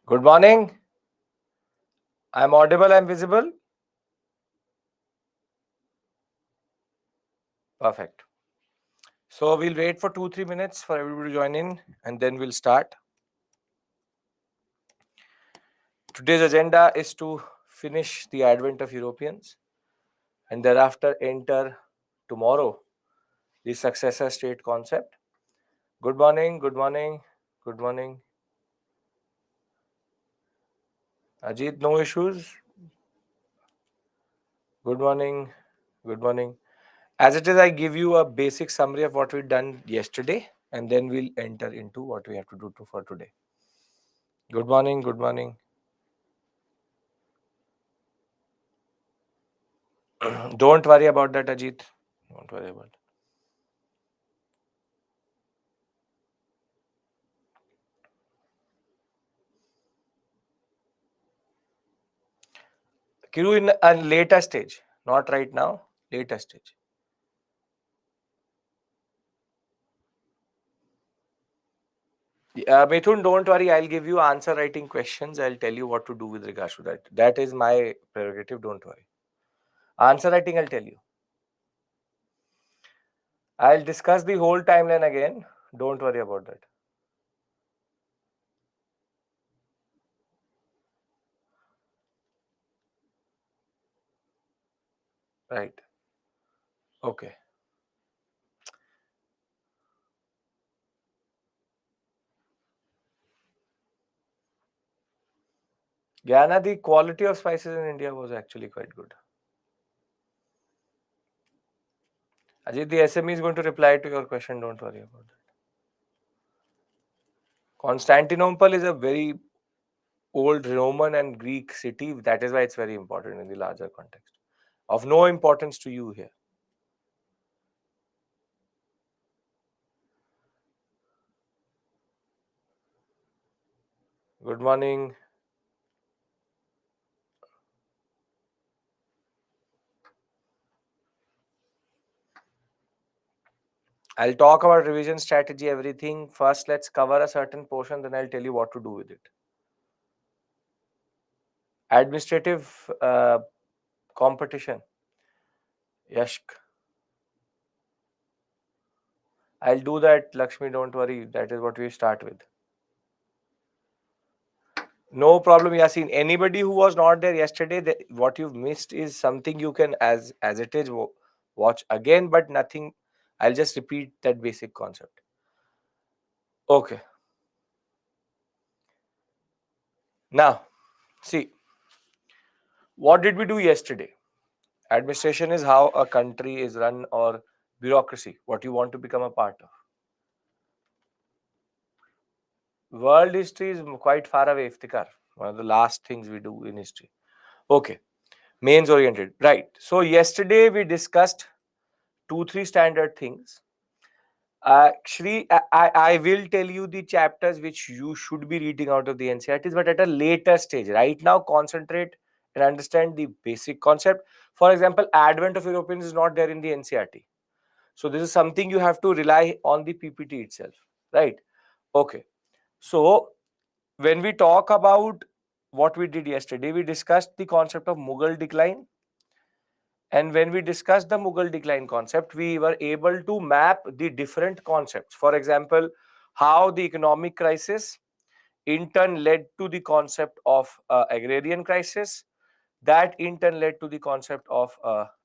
Good morning. I'm audible, I'm visible. Perfect. So we'll wait for 2-3 minutes for everybody to join in and then we'll start. Today's agenda is to finish the advent of Europeans and thereafter enter tomorrow the successor state concept. Good morning, good morning, good morning. Ajit, no issues? Good morning, good morning. As it is, I give you a basic summary of what we've done yesterday and then we'll enter into what we have to do for today. Good morning, good morning. Don't worry about that, Ajit. Don't worry about it. Kiru in a later stage, not right now, later stage. Mithun, don't worry. I'll give you answer writing questions. I'll tell you what to do with regards to that. That is my prerogative. Don't worry. Answer writing, I'll tell you. I'll discuss the whole timeline again. Don't worry about that. Right. Okay. Gyana, the quality of spices in India was actually quite good. Ajit, the SME is going to reply to your question. Don't worry about that. Constantinople is a very old Roman and Greek city. That is why it's very important in the larger context. Of no importance to you here. Good morning. I'll talk about revision strategy, everything. First, let's cover a certain portion, then I'll tell you what to do with it. Administrative competition. Yashk. I'll do that, Lakshmi, don't worry. That is what we start with. No problem, Yasin. Anybody who was not there yesterday, what you've missed is something you can, as it is, watch again, but nothing. I'll just repeat that basic concept. Okay. Now, see, what did we do yesterday? Administration is how a country is run, or bureaucracy, what you want to become a part of. World history is quite far away, Iftikhar. One of the last things we do in history. Okay. Mains oriented. Right. So yesterday we discussed 2-3 standard things. Shri, I will tell you the chapters which you should be reading out of the NCERTs, but at a later stage. Right now, concentrate and understand the basic concept. For example, Advent of Europeans is not there in the NCERT. So this is something you have to rely on the PPT itself. Right? Okay. So when we talk about what we did yesterday, we discussed the concept of Mughal decline. And when we discussed the Mughal decline concept, we were able to map the different concepts. For example, how the economic crisis in turn led to the concept of agrarian crisis. That in turn led to the concept of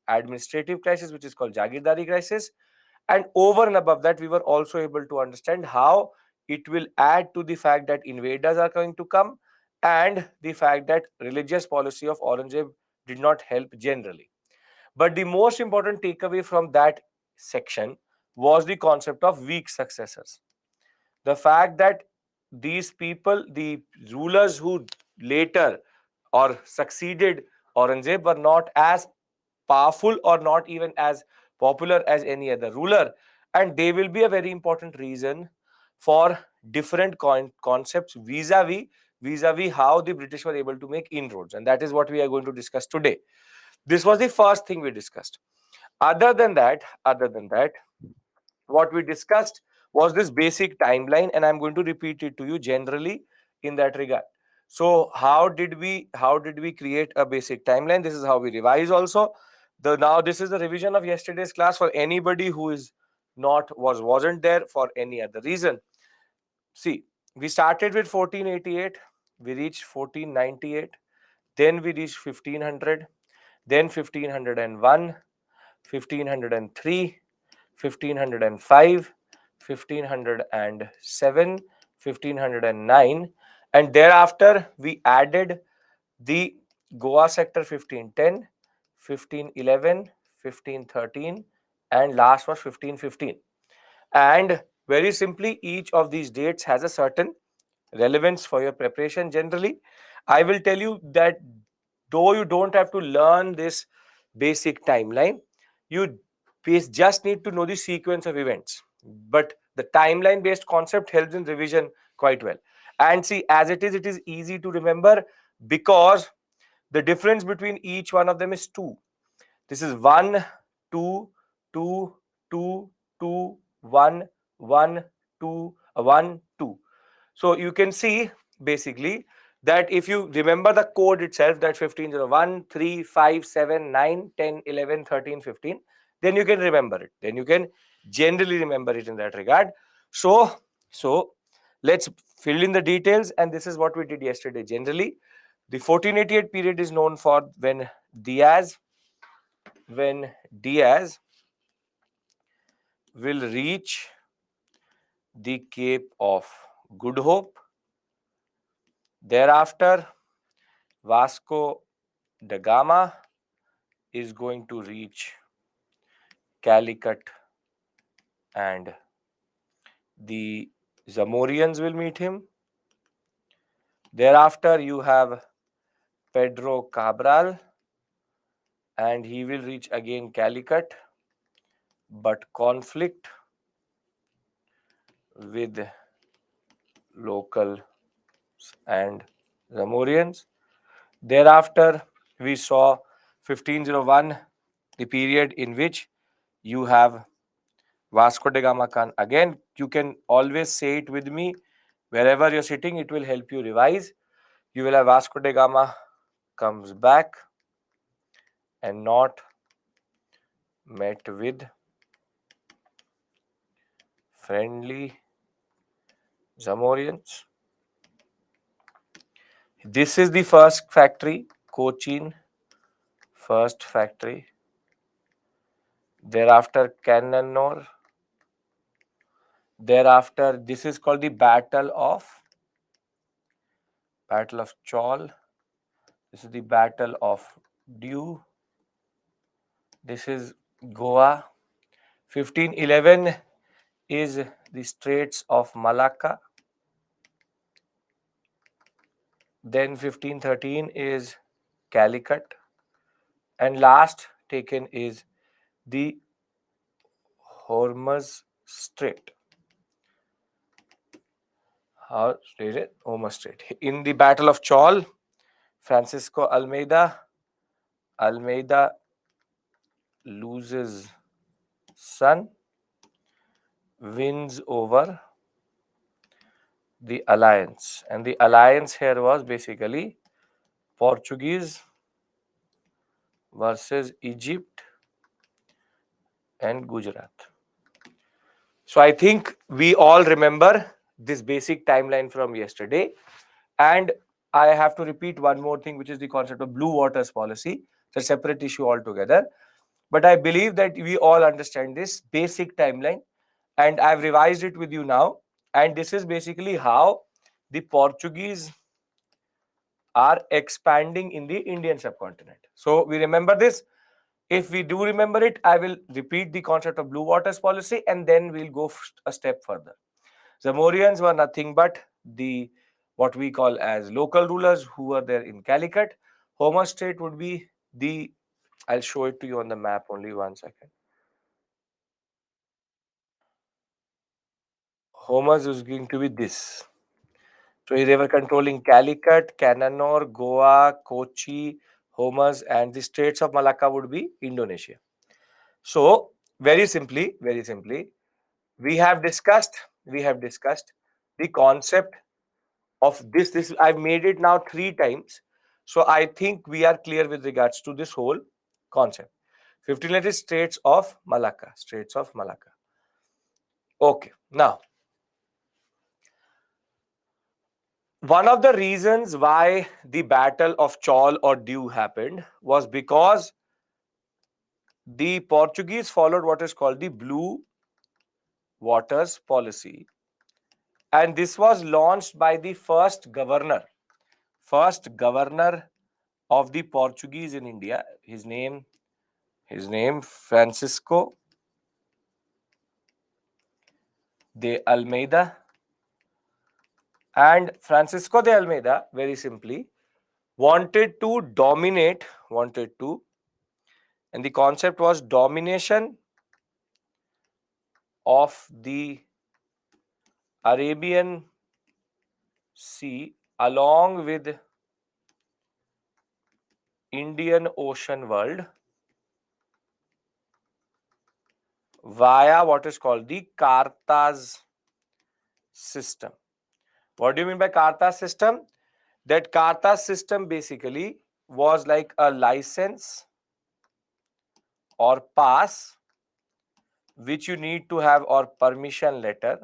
administrative crisis, which is called Jagirdari crisis. And over and above that, we were also able to understand how it will add to the fact that invaders are going to come and the fact that religious policy of Aurangzeb did not help generally. But the most important takeaway from that section was the concept of weak successors. The fact that these people, the rulers who later or succeeded Aurangzeb, were not as powerful or not even as popular as any other ruler. And they will be a very important reason for different concepts vis-a-vis how the British were able to make inroads. And that is what we are going to discuss today. This was the first thing we discussed. Other than that, what we discussed was this basic timeline, and I'm going to repeat it to you generally in that regard. So how did we create a basic timeline? This is how we revise also. The Now this is the revision of yesterday's class for anybody who is not wasn't there for any other reason. See, we started with 1488, we reached 1498, then we reached 1500, then 1501, 1503, 1505, 1507, 1509, and thereafter we added the Goa sector 1510, 1511, 1513, and last was 1515. And very simply, each of these dates has a certain relevance for your preparation. Generally, I will tell you that though you don't have to learn this basic timeline, you just need to know the sequence of events. But the timeline based concept helps in revision quite well. And see, as it is easy to remember because the difference between each one of them is 2. This is 1, 2, 2, 2, 2, 1, 1, 2, 1, 2. So you can see basically that if you remember the code itself, that 1501, 3, 5, 7, 9, 10, 11, 13, 15, then you can remember it. Then you can generally remember it in that regard. So let's fill in the details, and this is what we did yesterday. Generally, the 1488 period is known for Diaz when Diaz will reach the Cape of Good Hope. Thereafter, Vasco da Gama is going to reach Calicut, and the Zamorians will meet him. Thereafter, you have Pedro Cabral, and he will reach again Calicut, but conflict with locals and Zamorians. Thereafter, we saw 1501, the period in which you have Vasco da Gama Khan. Again, you can always say it with me. Wherever you're sitting, it will help you revise. You will have Vasco da Gama comes back and not met with friendly Zamorians. This is the first factory, Cochin, first factory. Thereafter, Cannanore. Thereafter, this is called the Battle of Chaul. This is the Battle of Dew. This is Goa. 1511 is the Straits of Malacca. Then 1513 is Calicut. And last taken is the Hormuz Strait. How is it? Hormuz Strait. In the Battle of Chaul, Francisco Almeida loses son, wins over the alliance. And the alliance here was basically Portuguese versus Egypt and Gujarat. So I think we all remember this basic timeline from yesterday. And I have to repeat one more thing, which is the concept of blue waters policy. It's a separate issue altogether. But I believe that we all understand this basic timeline, and I've revised it with you now. And this is basically how the Portuguese are expanding in the Indian subcontinent. So we remember this. If we do remember it, I will repeat the concept of blue waters policy, and then we'll go a step further. Zamorians were nothing but the what we call as local rulers who were there in Calicut. Homer state would be the, I'll show it to you on the map, only 1 second. Homer's is going to be this. So they were controlling Calicut, Cannanore, Goa, Kochi, Homer's, and the states of Malacca would be Indonesia. So very simply, we have discussed the concept of this I've made it now 3 times. So I think we are clear with regards to this whole concept. 15 letter Straits of Malacca. Straits of Malacca. Okay. Now, one of the reasons why the Battle of Chaul or Dew happened was because the Portuguese followed what is called the Blue Waters policy, and this was launched by the first governor of the Portuguese in India. His name Francisco de Almeida. And Francisco de Almeida, very simply, wanted to, and the concept was domination of the Arabian Sea along with Indian Ocean world via what is called the Carthage system. What do you mean by Carthage system? That Carthage system basically was like a license or pass which you need to have, or permission letter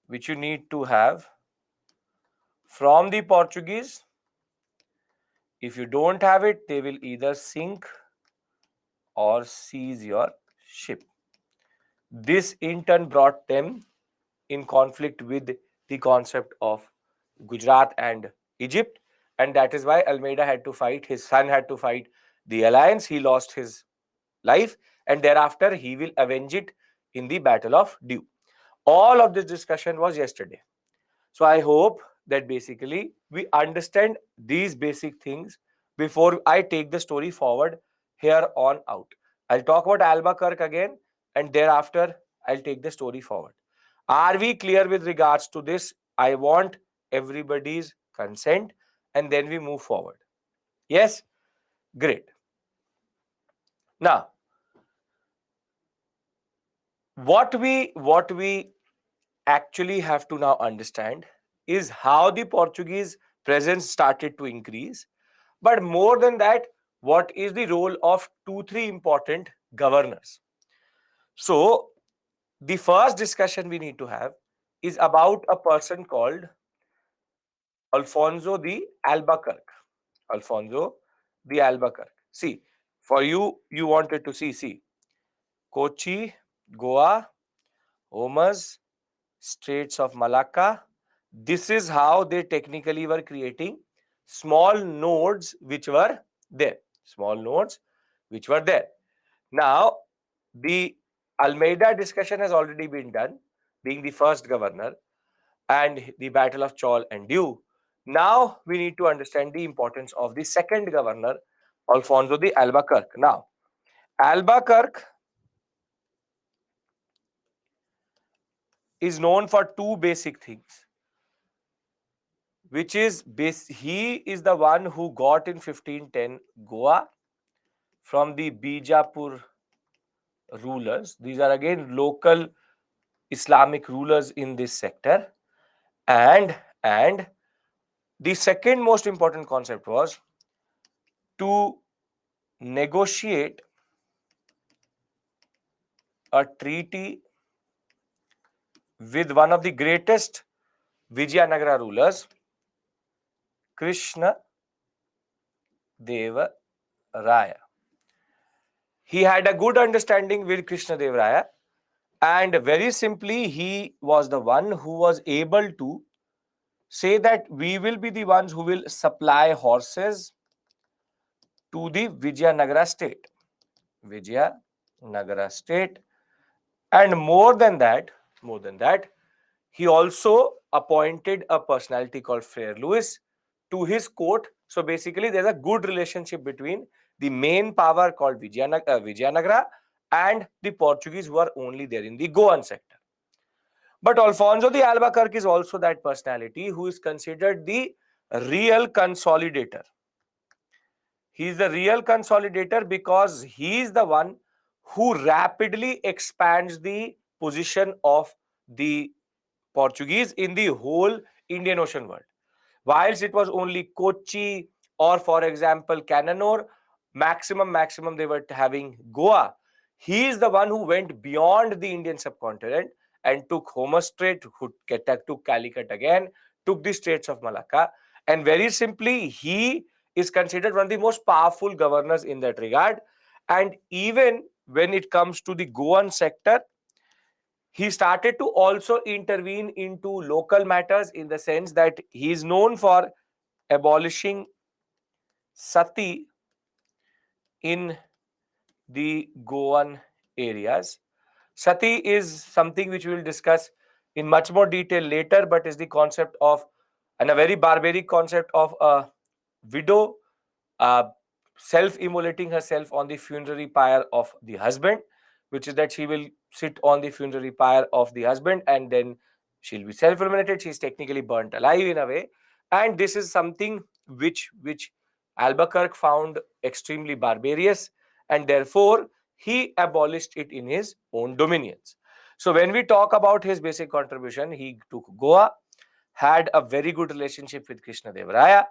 which you need to have from the Portuguese. If you don't have it, they will either sink or seize your ship. This in turn brought them in conflict with the concept of Gujarat and Egypt, and that is why Almeida had to fight, his son had to fight the alliance. He lost his life, and thereafter he will avenge it in the Battle of Dew. All of this discussion was yesterday. So I hope that basically we understand these basic things before I take the story forward here on out. I'll talk about Albuquerque again, and thereafter I'll take the story forward. Are we clear with regards to this? I want everybody's consent, and then we move forward. Yes? Great. Now, what we actually have to now understand is how the Portuguese presence started to increase. But more than that, what is the role of 2, 3 important governors? So, the first discussion we need to have is about a person called Alfonso de Albuquerque. Alfonso de Albuquerque. See, for you wanted to see Kochi, Goa, Hormuz, Straits of Malacca. This is how they technically were creating small nodes which were there. Small nodes which were there. Now, the Almeida discussion has already been done, being the first governor, and the Battle of Chaul and Dew. Now, we need to understand the importance of the second governor, Alfonso de Albuquerque. Now, Albuquerque is known for two basic things, which is he is the one who got in 1510 Goa from the Bijapur rulers. These are again local Islamic rulers in this sector. And the second most important concept was to negotiate a treaty with one of the greatest Vijayanagara rulers, Krishna Deva Raya. He had a good understanding with Krishna Deva Raya, and very simply, he was the one who was able to say that we will be the ones who will supply horses to the Vijayanagara state. Vijayanagara state. And more than that, he also appointed a personality called Frere Lewis to his court. So basically, there's a good relationship between the main power called Vijayanagara and the Portuguese who are only there in the Goan sector. But Alfonso de Albuquerque is also that personality who is considered the real consolidator. He is the real consolidator because he is the one who rapidly expands the position of the Portuguese in the whole Indian Ocean world. Whilst it was only Kochi or, for example, Cananore, maximum they were having Goa. He is the one who went beyond the Indian subcontinent and took Homer Strait, who took Calicut again, took the Straits of Malacca, and very simply, he is considered one of the most powerful governors in that regard. And even when it comes to the Goan sector, he started to also intervene into local matters, in the sense that he is known for abolishing sati in the Goan areas. Sati is something which we will discuss in much more detail later, but is the concept of, and a very barbaric concept of, a widow uh, self-immolating herself on the funerary pyre of the husband, which is that she will sit on the funerary pyre of the husband and then she'll be self-immolated. She's technically burnt alive in a way. And this is something which Albuquerque found extremely barbarous, and therefore he abolished it in his own dominions. So when we talk about his basic contribution, he took Goa, had a very good relationship with Krishna Devaraya,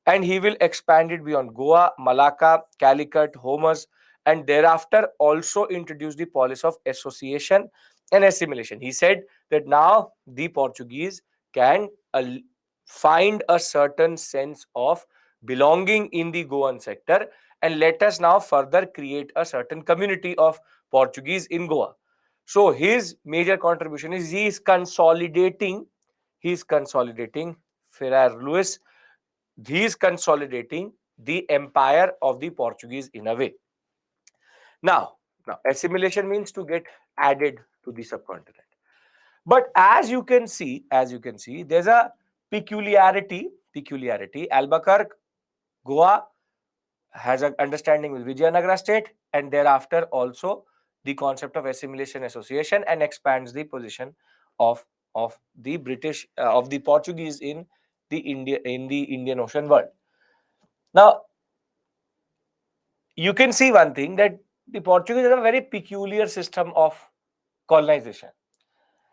and he will expand it beyond Goa, Malacca, Calicut, Homers, and thereafter also introduce the policy of association and assimilation. He said that now the Portuguese can find a certain sense of belonging in the Goan sector, and let us now further create a certain community of Portuguese in Goa. So his major contribution is he is consolidating Ferrer Lewis, he is consolidating the empire of the Portuguese in a way. Now, assimilation means to get added to the subcontinent. But as you can see, there's a peculiarity. Albuquerque, Goa has an understanding with Vijayanagara state, and thereafter also the concept of assimilation association, and expands the position of the British of the Portuguese in the Indian Ocean world. Now, you can see one thing, that the Portuguese have a very peculiar system of colonization,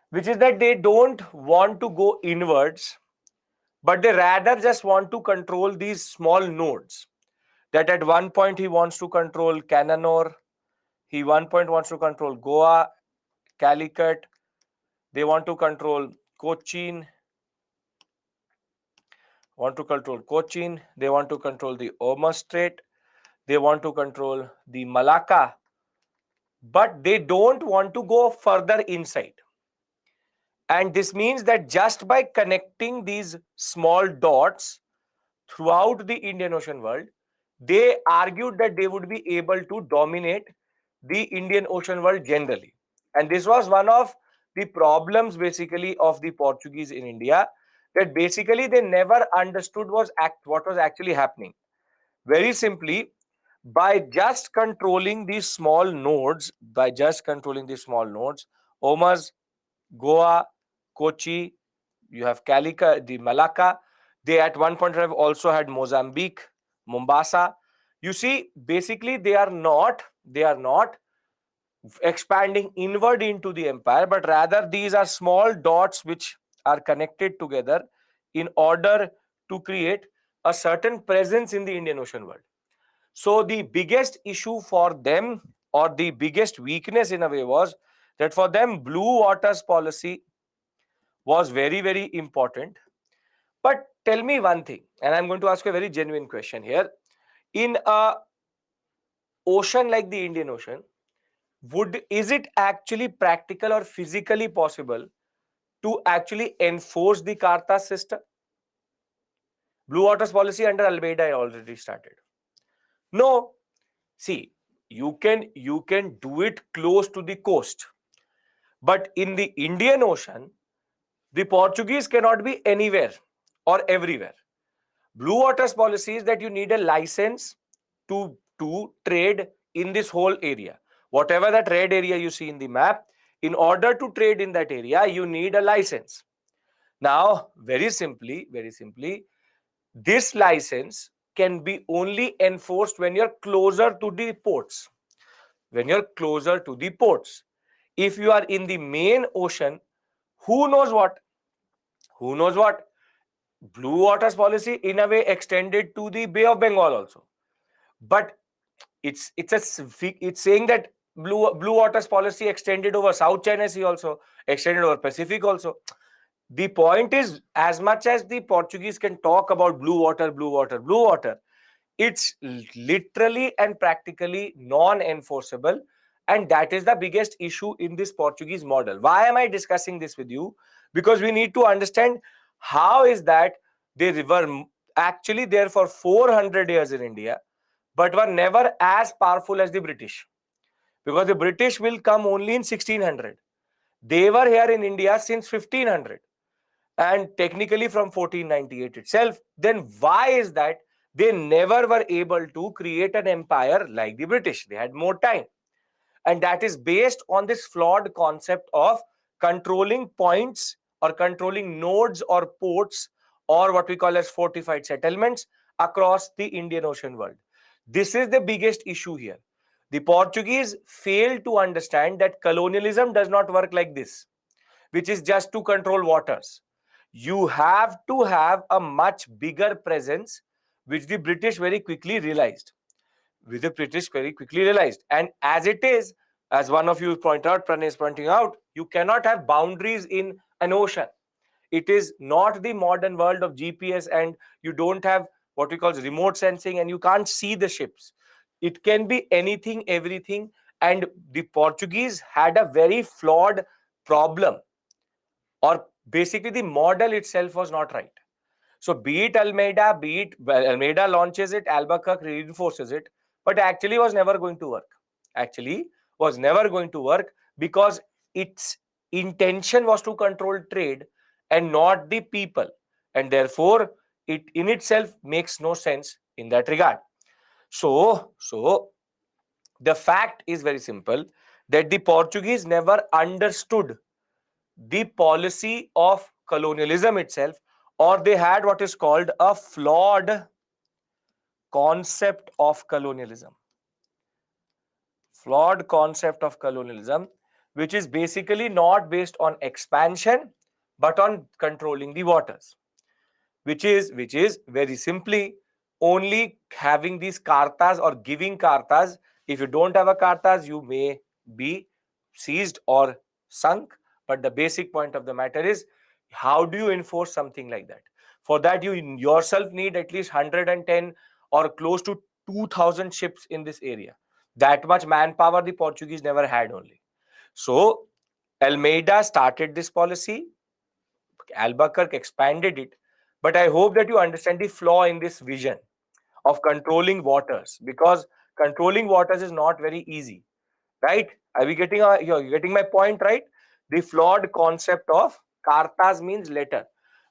which is that they don't want to go inwards, but they rather just want to control these small nodes. That at one point he wants to control Cananore, he one point wants to control Goa, Calicut, they want to control Cochin, they want to control the Ormuz Strait, they want to control the Malacca, but they don't want to go further inside. And this means that just by connecting these small dots throughout the Indian Ocean world, they argued that they would be able to dominate the Indian Ocean world generally. And this was one of the problems basically of the Portuguese in India, that basically they never understood what was actually happening. Very simply, by just controlling these small nodes, Omas, Goa, Kochi, you have Calicut, the Malacca. They at one point have also had Mozambique, Mombasa. You see, basically they are not expanding inward into the empire, but rather these are small dots which are connected together in order to create a certain presence in the Indian Ocean world. So the biggest issue for them, or the biggest weakness in a way, was that for them blue waters policy was very, very important. But tell me one thing, and I'm going to ask you a very genuine question here. In a ocean like the Indian Ocean, is it actually practical or physically possible to actually enforce the Karta system? Blue waters policy under Almeida already started. No. See, you can do it close to the coast, but in the Indian Ocean, the Portuguese cannot be anywhere or everywhere. Blue waters policy is that you need a license to trade in this whole area. Whatever that red area you see in the map, in order to trade in that area, you need a license. Now, very simply, this license can be only enforced when you're closer to the ports. If you are in the main ocean, who knows what? Blue waters policy in a way extended to the Bay of Bengal also. But it's saying that blue waters policy extended over South China Sea also, extended over Pacific also. The point is, as much as the Portuguese can talk about blue water, blue water, blue water, it's literally and practically non-enforceable. And that is the biggest issue in this Portuguese model. Why am I discussing this with you? Because we need to understand how is that they were actually there for 400 years in India, but were never as powerful as the British. Because the British will come only in 1600. They were here in India since 1500 and technically from 1498 itself. Then why is that they never were able to create an empire like the British? They had more time. And that is based on this flawed concept of controlling points or controlling nodes or ports or what we call as fortified settlements across the Indian Ocean world. This is the biggest issue here. The Portuguese failed to understand that colonialism does not work like this, which is just to control waters. You have to have a much bigger presence, which the British very quickly realized. And as it is, as one of you point out, Pranay is pointing out, you cannot have boundaries in an ocean. It is not the modern world of GPS, and you don't have what we call remote sensing, and you can't see the ships. It can be anything, everything. And the Portuguese had a very flawed problem, or basically the model itself was not right. So be it Almeida, Almeida launches it, Albuquerque reinforces it, but actually was never going to work. Actually was never going to work because its intention was to control trade and not the people. And therefore, it in itself makes no sense in that regard. So the fact is very simple, that the Portuguese never understood the policy of colonialism itself, or they had what is called a flawed concept of colonialism. Flawed concept of colonialism, which is basically not based on expansion but on controlling the waters, which is very simply only having these kartas or giving kartas. If you don't have a kartas, you may be seized or sunk. But the basic point of the matter is, how do you enforce something like that? For that, you yourself need at least 110 or close to 2000 ships in this area. That much manpower the Portuguese never had only. So Almeida started this policy, Albuquerque expanded it. But I hope that you understand the flaw in this vision of controlling waters, because controlling waters is not very easy, right? Are we getting you're getting my point, right? The flawed concept of cartas means letter.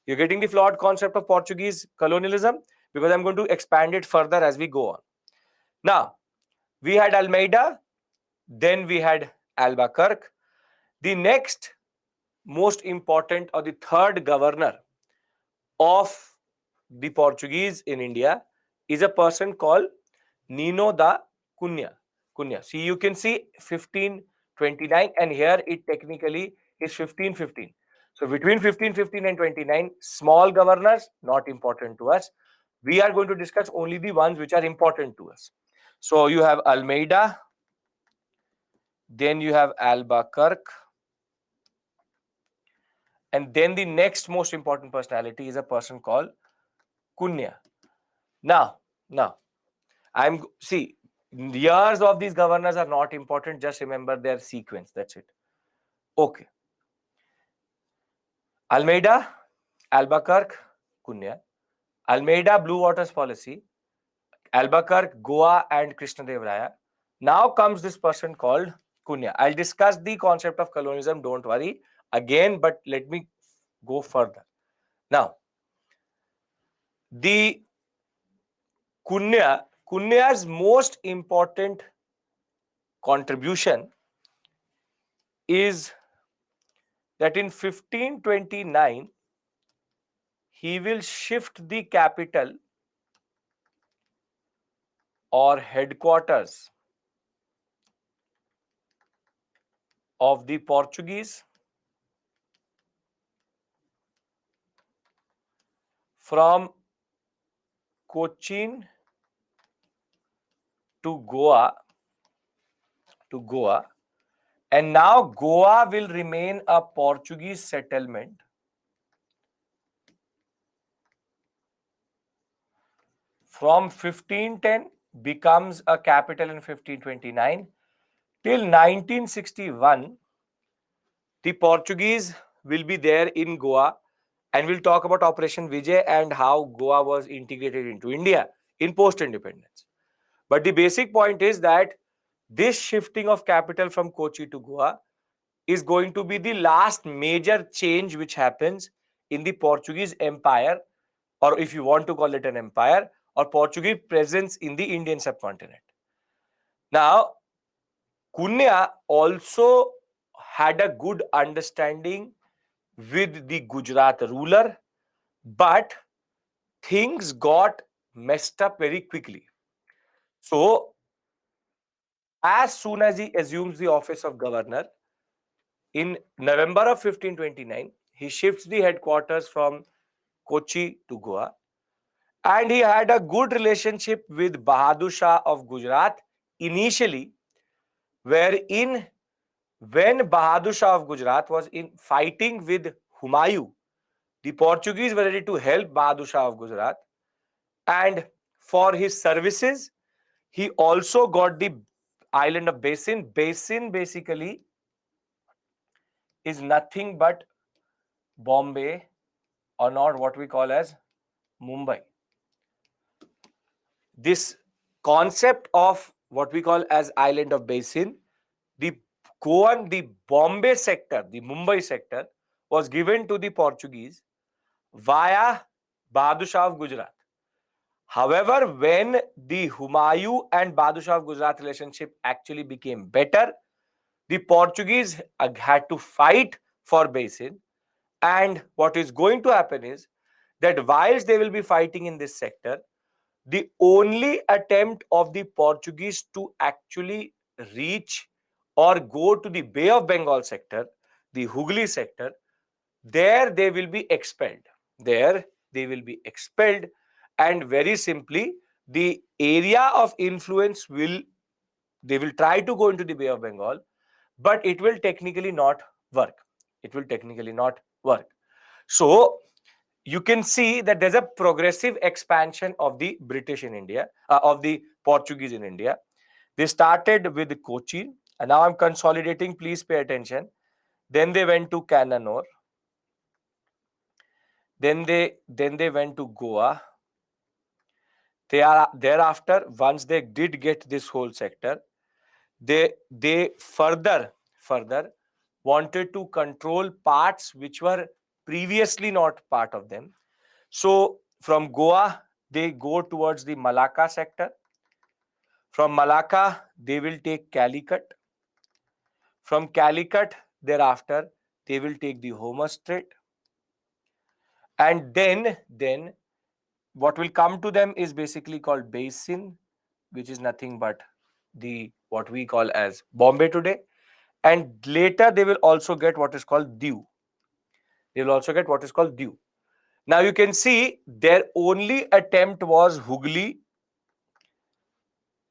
You're getting the flawed concept of Portuguese colonialism, because I'm going to expand it further as we go on. Now, we had Almeida, then we had Albuquerque. The next most important, or the third governor of the Portuguese in India, is a person called Nino da Cunha. See, you can see 1529, and here it technically is 1515. So between 1515 and 29, small governors, not important to us. We are going to discuss only the ones which are important to us. So you have Almeida, then you have Albuquerque, and then the next most important personality is a person called Cunha. Now, see, years of these governors are not important. Just remember their sequence. That's it. Okay. Almeida, Albuquerque, Cunha. Almeida, Blue Waters Policy. Albuquerque, Goa, and Krishnadevaraya. Now comes this person called Cunha. I'll discuss the concept of colonialism. Don't worry again, but let me go further. Now, the Cunha's most important contribution is that in 1529 he will shift the capital or headquarters of the Portuguese from Cochin to Goa, and now Goa will remain a Portuguese settlement from 1510, becomes a capital in 1529 till 1961. The Portuguese will be there in Goa, and we'll talk about Operation Vijay and how Goa was integrated into India in post independence. But the basic point is that this shifting of capital from Kochi to Goa is going to be the last major change which happens in the Portuguese Empire, or if you want to call it an empire, or Portuguese presence in the Indian subcontinent. Now, Kunya also had a good understanding with the Gujarat ruler, but things got messed up very quickly. So, as soon as he assumes the office of governor in November of 1529, he shifts the headquarters from Kochi to Goa, and he had a good relationship with Bahadur Shah of Gujarat initially, wherein when Bahadur Shah of Gujarat was in fighting with Humayun, the Portuguese were ready to help Bahadur Shah of Gujarat, and for his services, he also got the island of Basin. Basin basically is nothing but Bombay, or not what we call as Mumbai. This concept of what we call as island of Basin, the Goan, the Bombay sector, the Mumbai sector was given to the Portuguese via Bahadur Shah of Gujarat. However, when the Humayun and Bahadur Shah of Gujarat relationship actually became better, the Portuguese had to fight for Basin. And what is going to happen is that whilst they will be fighting in this sector, the only attempt of the Portuguese to actually reach or go to the Bay of Bengal sector, the Hooghly sector, there they will be expelled. There they will be expelled, and very simply, the area of influence will, they will try to go into the Bay of Bengal, but it will technically not work. It will technically not work. So you can see that there's a progressive expansion of the British in India, of the Portuguese in India. They started with Cochin, and now I'm consolidating. Please pay attention. Then they went to Cananore. Then they went to Goa. They are thereafter, once they did get this whole sector, they further wanted to control parts which were previously not part of them. So from Goa, they go towards the Malacca sector. From Malacca, they will take Calicut. From Calicut, thereafter, they will take the Homer Strait. And then what will come to them is basically called Basin, which is nothing but the what we call as Bombay today. And later they will also get what is called Diu. They will also get what is called Diu. Now you can see their only attempt was Hooghly,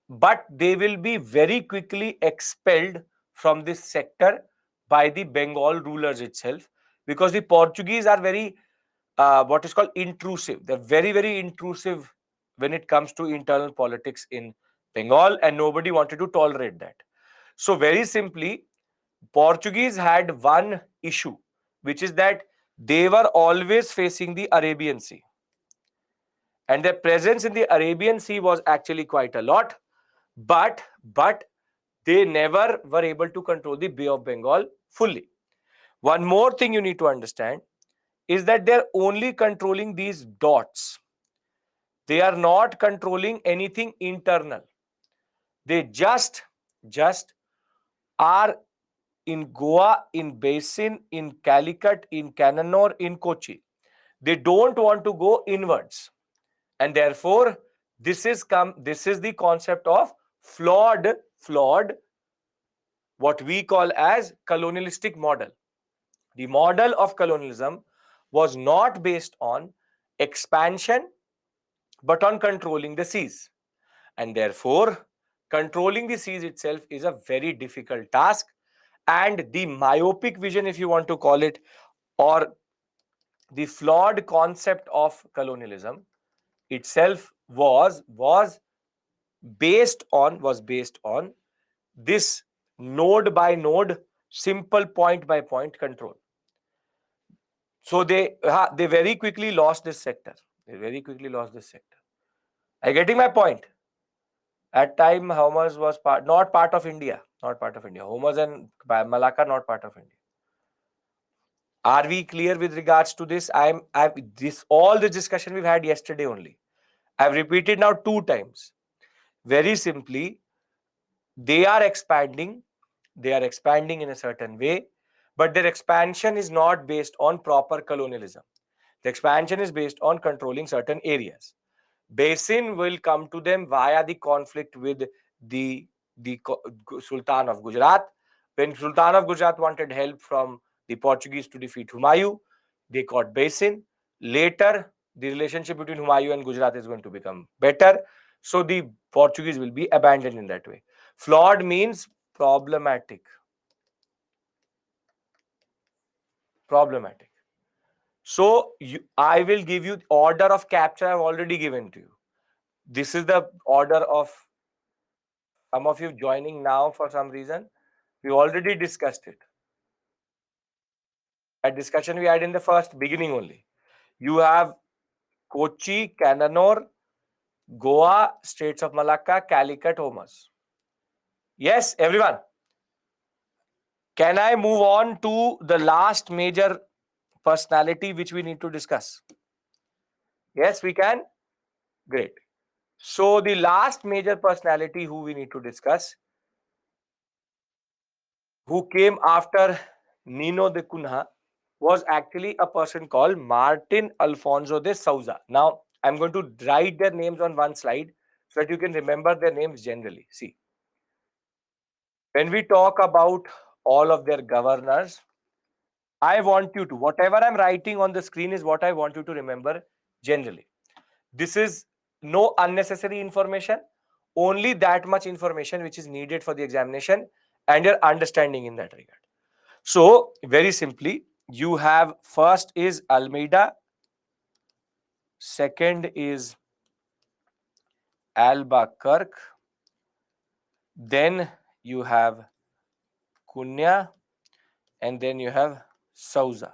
but they will be very quickly expelled from this sector by the Bengal rulers itself, because the Portuguese are very what is called intrusive. They're very intrusive when it comes to internal politics in Bengal, and nobody wanted to tolerate that. So very simply, Portuguese had one issue, which is that they were always facing the Arabian Sea, and their presence in the Arabian Sea was actually quite a lot, but they never were able to control the Bay of Bengal fully. One more thing you need to understand is that they're only controlling these dots. They are not controlling anything internal. They just are in Goa, in Basin, in Calicut, in Cananore, in Kochi. They don't want to go inwards, and therefore this is the concept of flawed what we call as colonialistic model. The model of colonialism was not based on expansion, but on controlling the seas. And therefore, controlling the seas itself is a very difficult task. And the myopic vision, if you want to call it, or the flawed concept of colonialism itself was based on this node by node, simple point by point control. So they very quickly lost this sector. They very quickly lost this sector. Are you getting my point? At time, Hormuz was not part of India, not part of India. Hormuz and Malacca not part of India. Are we clear with regards to this? This all the discussion we've had yesterday only. I've repeated now 2 times. Very simply, they are expanding. They are expanding in a certain way, but their expansion is not based on proper colonialism. The expansion is based on controlling certain areas. Basin will come to them via the conflict with the Sultan of Gujarat. When Sultan of Gujarat wanted help from the Portuguese to defeat Humayun, they got Basin. Later, the relationship between Humayun and Gujarat is going to become better. So the Portuguese will be abandoned in that way. Flawed means problematic. Problematic. So I will give you order of capture. I've already given to you. This is the order of some of you joining now for some reason. We already discussed it. That discussion we had in the first beginning only. You have Kochi, Cananore, Goa, States of Malacca, Calicut, Hormuz. Yes, everyone. Can I move on to the last major personality which we need to discuss? Yes, we can. Great. So the last major personality who we need to discuss, who came after Nino de Cunha, was actually a person called Martin Alfonso de Souza. Now, I'm going to write their names on one slide so that you can remember their names generally. See, when we talk about all of their governors, I want you to, whatever I'm writing on the screen is what I want you to remember generally. This is no unnecessary information, only that much information which is needed for the examination and your understanding in that regard. So, very simply, you have first is Almeida, second is Albuquerque, then you have Cunha, and then you have Souza.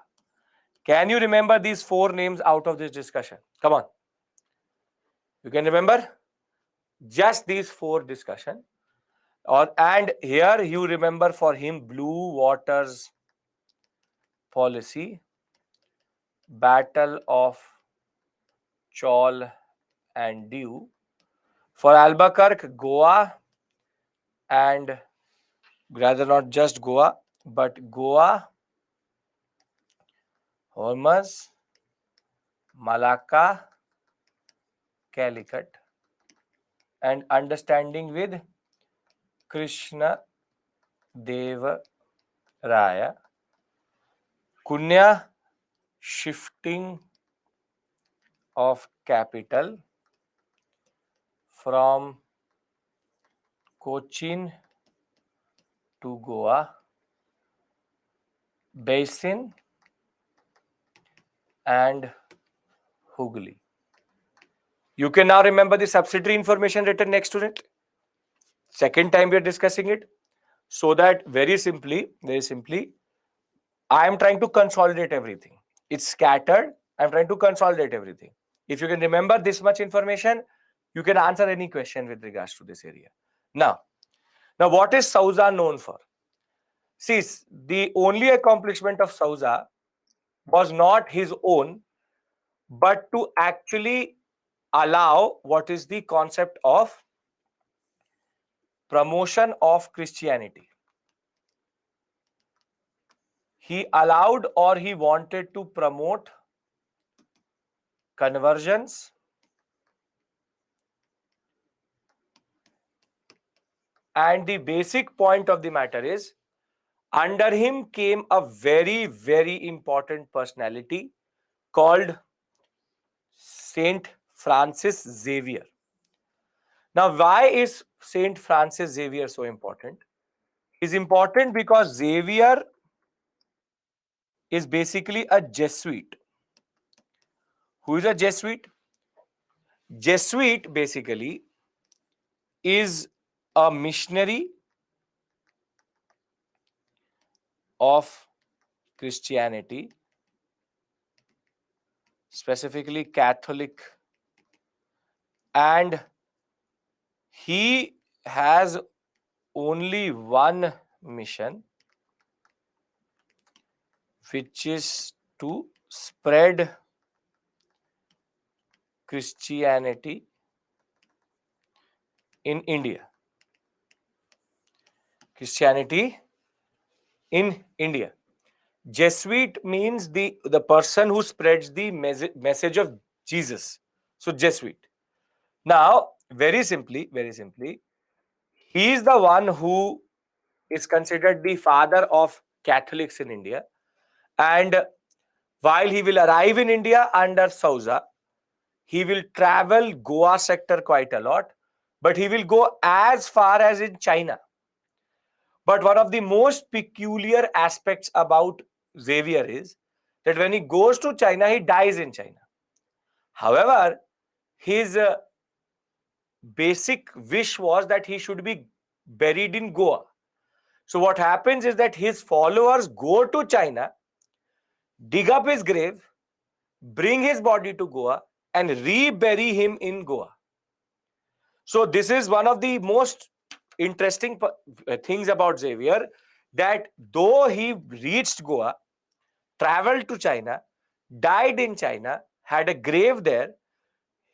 Can you remember these 4 names out of this discussion? Come on. You can remember just these 4 discussion. And here you remember for him Blue Waters Policy, Battle of Chaul and Dew. For Albuquerque, Goa, and rather not just Goa, but Goa, Hormuz, Malacca, Calicut, and understanding with Krishna Deva Raya, Cunha, shifting of capital from Cochin to Goa, Basin, and Hooghly. You can now remember the subsidiary information written next to it. Second time we are discussing it. So that very simply, I am trying to consolidate everything. It's scattered. I'm trying to consolidate everything. If you can remember this much information, you can answer any question with regards to this area. Now what is Souza known for? See, the only accomplishment of Souza was not his own, but to actually allow what is the concept of promotion of Christianity. He allowed or he wanted to promote conversions and the basic point of the matter is under him came a very, very important personality called Saint Francis Xavier. Now, why is Saint Francis Xavier so important? Is important because Xavier is basically a Jesuit. Who is a Jesuit? Jesuit basically is a missionary of Christianity, specifically Catholic, and he has only one mission, which is to spread Christianity in India. Christianity in India. Jesuit means the person who spreads the message of Jesus. So Jesuit. Now, very simply, he is the one who is considered the father of Catholics in India. And while he will arrive in India under Souza, he will travel Goa sector quite a lot, but he will go as far as in China. But one of the most peculiar aspects about Xavier is that when he goes to China, he dies in China. However, his basic wish was that he should be buried in Goa. So, what happens is that his followers go to China, dig up his grave, bring his body to Goa, and rebury him in Goa. So, this is one of the most interesting things about Xavier, that though he reached Goa, traveled to China, died in China, had a grave there,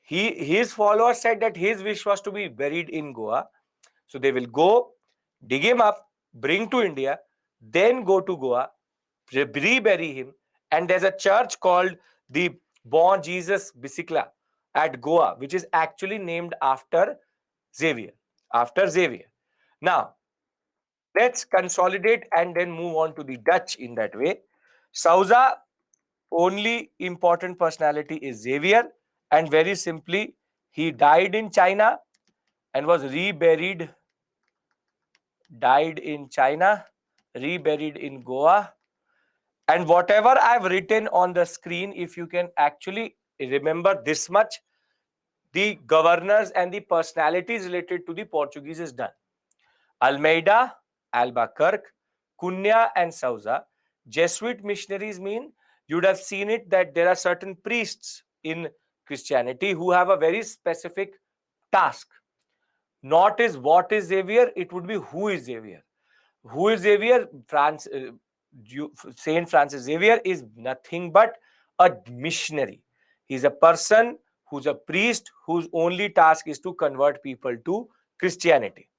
his followers said that his wish was to be buried in Goa. So they will go, dig him up, bring to India, then go to Goa, rebury him. And there's a church called the Bon Jesus Bisikla at Goa, which is actually named after Xavier. After Xavier. Now, let's consolidate and then move on to the Dutch in that way. Souza, only important personality is Xavier, and very simply, he died in China and was reburied, died in China, reburied in Goa. And whatever I've written on the screen, if you can actually remember this much, the governors and the personalities related to the Portuguese is done. Almeida, Albuquerque, Cunha, and Souza. Jesuit missionaries mean, you would have seen it, that there are certain priests in Christianity who have a very specific task. Not is what is Xavier, it would be who is Xavier. Who is Xavier? Saint Francis Xavier is nothing but a missionary. He's a person who's a priest whose only task is to convert people to Christianity.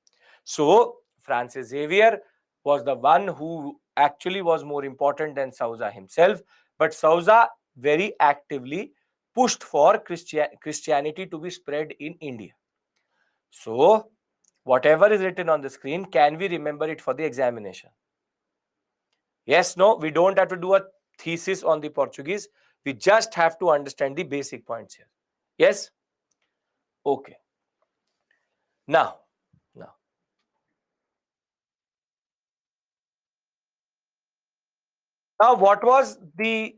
So, Francis Xavier was the one who actually was more important than Souza himself. But Souza very actively pushed for Christianity to be spread in India. So, whatever is written on the screen, can we remember it for the examination? Yes, no, we don't have to do a thesis on the Portuguese. We just have to understand the basic points here. Yes? Okay. Now, what was the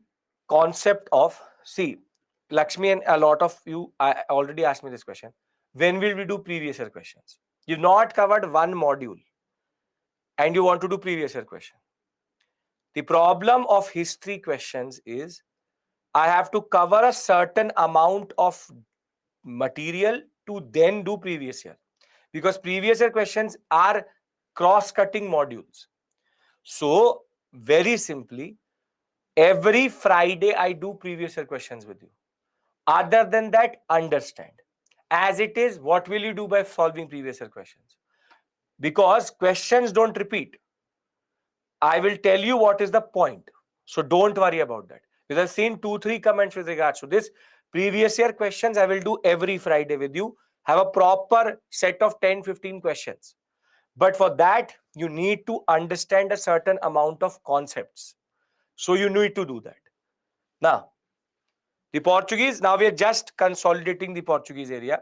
concept of, see, Lakshmi and a lot of you I already asked me this question. When will we do previous year questions? You've not covered one module and you want to do previous year question. The problem of history questions is I have to cover a certain amount of material to then do previous year, because previous year questions are cross-cutting modules. So, very simply, every Friday I do previous year questions with you. Other than that, understand. As it is, what will you do by solving previous year questions? Because questions don't repeat. I will tell you what is the point. So don't worry about that. Because I've seen 2-3 comments with regards to this. Previous year questions I will do every Friday with you. Have a proper set of 10-15 questions. But for that, you need to understand a certain amount of concepts. So you need to do that. Now, The Portuguese, now we are just consolidating the Portuguese area,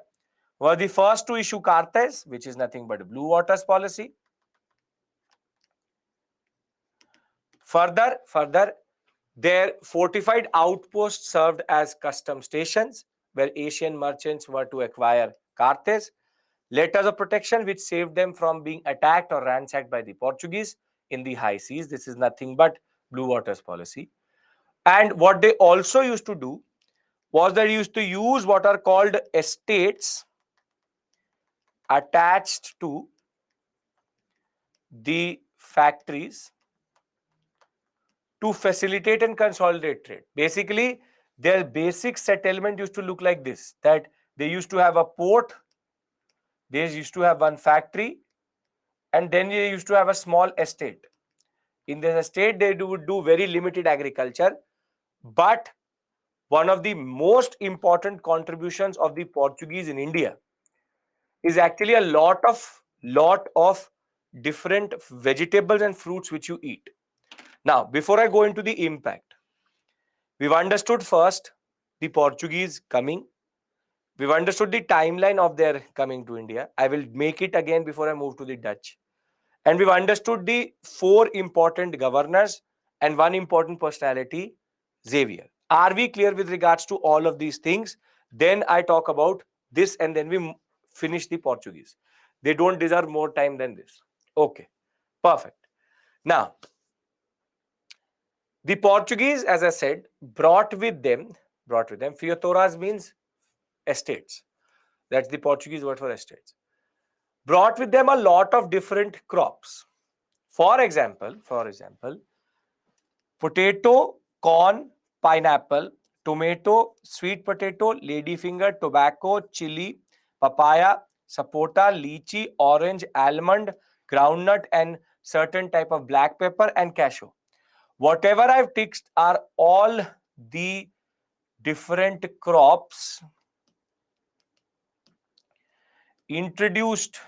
were the first to issue cartas, which is nothing but blue waters policy. Further, their fortified outposts served as custom stations where Asian merchants were to acquire cartes, letters of protection which saved them from being attacked or ransacked by the Portuguese in the high seas. This is nothing but blue waters policy. And what they also used to do was they used to use what are called estates attached to the factories to facilitate and consolidate trade. Basically, their basic settlement used to look like this, that they used to have a port, they used to have one factory, and then they used to have a small estate. In this estate, they would do very limited agriculture, but one of the most important contributions of the Portuguese in India is actually a lot of different vegetables and fruits which you eat. Now, before I go into the impact, we've understood first the Portuguese coming. We've understood the timeline of their coming to India. I will make it again before I move to the Dutch. And we've understood the four important governors and one important personality, Xavier. Are we clear with regards to all of these things? Then I talk about this and then we finish the Portuguese. They don't deserve more time than this. Okay, perfect. Now, the Portuguese, as I said, brought with them, Fiotoras means estates. That's the Portuguese word for estates. Brought with them a lot of different crops. For example, potato, corn, pineapple, tomato, sweet potato, ladyfinger, tobacco, chili, papaya, sapota, lychee, orange, almond, groundnut, and certain type of black pepper and cashew. Whatever I've ticked are all the different crops introduced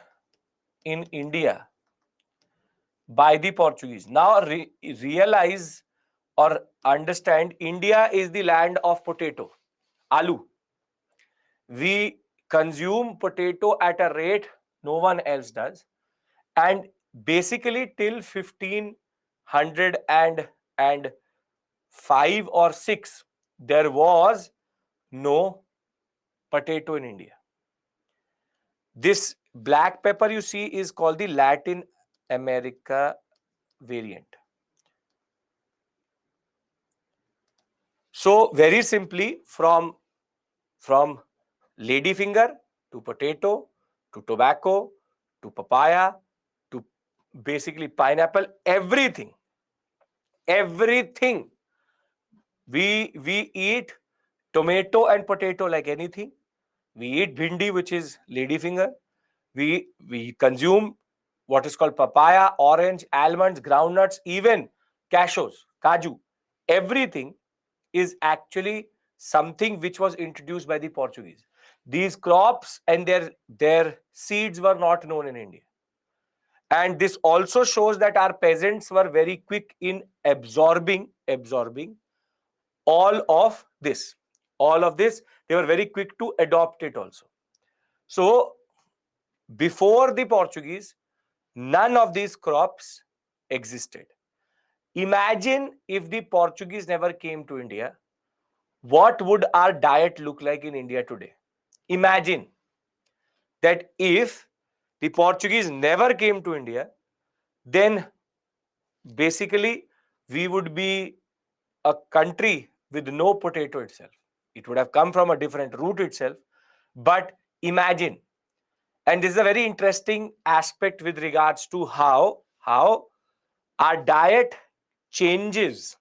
in India by the Portuguese. Now realize or understand, India is the land of potato, aloo. We consume potato at a rate no one else does. And basically till 1505 or 6, there was no potato in India. This black pepper you see is called the Latin America variant. So very simply, from ladyfinger to potato to tobacco to papaya to basically pineapple, everything we eat tomato and potato like anything. We eat bhindi, which is ladyfinger. We consume what is called papaya, orange, almonds, groundnuts, even cashews, kaju. Everything is actually something which was introduced by the Portuguese. These crops and their seeds were not known in India. And this also shows that our peasants were very quick in absorbing all of this. All of this, they were very quick to adopt it also. So, before the Portuguese, none of these crops existed. Imagine if the Portuguese never came to India, what would our diet look like in India today? Imagine that if the Portuguese never came to India, then basically we would be a country with no potato itself. It would have come from a different root itself. But imagine, and this is a very interesting aspect with regards to how our diet changes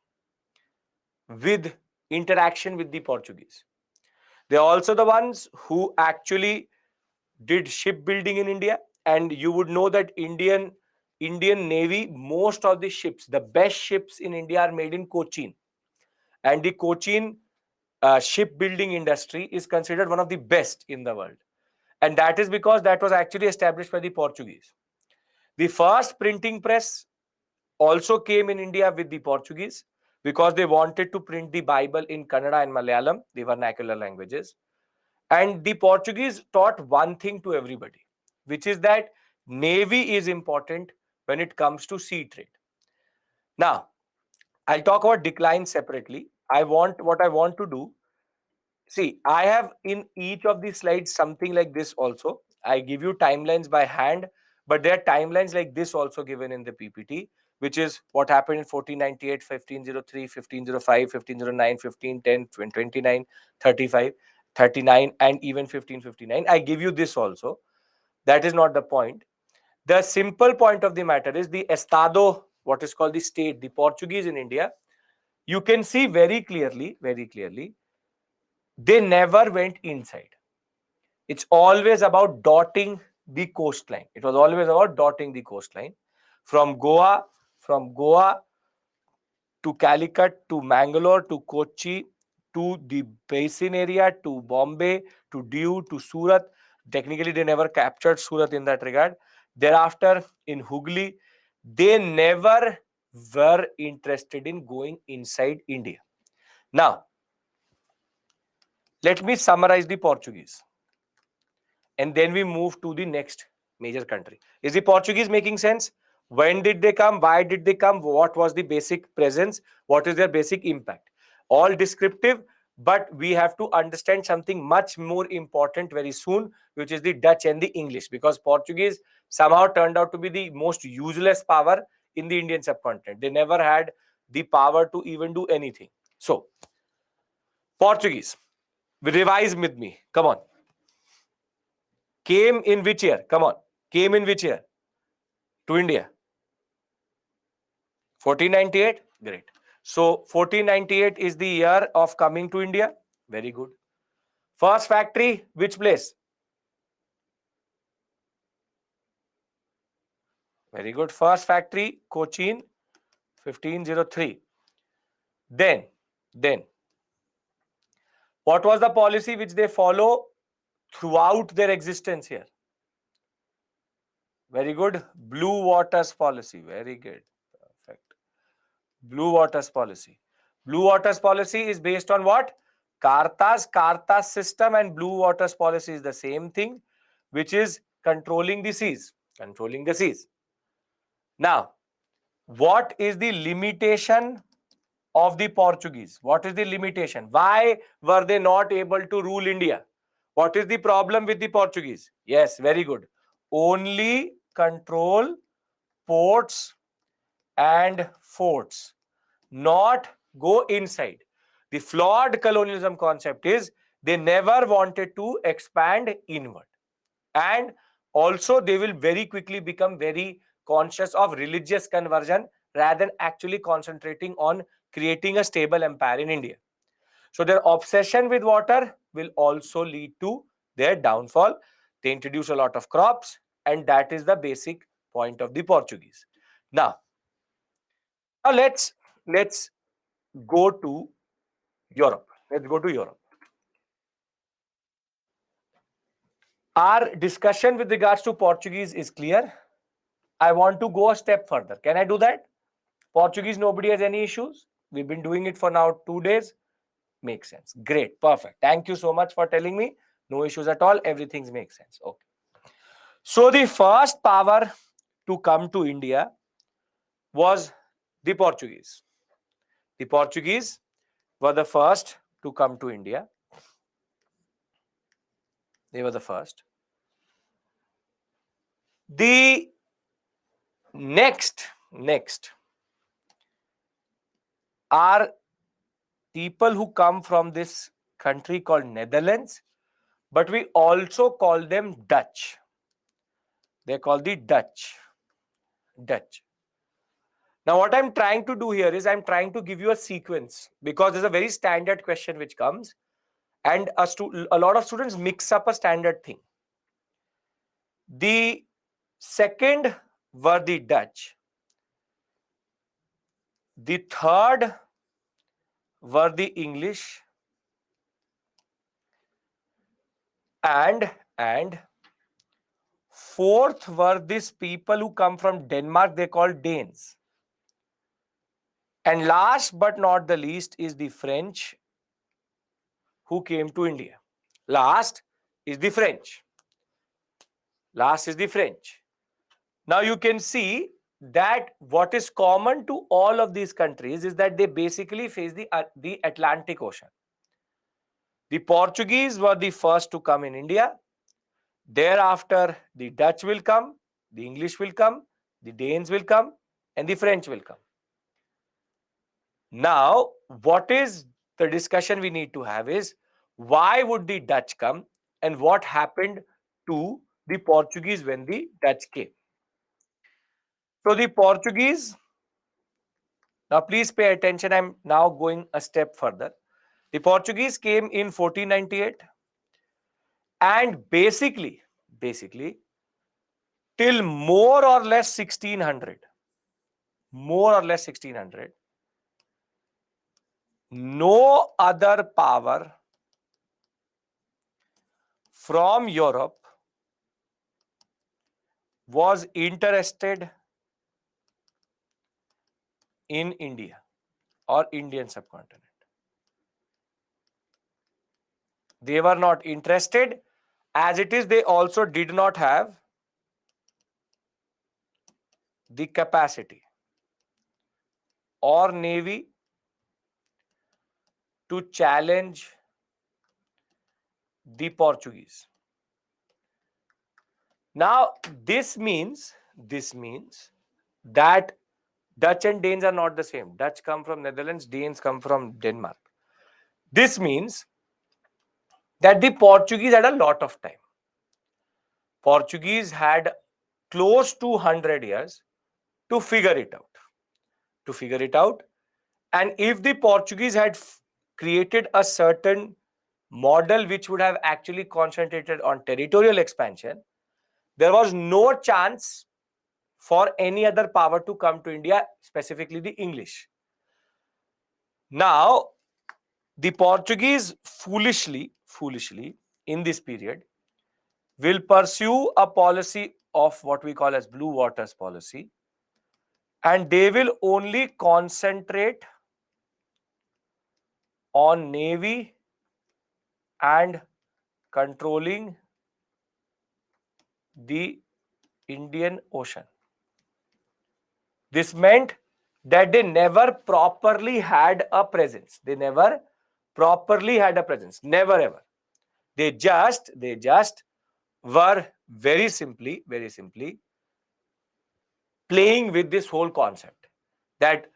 with interaction with the Portuguese. They are also the ones who actually did shipbuilding in India, and you would know that Indian Navy, most of the ships, the best ships in India are made in Cochin, and the Cochin shipbuilding industry is considered one of the best in the world, and that is because that was actually established by the Portuguese. The first printing press also came in India with the Portuguese, because they wanted to print the Bible in Kannada and Malayalam, the vernacular languages. And the Portuguese taught one thing to everybody, which is that navy is important when it comes to sea trade. Now, I'll talk about decline separately. What I want to do. See, I have in each of these slides something like this also. I give you timelines by hand, but there are timelines like this also given in the PPT, which is what happened in 1498, 1503, 1505, 1509, 1510, 29, 35, 39, and even 1559. I give you this also. That is not the point. The simple point of the matter is the Estado, what is called the state, the Portuguese in India. You can see very clearly, they never went inside. It's always about dotting the coastline. It was always about dotting the coastline from Goa to Calicut to Mangalore to Kochi to the basin area to Bombay to Diu to Surat. Technically, they never captured Surat in that regard. Thereafter, in Hooghly, they never were interested in going inside India. Now, let me summarize the Portuguese. And then we move to the next major country. Is the Portuguese making sense? When did they come? Why did they come? What was the basic presence? What is their basic impact? All descriptive, but we have to understand something much more important very soon, which is the Dutch and the English, because Portuguese somehow turned out to be the most useless power in the Indian subcontinent. They never had the power to even do anything. So, Portuguese, revise with me. Come on. Came in which year? Come on. Came in which year? To India? 1498? Great. So 1498 is the year of coming to India. Very good. First factory, which place? Very good. First factory, Cochin, 1503. Then, what was the policy which they follow throughout their existence here? Very good. Blue waters policy. Very good. Perfect. Blue waters policy. Blue waters policy is based on what? Cartas system and blue waters policy is the same thing, which is controlling the seas. Controlling the seas. Now, what is the limitation of the Portuguese? What is the limitation? Why were they not able to rule India? What is the problem with the Portuguese? Yes, very good. Only control ports and forts, not go inside. The flawed colonialism concept is they never wanted to expand inward. And also, they will very quickly become very conscious of religious conversion rather than actually concentrating on creating a stable empire in India. So, their obsession with water will also lead to their downfall. They introduce a lot of crops, and that is the basic point of the Portuguese. Now, let's go to Europe. Let's go to Europe. Our discussion with regards to Portuguese is clear. I want to go a step further. Can I do that? Portuguese, nobody has any issues. We've been doing it for now 2 days. Makes sense. Great. Perfect. Thank you so much for telling me. No issues at all. Everything makes sense. Okay. So the first power to come to India was the Portuguese. The Portuguese were the first to come to India. They were the first. The next are people who come from this country called Netherlands, but we also call them Dutch. They're called the Dutch. Now, what I'm trying to do here is I'm trying to give you a sequence, because there's a very standard question which comes, and a lot of students mix up a standard thing. The second were the Dutch. The third were the English, and fourth were these people who come from Denmark, they called Danes. And last but not the least is the French who came to India. Last is the French. Last is the French. Now you can see that what is common to all of these countries is that they basically face the Atlantic Ocean. The Portuguese were the first to come in India. Thereafter, the Dutch will come, the English will come, the Danes will come, and the French will come. Now, what is the discussion we need to have is why would the Dutch come and what happened to the Portuguese when the Dutch came? So, the Portuguese, now please pay attention, I'm now going a step further. The Portuguese came in 1498 and basically till more or less 1600, no other power from Europe was interested in India or Indian subcontinent. They were not interested. As it is, they also did not have the capacity or navy to challenge the Portuguese. Now, this means that Dutch and Danes are not the same. Dutch come from Netherlands, Danes come from Denmark. This means that the Portuguese had a lot of time. Portuguese had close to 100 years to figure it out. And if the Portuguese had created a certain model which would have actually concentrated on territorial expansion, there was no chance for any other power to come to India, specifically the English. Now, the Portuguese foolishly in this period will pursue a policy of what we call as blue waters policy, and they will only concentrate on navy and controlling the Indian Ocean. This meant that they never properly had a presence. Never ever. They just were very simply playing with this whole concept that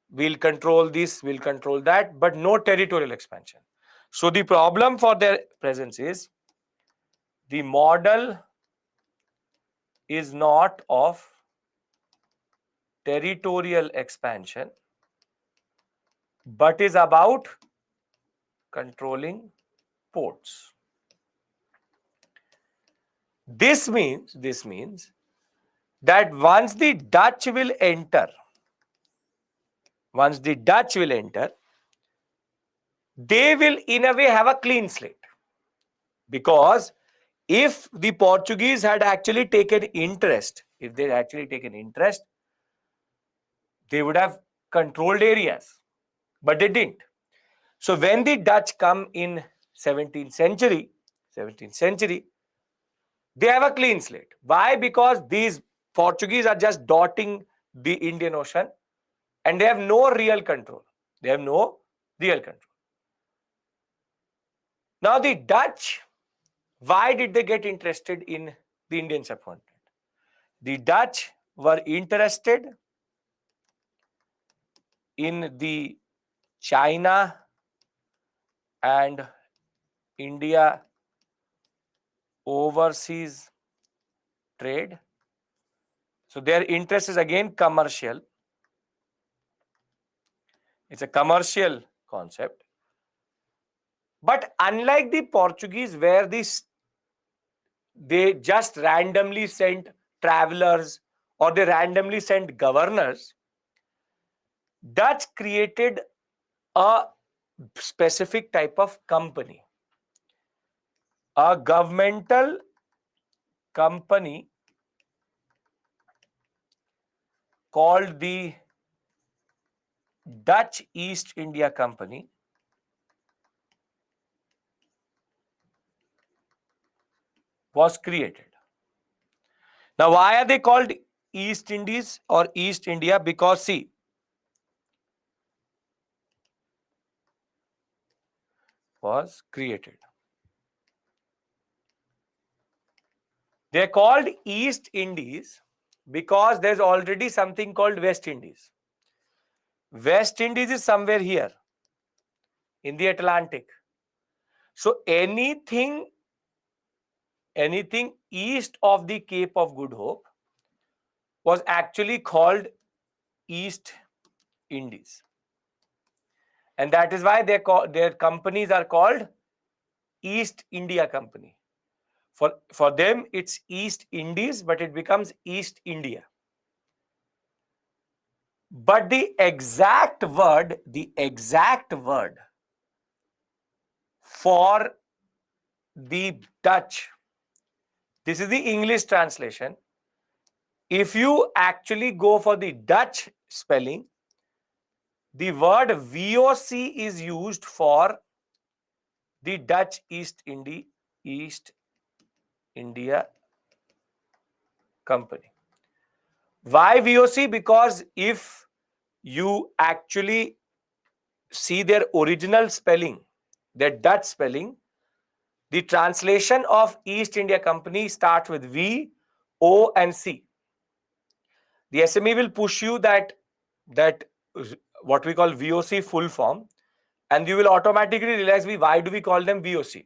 we'll control this, we'll control that, but no territorial expansion. So the problem for their presence is the model is not of territorial expansion, but is about controlling ports. This means that once the Dutch will enter, they will in a way have a clean slate. Because if the Portuguese had actually taken interest, they would have controlled areas, but they didn't. So when the Dutch come in 17th century, they have a clean slate. Why? Because these Portuguese are just dotting the Indian Ocean and they have no real control. Now the Dutch, why did they get interested in the Indian subcontinent? The Dutch were interested in the China and India overseas trade. So their interest is again commercial. It's a commercial concept. But unlike the Portuguese, where they just randomly sent travelers or they randomly sent governors, Dutch created a specific type of company, a governmental company called the Dutch East India Company was created. Now, why are they called East Indies or East India? Because see, was created. They're called East Indies because there's already something called West Indies. West Indies is somewhere here in the Atlantic. So anything east of the Cape of Good Hope was actually called East Indies. And that is why their companies are called East India Company. For them, it's East Indies, but it becomes East India. But the exact word for the Dutch, this is the English translation. If you actually go for the Dutch spelling, the word VOC is used for the Dutch East India Company. Why VOC? Because if you actually see their original spelling, their Dutch spelling, the translation of East India Company starts with V, O, and C. The SME will push you that what we call VOC full form, and you will automatically realize why do we call them VOC?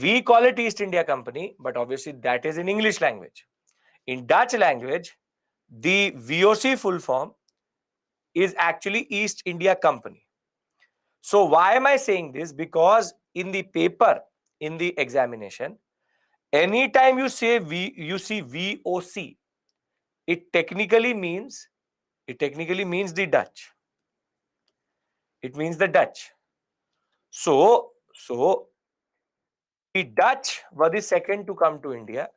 We call it East India Company, but obviously that is in English language. In Dutch language, the VOC full form is actually East India Company. So why am I saying this? Because in the paper, in the examination, anytime you see VOC, it technically means the Dutch. It means the Dutch. So the Dutch were the second to come to India,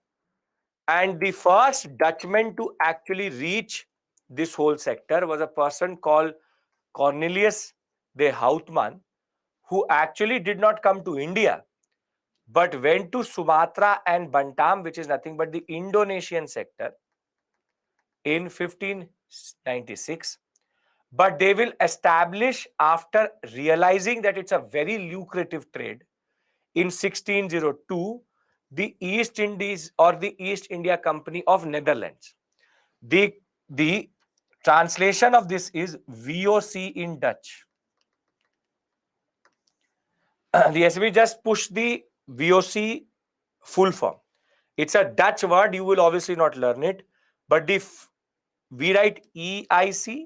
and the first Dutchman to actually reach this whole sector was a person called Cornelius de Houtman, who actually did not come to India, but went to Sumatra and Bantam, which is nothing but the Indonesian sector, in 1596. But they will establish, after realizing that it's a very lucrative trade, in 1602, the East Indies or the East India Company of Netherlands. The translation of this is VOC in Dutch. The SB just push the VOC full form. It's a Dutch word. You will obviously not learn it, but we write EIC.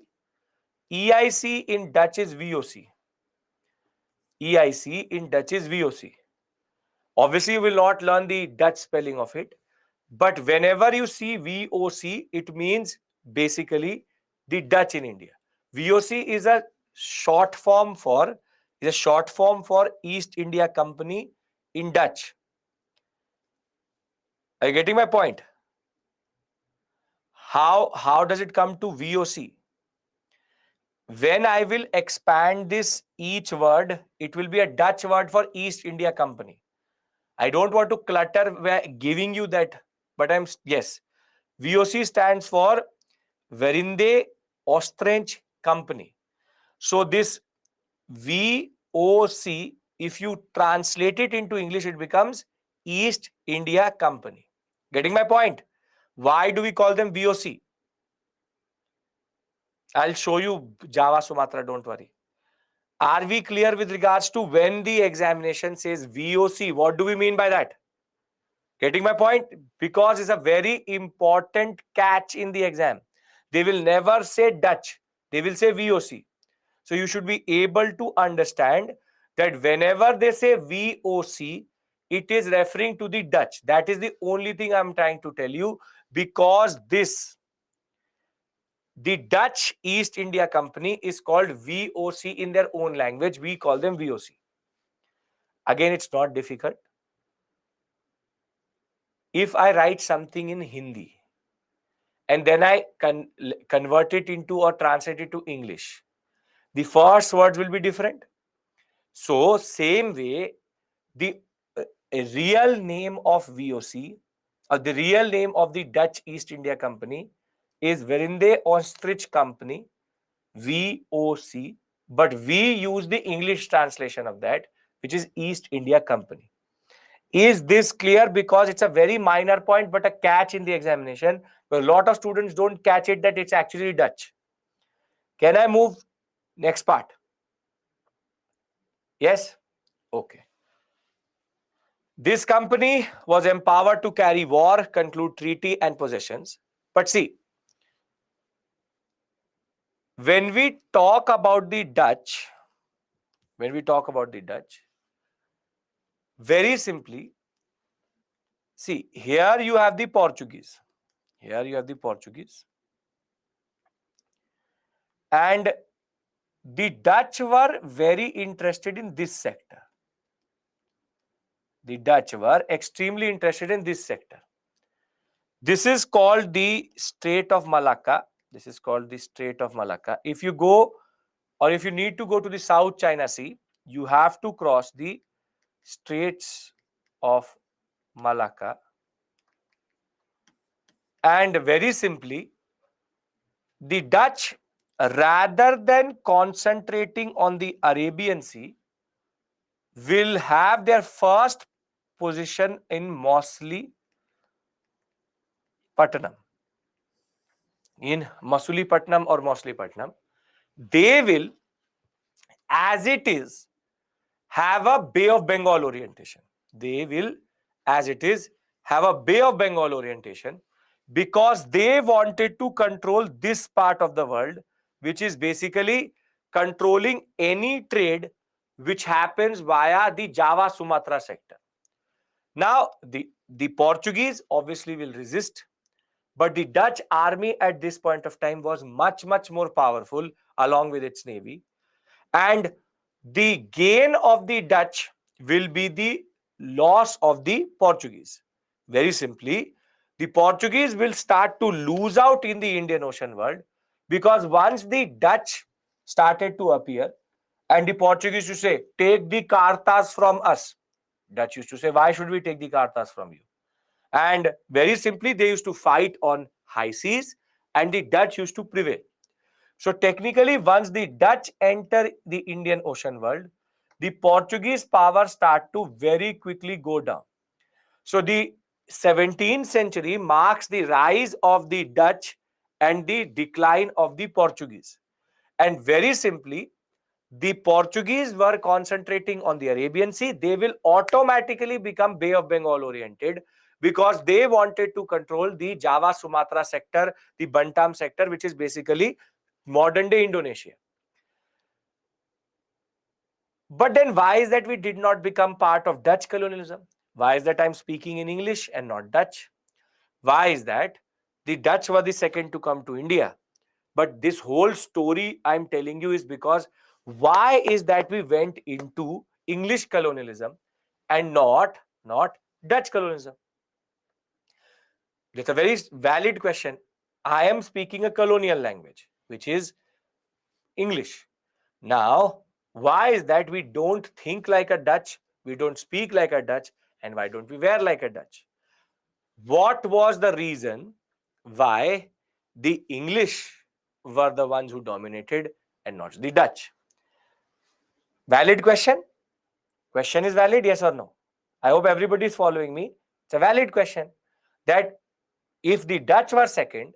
EIC in Dutch is VOC. EIC in Dutch is VOC. Obviously, you will not learn the Dutch spelling of it, but whenever you see VOC, it means basically the Dutch in India. VOC is a short form for East India Company in Dutch. Are you getting my point? How does it come to VOC? When I will expand this each word, it will be a Dutch word for East India Company. I don't want to clutter giving you that, but yes. VOC stands for Verinde Oostfrench Company. So this VOC, if you translate it into English, it becomes East India Company. Getting my point? Why do we call them VOC? I'll show you Java Sumatra, don't worry. Are we clear with regards to when the examination says VOC? What do we mean by that? Getting my point? Because it's a very important catch in the exam. They will never say Dutch. They will say VOC. So you should be able to understand that whenever they say VOC, it is referring to the Dutch. That is the only thing I'm trying to tell you, because the Dutch East India Company is called VOC in their own language. We call them VOC. Again, it's not difficult. If I write something in Hindi and then I convert it into or translate it to English, The first words will be different. So same way, the real name of VOC, or the real name of the Dutch East India Company, is Verinde Ostrich Company, VOC, but we use the English translation of that, which is East India Company. Is this clear? Because it's a very minor point, but a catch in the examination. But a lot of students don't catch it that it's actually Dutch. Can I move next part? Yes? Okay. This company was empowered to carry war, conclude treaty and possessions. But see, when we talk about the Dutch, very simply, see, here you have the Portuguese. Here you have the Portuguese. And the Dutch were very interested in this sector. The Dutch were extremely interested in this sector. This is called the Strait of Malacca. This is called the Strait of Malacca. If you go, or if you need to go to the South China Sea, you have to cross the Straits of Malacca. And very simply, the Dutch, rather than concentrating on the Arabian Sea, will have their first position in Mausoleum, in Masulipatanam or Mausoleum. They will, as it is, have a Bay of Bengal orientation. They will, as it is, have a Bay of Bengal orientation, because they wanted to control this part of the world, which is basically controlling any trade which happens via the Java Sumatra sector. Now, the Portuguese obviously will resist, but the Dutch army at this point of time was much, much more powerful along with its navy. And the gain of the Dutch will be the loss of the Portuguese. Very simply, the Portuguese will start to lose out in the Indian Ocean world, because once the Dutch started to appear and the Portuguese used to say, take the Kartas from us. Dutch used to say, why should we take the Kartas from you? And very simply, they used to fight on high seas and the Dutch used to prevail. So technically, once the Dutch enter the Indian Ocean world, the Portuguese power start to very quickly go down. So the 17th century marks the rise of the Dutch and the decline of the Portuguese. And very simply, the Portuguese were concentrating on the Arabian Sea. They will automatically become Bay of Bengal oriented, because they wanted to control the Java Sumatra sector, the Bantam sector, which is basically modern day Indonesia. But then why is that we did not become part of Dutch colonialism? Why is that I'm speaking in English and not Dutch? Why is that? The Dutch were the second to come to India. But this whole story I'm telling you is because why is that we went into English colonialism and not Dutch colonialism? That's a very valid question. I am speaking a colonial language, which is English. Now, why is that we don't think like a Dutch, we don't speak like a Dutch, and why don't we wear like a Dutch? What was the reason why the English were the ones who dominated and not the Dutch? Valid question? Question is valid, yes or no? I hope everybody is following me. It's a valid question. That if the Dutch were second,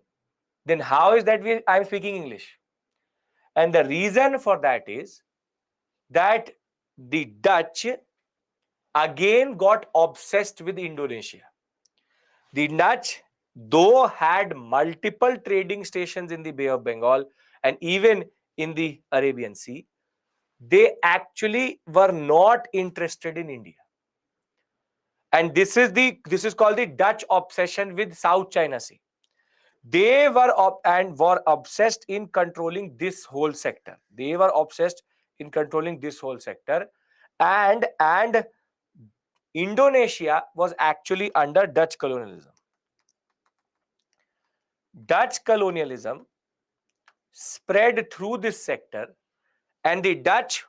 then how is that I'm speaking English? And the reason for that is that the Dutch again got obsessed with Indonesia. The Dutch, though had multiple trading stations in the Bay of Bengal and even in the Arabian Sea, they actually were not interested in India. And this is called the Dutch obsession with South China Sea. They were obsessed in controlling this whole sector. They were obsessed in controlling this whole sector, and Indonesia was actually under Dutch colonialism. Dutch colonialism spread through this sector, And the Dutch,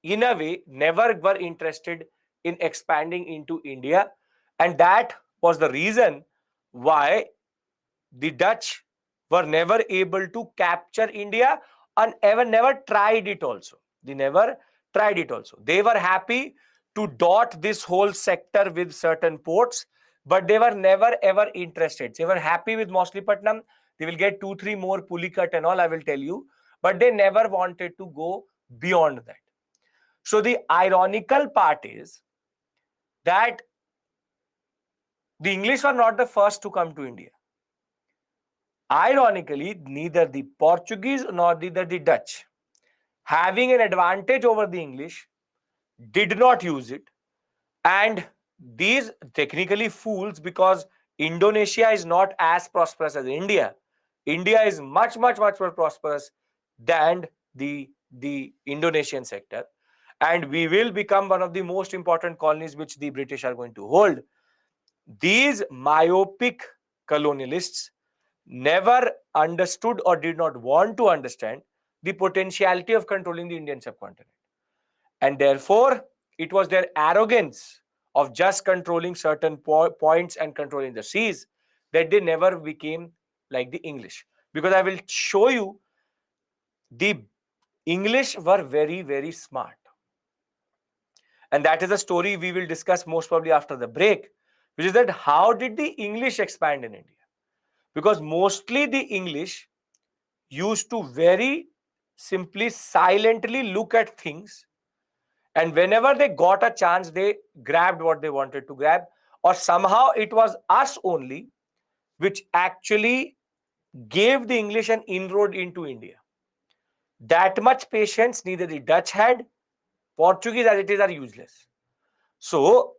in a way, never were interested in expanding into India. And that was the reason why the Dutch were never able to capture India and ever never tried it also. They never tried it also. They were happy to dot this whole sector with certain ports, but they were never ever interested. They were happy with Moslepatnam. They will get 2, 3 more Pulikat and all, I will tell you, but they never wanted to go beyond that. So the ironical part is that the English were not the first to come to India. Ironically, neither the Portuguese nor neither the Dutch, having an advantage over the English, did not use it. And these technically fools, because Indonesia is not as prosperous as India. India is much, much, much more prosperous than the Indonesian sector. And we will become one of the most important colonies which the British are going to hold. These myopic colonialists never understood or did not want to understand the potentiality of controlling the Indian subcontinent. And therefore, it was their arrogance of just controlling certain points and controlling the seas that they never became like the English. Because I will show you, the English were very, very smart. And that is a story we will discuss most probably after the break, which is that how did the English expand in India? Because mostly the English used to very simply silently look at things, and whenever they got a chance they grabbed what they wanted to grab, or somehow it was us only which actually gave the English an inroad into India. That much patience neither the Dutch had. Portuguese as it is are useless. So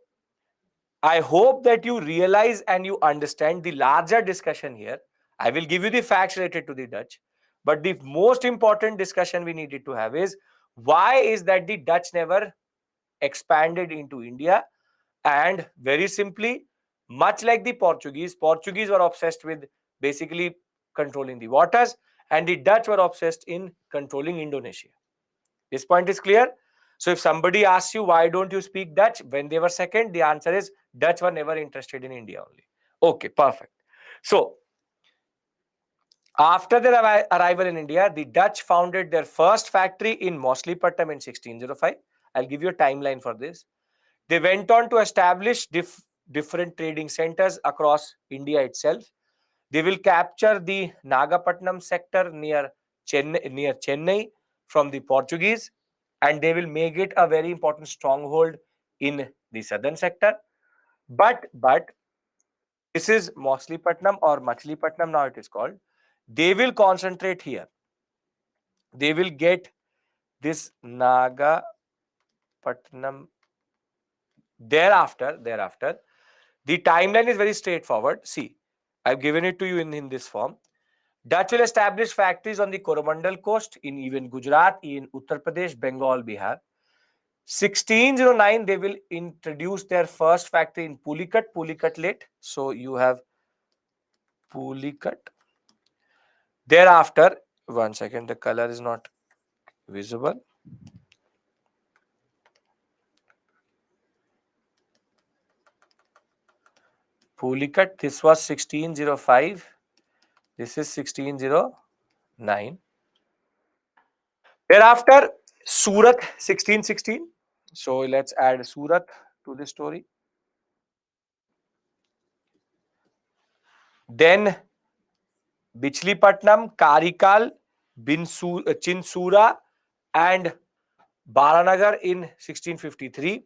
I hope that you realize and you understand the larger discussion here. I will give you the facts related to the Dutch, but the most important discussion we needed to have is why is that the Dutch never expanded into India? And very simply, much like the Portuguese, Portuguese were obsessed with basically controlling the waters, and the Dutch were obsessed in controlling Indonesia. This point is clear. So if somebody asks you why don't you speak Dutch when they were second, the answer is Dutch were never interested in India only. Okay, perfect. So after their arrival in India, the Dutch founded their first factory in Moslepatnam in 1605. I'll give you a timeline for this. They went on to establish different trading centers across India itself. They will capture the Nagapatnam sector near Chennai from the Portuguese, and they will make it a very important stronghold in the southern sector. But this is Moslepatnam or Machilipatnam now it is called. They will concentrate here. They will get this Nagapatnam. Thereafter, the timeline is very straightforward. See, I've given it to you in this form. Dutch will establish factories on the Coromandel coast, in even Gujarat, in Uttar Pradesh, Bengal, Bihar. 1609, they will introduce their first factory in Pulikat late. So you have Pulikat. Thereafter, one second, the color is not visible. Pulikat, this was 1605. This is 1609. Thereafter, Surat 1616. So let's add Surat to this story. Then Bichilipatnam, Karikal, Chinsura, and Baranagar in 1653.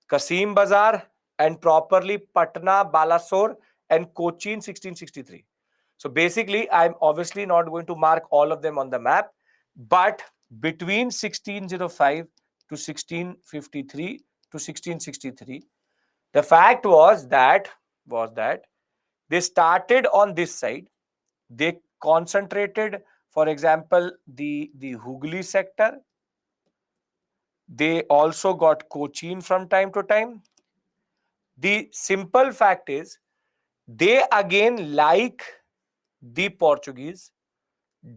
Kasim Bazar and properly Patna, Balasore, and Kochi in 1663. So basically, I'm obviously not going to mark all of them on the map, but between 1605 to 1653 to 1663, the fact was that they started on this side. They concentrated, for example, the Hooghly sector. They also got Cochin from time to time. The simple fact is, they again, like the Portuguese,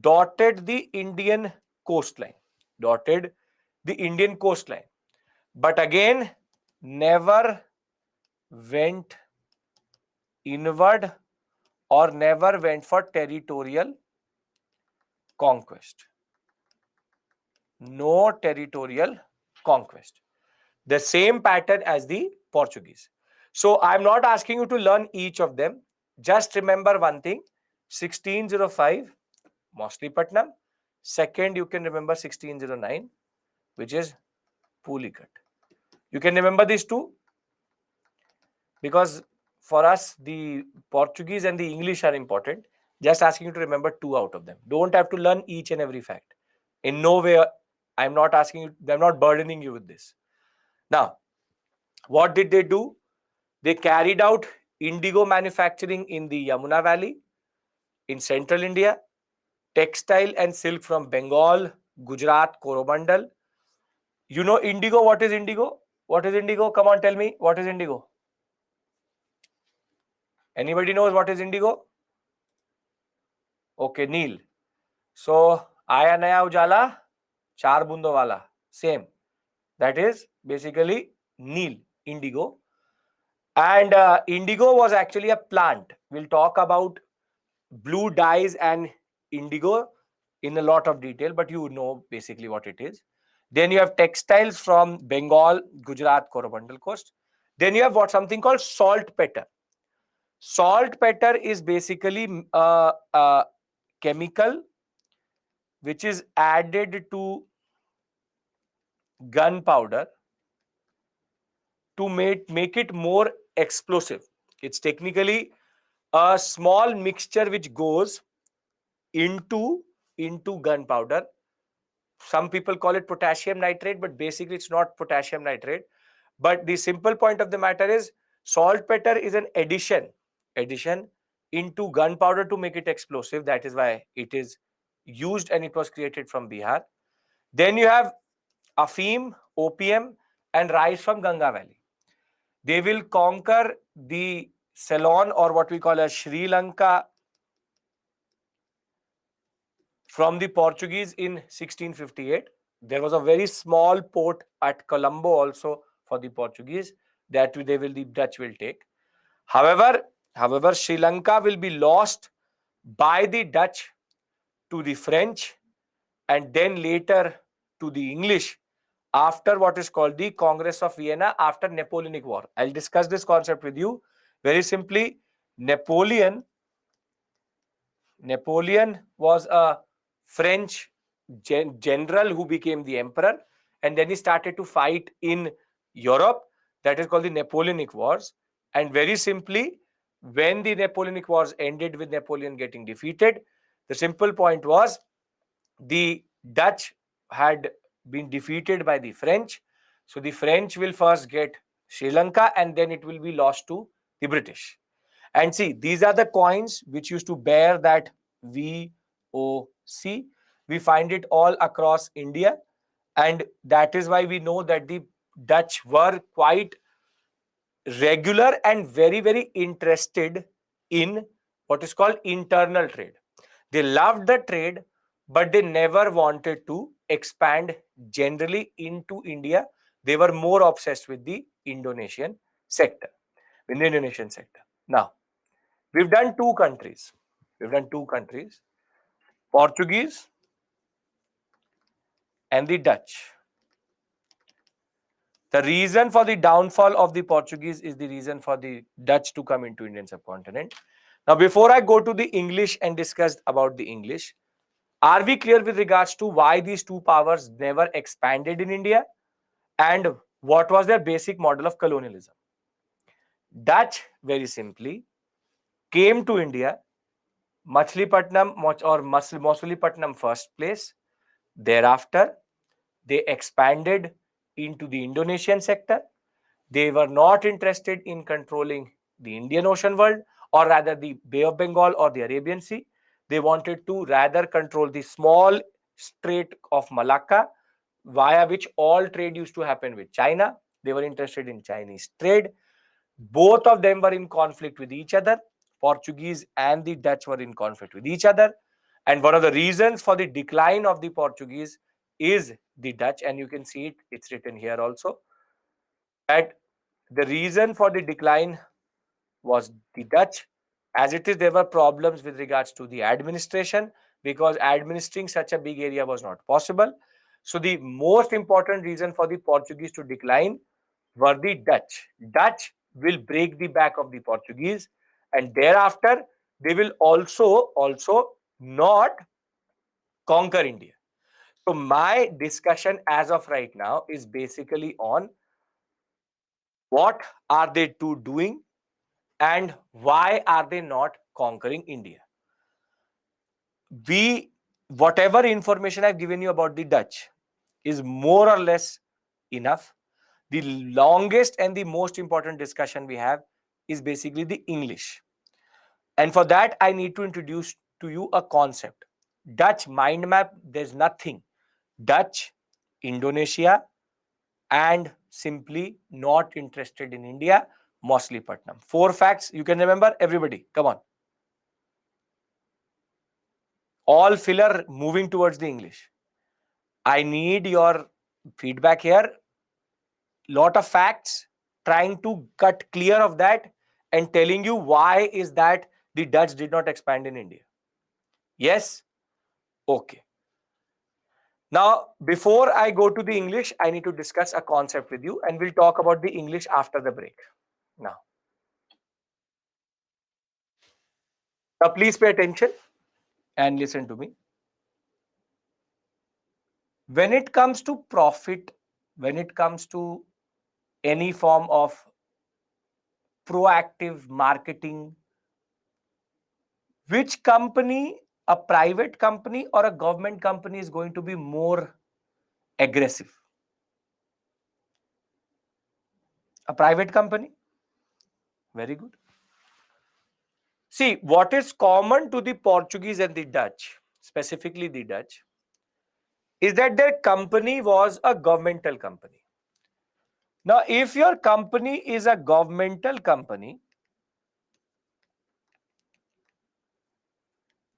dotted the Indian coastline. Dotted the Indian coastline, but again never went inward or never went for territorial conquest. No territorial conquest. The same pattern as the Portuguese. So I'm not asking you to learn each of them. Just remember one thing: 1605, Moslipatnam. Second, you can remember 1609, which is Pulicat. You can remember these two because for us, the Portuguese and the English are important. Just asking you to remember two out of them. Don't have to learn each and every fact. In no way, I'm not asking you, I'm not burdening you with this. Now, what did they do? They carried out indigo manufacturing in the Yamuna Valley, in central India, textile and silk from Bengal, Gujarat, Coromandel. You know indigo? What is indigo? What is indigo? Come on, tell me. What is indigo? Anybody knows what is indigo? Okay, Neil. So, Aya Naya Ujala, Char Bundo Wala. Same. That is basically Neil, indigo. And indigo was actually a plant. We'll talk about blue dyes and indigo in a lot of detail, but you know basically what it is. Then you have textiles from Bengal, Gujarat, Coromandel coast. Then you have what something called saltpeter. Saltpeter is basically a chemical which is added to gunpowder to make it more explosive. It's technically a small mixture which goes into gunpowder. Some people call it potassium nitrate, but basically it's not potassium nitrate. But the simple point of the matter is saltpeter is an addition into gunpowder to make it explosive. That is why it is used and it was created from Bihar. Then you have Afim, opium, and rice from Ganga Valley. They will conquer the Ceylon, or what we call as Sri Lanka, from the Portuguese in 1658. There was a very small port at Colombo also for the Portuguese that the Dutch will take. However, Sri Lanka will be lost by the Dutch to the French and then later to the English after what is called the Congress of Vienna after Napoleonic War. I'll discuss this concept with you very simply. Napoleon was a French general who became the emperor, and then he started to fight in Europe. That is called the Napoleonic Wars. And very simply, when the Napoleonic Wars ended with Napoleon getting defeated, the simple point was the Dutch had been defeated by the French. So the French will first get Sri Lanka and then it will be lost to the British. And see, these are the coins which used to bear that VOC. We find it all across India. And that is why we know that the Dutch were quite regular and very, very interested in what is called internal trade. They loved the trade, but they never wanted to expand generally into India. They were more obsessed with the Indonesian sector, in the Indonesian sector. Now, we've done two countries. Portuguese and the Dutch. The reason for the downfall of the Portuguese is the reason for the Dutch to come into Indian subcontinent. Now, before I go to the English and discuss about the English, are we clear with regards to why these two powers never expanded in India and what was their basic model of colonialism? Dutch, very simply, came to India, Machilipatnam or Masulipatam first place. Thereafter, they expanded into the Indonesian sector. They were not interested in controlling the Indian Ocean world, or rather the Bay of Bengal or the Arabian Sea. They wanted to rather control the small strait of Malacca, via which all trade used to happen with China. They were interested in Chinese trade. Both of them were in conflict with each other. Portuguese and the Dutch were in conflict with each other. And one of the reasons for the decline of the Portuguese is the Dutch, and you can see it, it's written here also, that the reason for the decline was the Dutch. As it is, there were problems with regards to the administration, because administering such a big area was not possible. So the most important reason for the Portuguese to decline were the Dutch. Dutch will break the back of the Portuguese, and thereafter they will also not conquer India. So my discussion as of right now is basically on what are they two doing and why are they not conquering India. Whatever information I've given you about the Dutch is more or less enough. The longest and the most important discussion we have is basically the English. And for that, I need to introduce to you a concept. Dutch mind map, there's nothing. Dutch, Indonesia, and simply not interested in India, Mausolepatnam. 4 facts you can remember, everybody. Come on. All filler moving towards the English. I need your feedback here. Lot of facts, trying to cut clear of that and telling you why is that the Dutch did not expand in India. Yes? Okay. Now, before I go to the English, I need to discuss a concept with you, and we'll talk about the English after the break. Now please pay attention and listen to me. When it comes to profit, when it comes to any form of proactive marketing, which company, a private company or a government company, is going to be more aggressive? A private company. Very good. See, what is common to the Portuguese and the Dutch, specifically the Dutch, is that their company was a governmental company. Now, if your company is a governmental company,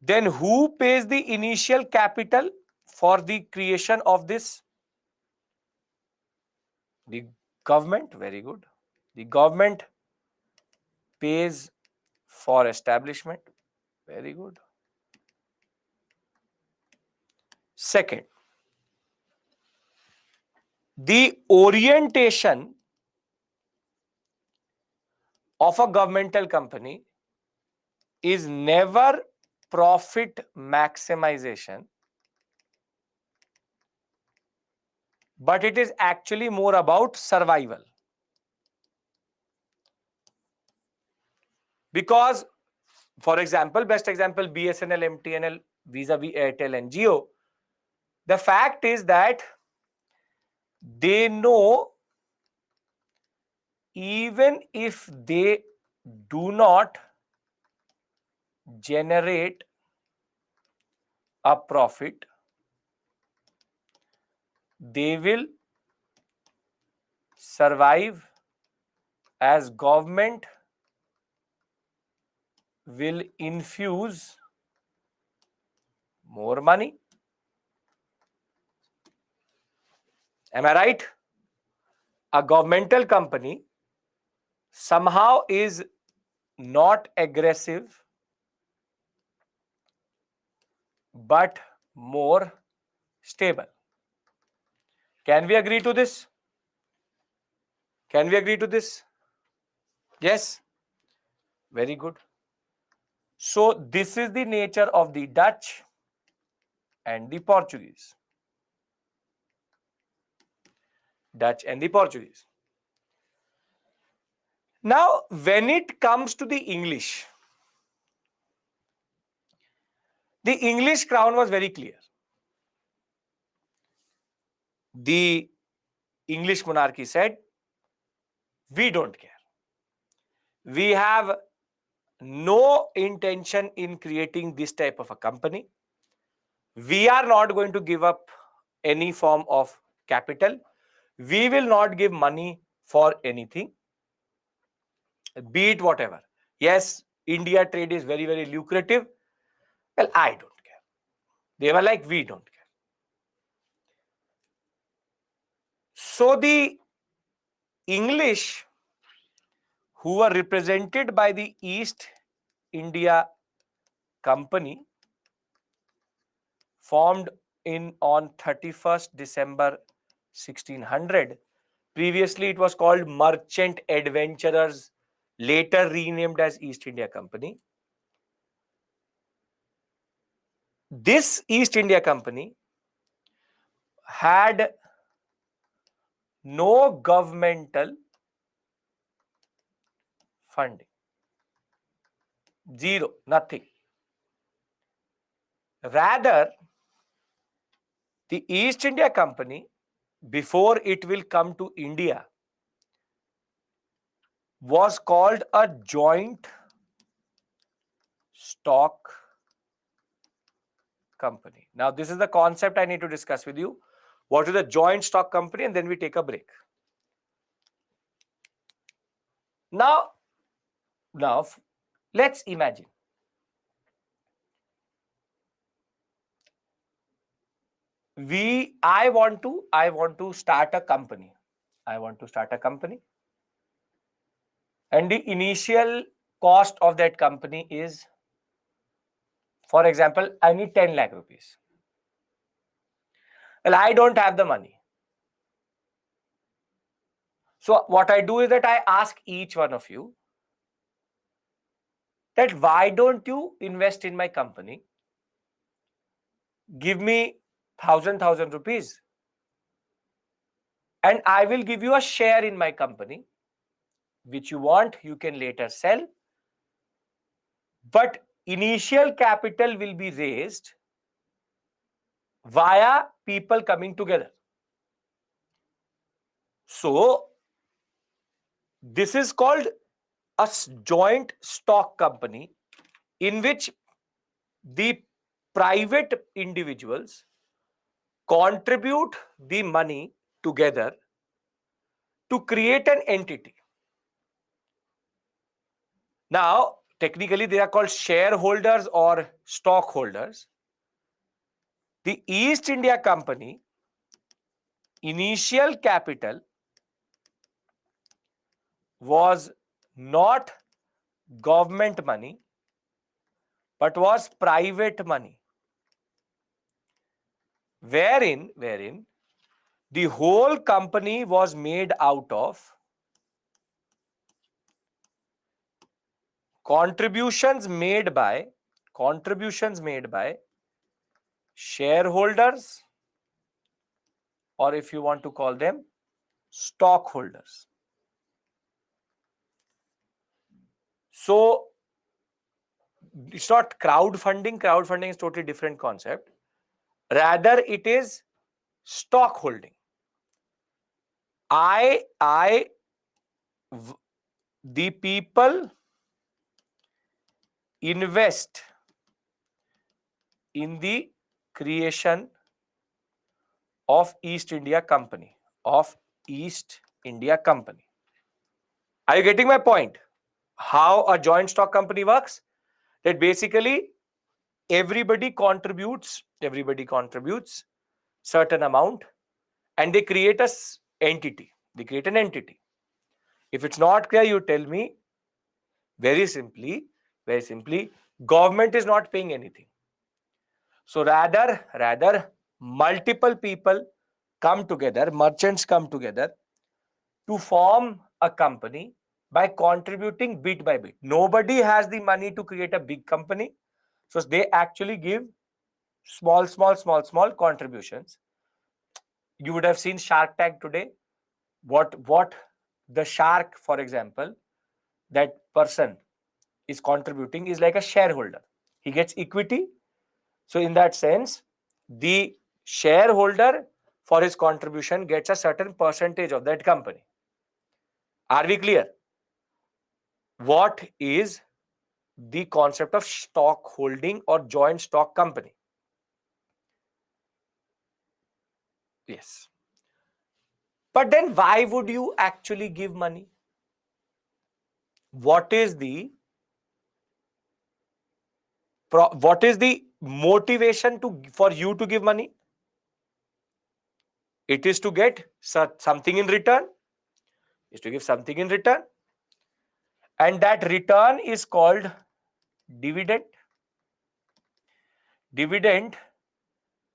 then who pays the initial capital for the creation of this? The government. Very good. The government pays for establishment. Very good. Second, the orientation of a governmental company is never profit maximization, but it is actually more about survival. Because, for example, best example, BSNL, MTNL vis-a-vis Airtel and Jio, the fact is that they know even if they do not generate a profit, they will survive, as government will infuse more money. Am I right? A governmental company somehow is not aggressive but more stable. Can we agree to this? Can we agree to this? Yes? Very good. So this is the nature of the Dutch and the Portuguese. Dutch and the Portuguese. Now, when it comes to the English crown was very clear. The English monarchy said, we don't care. We have no intention in creating this type of a company. We are not going to give up any form of capital. We will not give money for anything, be it whatever. Yes, India trade is very, very lucrative. Well, I don't care. They were like, we don't care. So the English, who were represented by the East India Company, formed in on 31st December 1600. Previously, it was called Merchant Adventurers, later renamed as East India Company. This East India Company had no governmental funding. Zero, nothing. Rather, the East India Company, before it will come to India, was called a joint stock company. Now, this is the concept I need to discuss with you. What is a joint stock company? And then we take a break. Now, let's imagine I want to start a company. I want to start a company, and the initial cost of that company is, for example, I need 10 lakh rupees. Well, I don't have the money. So what I do is that I ask each one of you that why don't you invest in my company? Give me thousand rupees, and I will give you a share in my company, which you want, you can later sell. But initial capital will be raised via people coming together. So this is called a joint stock company, in which the private individuals contribute the money together to create an entity. Now, technically, they are called shareholders or stockholders. The East India Company initial capital was not government money, but was private money, wherein the whole company was made out of contributions made by shareholders, or if you want to call them, stockholders. So it's not crowdfunding is totally different concept. Rather, it is stock holding. The people invest in the creation of East India Company. Are you getting my point? How a joint stock company works? That basically everybody contributes certain amount, and they create entity. They create an entity. If it's not clear, you tell me. Very simply, government is not paying anything. So rather, multiple people come together, merchants come together to form a company by contributing bit by bit. Nobody has the money to create a big company, so they actually give small contributions. You would have seen Shark Tank today. What the shark, for example, that person is contributing is like a shareholder. He gets equity. So in that sense, the shareholder for his contribution gets a certain percentage of that company. Are we clear? What is the concept of stock holding or joint stock company? Yes. But then why would you actually give money? What is the motivation for you to give money? It is to get something in return, is to give something in return, and that return is called dividend. Dividend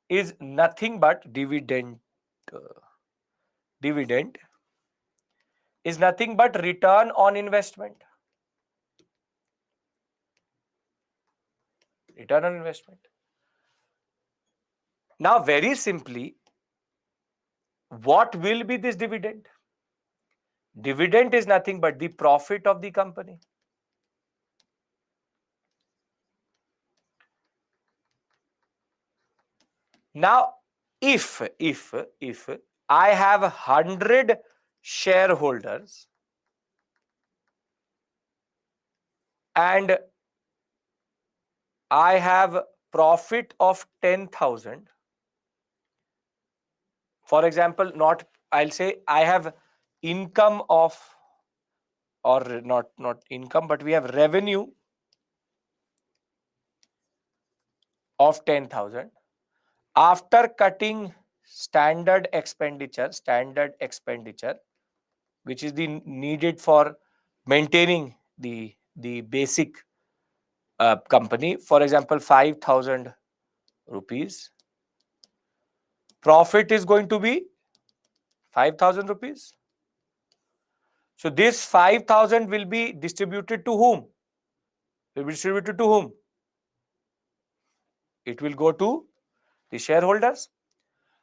is nothing but uh, dividend is nothing but return on investment. Return on investment. Now, very simply, what will be this dividend? Dividend is nothing but the profit of the company. Now, if I have 100 shareholders and I have profit of 10,000, for example, not, I'll say I have income of, or not income, but we have revenue of 10,000 after cutting standard expenditure, which is the needed for maintaining the basic company. For example, 5,000 rupees. Profit is going to be 5,000 rupees. So this 5,000 will be distributed to whom? Will be distributed to whom? It will go to the shareholders.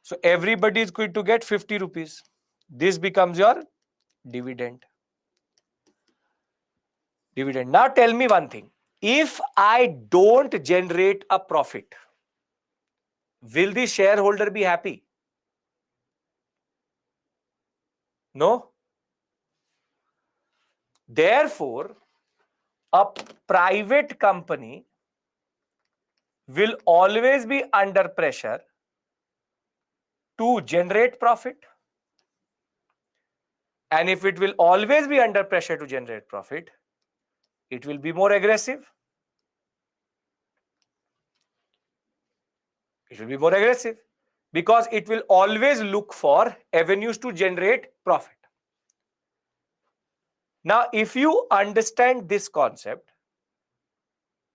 So everybody is going to get 50 rupees. This becomes your dividend. Dividend. Now tell me one thing. If I don't generate a profit, will the shareholder be happy? No. Therefore, a private company will always be under pressure to generate profit. And if it will always be under pressure to generate profit, it will be more aggressive. It will be more aggressive because it will always look for avenues to generate profit. Now, if you understand this concept,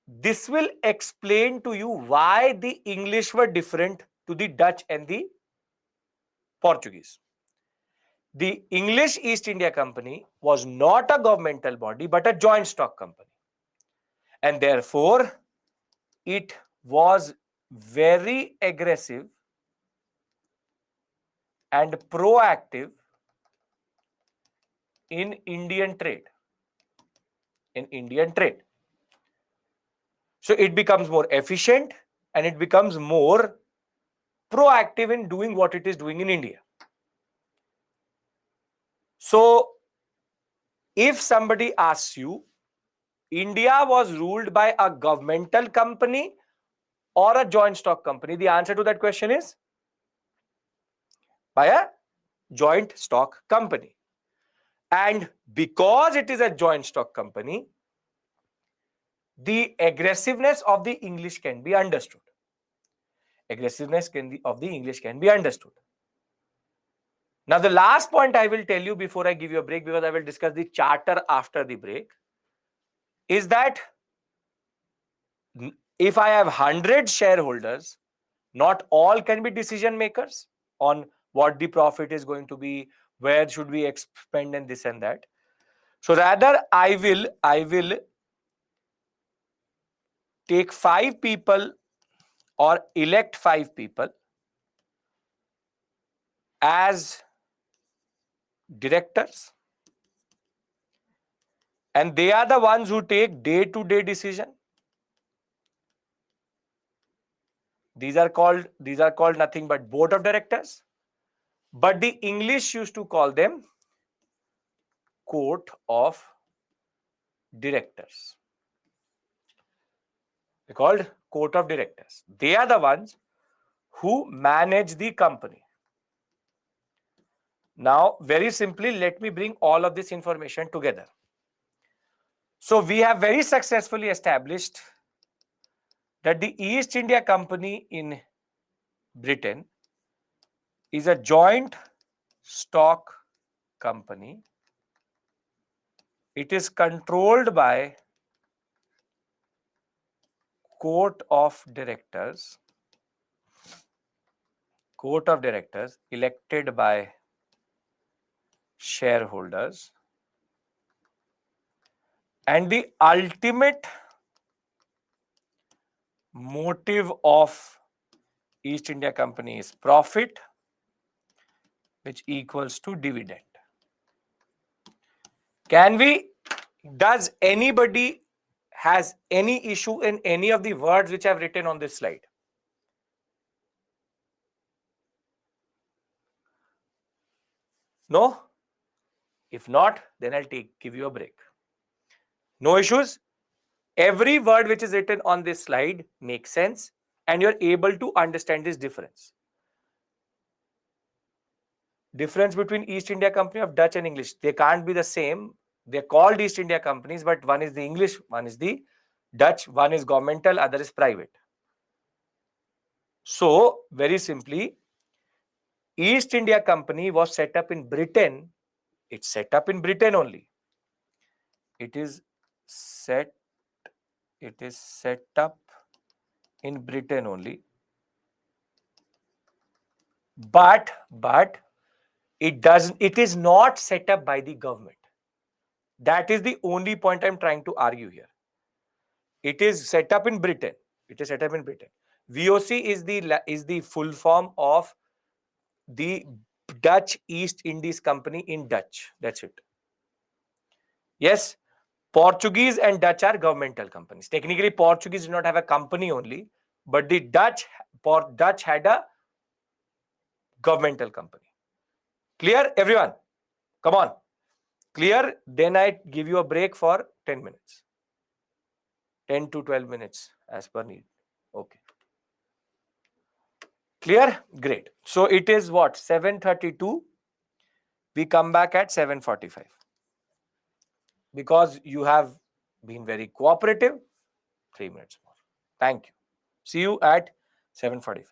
this will explain to you why the English were different to the Dutch and the Portuguese. The English East India Company was not a governmental body but a joint stock company. And therefore, it was very aggressive and proactive in Indian trade. In Indian trade. So it becomes more efficient and it becomes more proactive in doing what it is doing in India. So if somebody asks you, India was ruled by a governmental company or a joint stock company, the answer to that question is by a joint stock company. And because it is a joint stock company, the aggressiveness of the English can be understood. Of the English can be understood. Now, the last point I will tell you before I give you a break, because I will discuss the charter after the break, is that if I have 100 shareholders, not all can be decision makers on what the profit is going to be, where should we expend, and this and that. So rather, I will take 5 people or elect 5 people as directors, and they are the ones who take day-to-day decision. These are called nothing but board of directors, but the English used to call them court of directors. They're called court of directors. They are the ones who manage the company. Now, very simply, let me bring all of this information together. So we have very successfully established that the East India Company in Britain is a joint stock company. It is controlled by court of directors, elected by shareholders, and the ultimate motive of East India Company is profit, which equals to dividend. Does anybody has any issue in any of the words which I've written on this slide? No? If not, then I'll give you a break. No issues? Every word which is written on this slide makes sense and you're able to understand this difference. Difference between East India Company of Dutch and English. They can't be the same. They're called East India companies, but one is the English, one is the Dutch, one is governmental, other is private. So, very simply, East India Company was set up in Britain. It's set up in Britain only. It is set up in Britain only. But it is not set up by the government. That is the only point I'm trying to argue here. It is set up in Britain. VOC is the full form of the Dutch East Indies Company in Dutch. That's it. Yes, Portuguese and Dutch are governmental companies. Technically, Portuguese did not have a company only, but the Dutch had a governmental company. Clear, everyone? Come on. Clear? Then I give you a break for 10 minutes. 10 to 12 minutes as per need. Okay. Clear? Great. So it is what? 7:32. We come back at 7:45. Because you have been very cooperative, 3 minutes more. Thank you. See you at 7:45.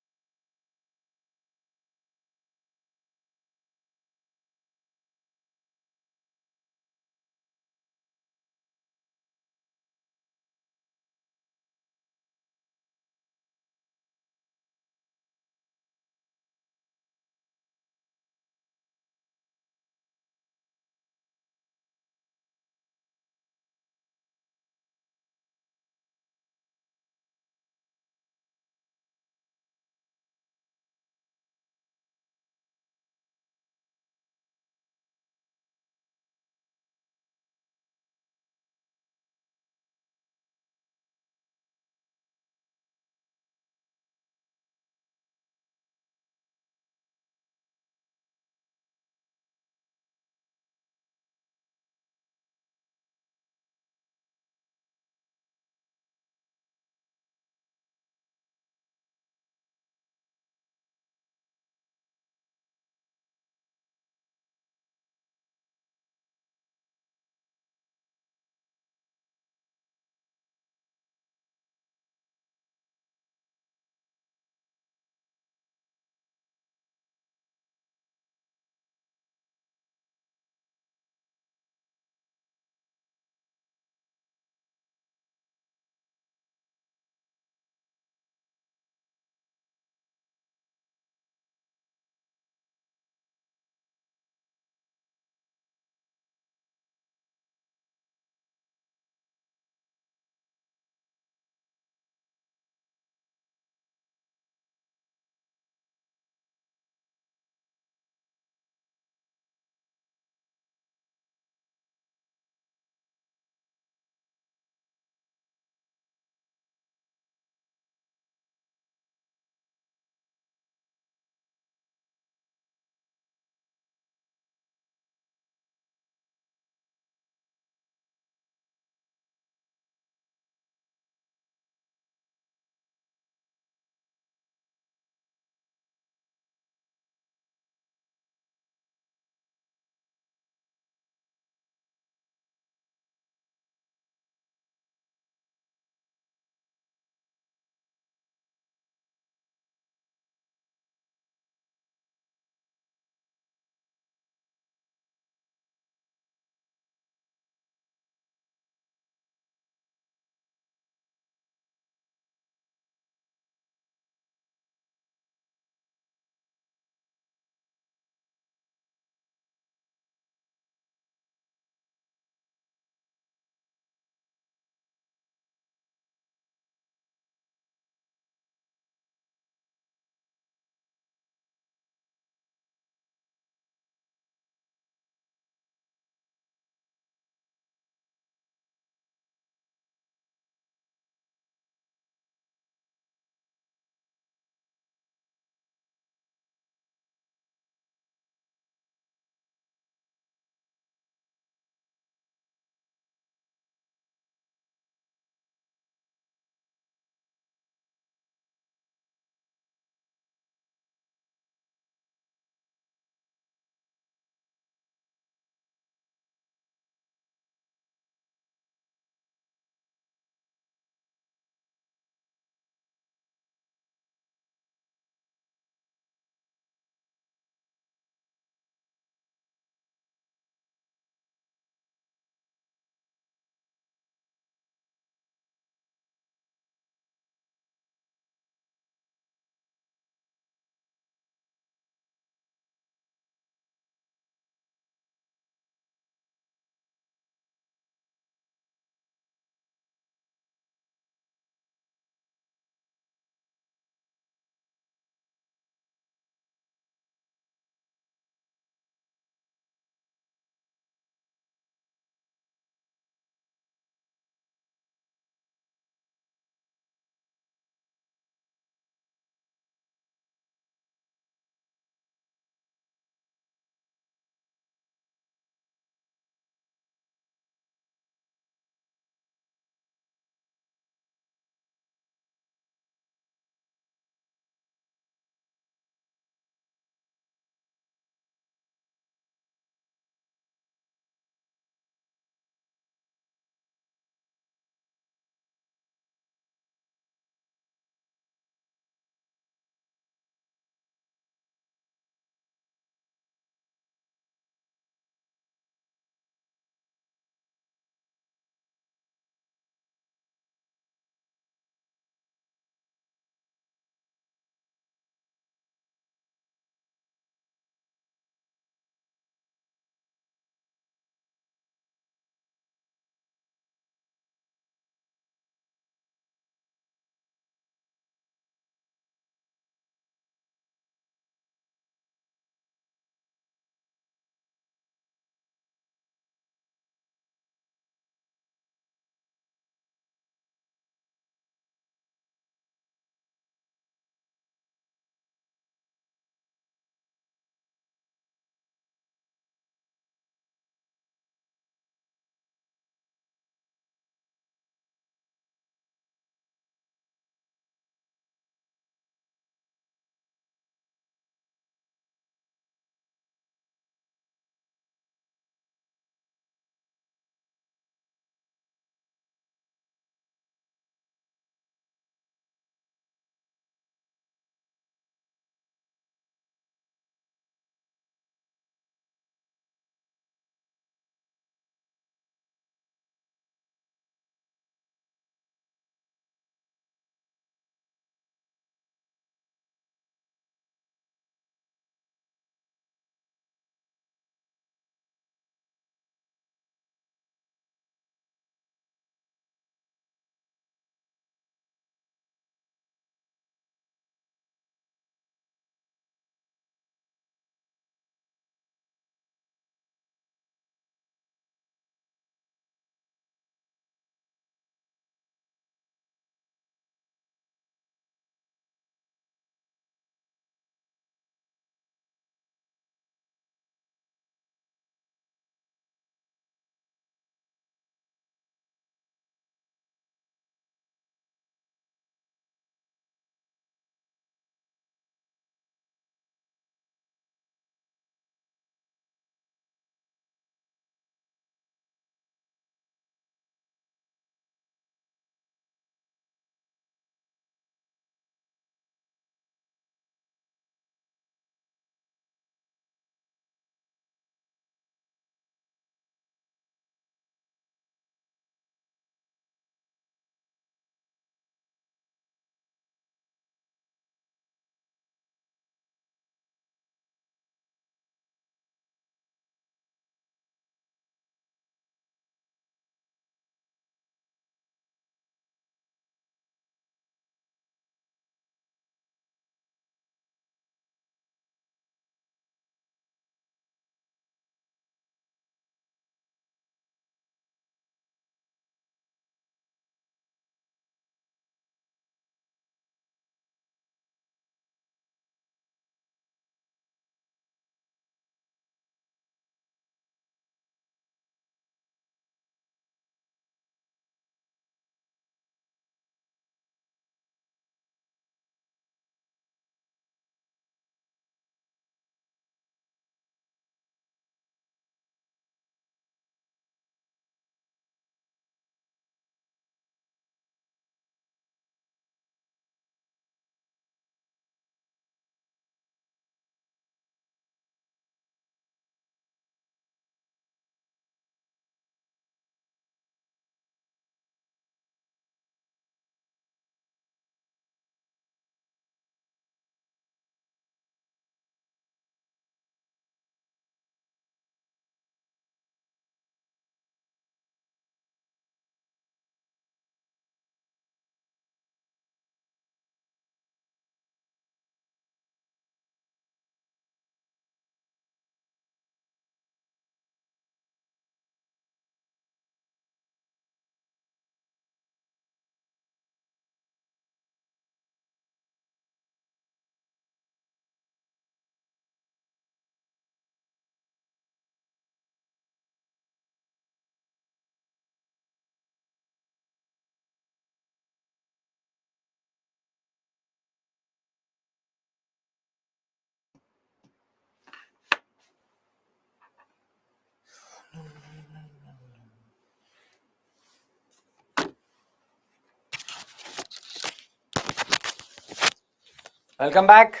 Welcome back.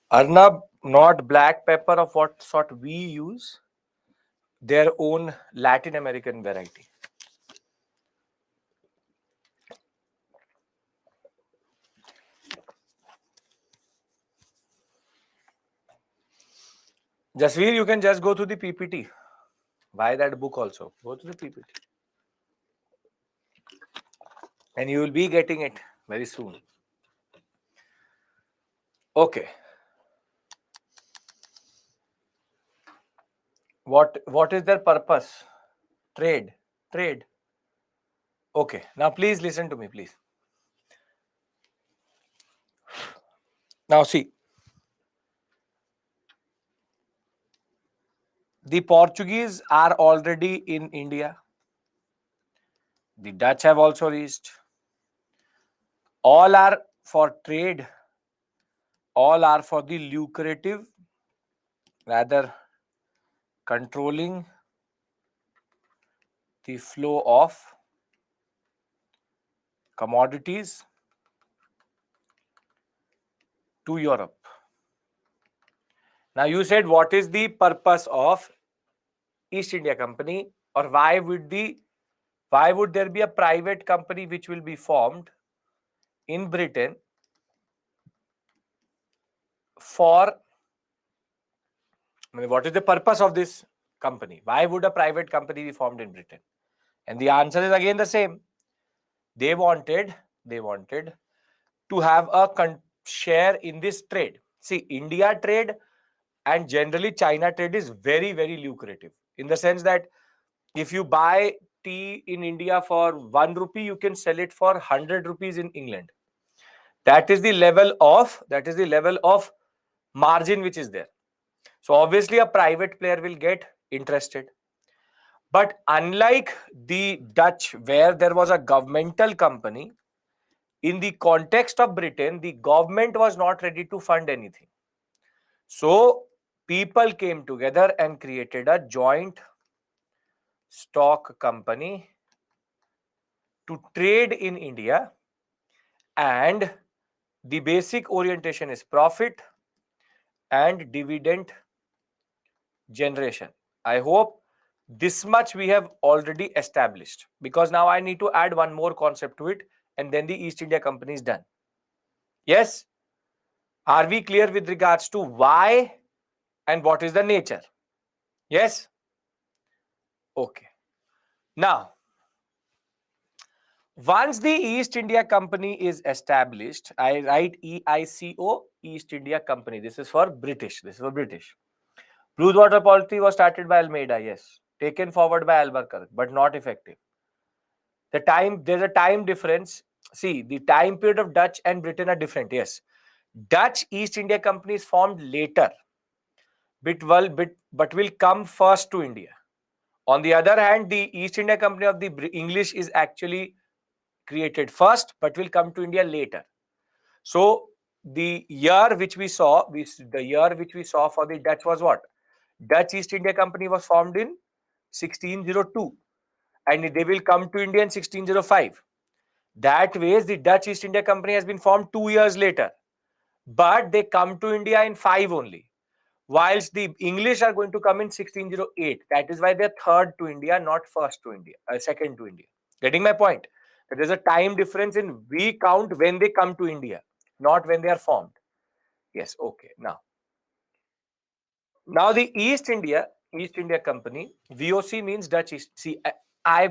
Arnab, not black pepper of what sort we use, their own Latin American variety. Jasveer, you can just go to the PPT. Buy that book also. Go to the PPT. And you will be getting it very soon. Okay. What is their purpose? Trade. Trade. Okay. Now please listen to me, please. Now see, the Portuguese are already in India. The Dutch have also reached. All are for trade. All are for the lucrative, rather controlling the flow of commodities to Europe. Now you said what is the purpose of East India Company, or why would there be a private company which will be formed in Britain for, I mean, what is the purpose of this company? Why would a private company be formed in Britain? And the answer is again the same. They wanted to have a share in this trade. See, India trade and generally China trade is very, very lucrative, in the sense that if you buy tea in India for 1 rupee, you can sell it for 100 rupees in England. That is the level of margin which is there. So obviously a private player will get interested. But unlike the Dutch, where there was a governmental company, in the context of Britain, the government was not ready to fund anything. So people came together and created a joint stock company to trade in India, and the basic orientation is profit and dividend generation. I hope this much we have already established, because now I need to add one more concept to it, and then the East India Company is done. Yes? Are we clear with regards to why and what is the nature? Yes? Okay. Now, once the East India Company is established, I write EICO, East India Company. This is for British. This is for British. Blue water policy was started by Almeida, yes. Taken forward by Albuquerque, but not effective. There's a time difference. See, the time period of Dutch and Britain are different, yes. Dutch East India Company is formed later, but will come first to India. On the other hand, the East India Company of the English is actually created first, but will come to India later. So the year which we saw, for the Dutch was what? Dutch East India Company was formed in 1602, and they will come to India in 1605. That way, the Dutch East India Company has been formed 2 years later, but they come to India in 5 only, whilst the English are going to come in 1608. That is why they're third to India, not first to India, second to India. Getting my point? There is a time difference in we count when they come to India, not when they are formed. Yes, okay. Now the East India Company, VOC means Dutch East. See, I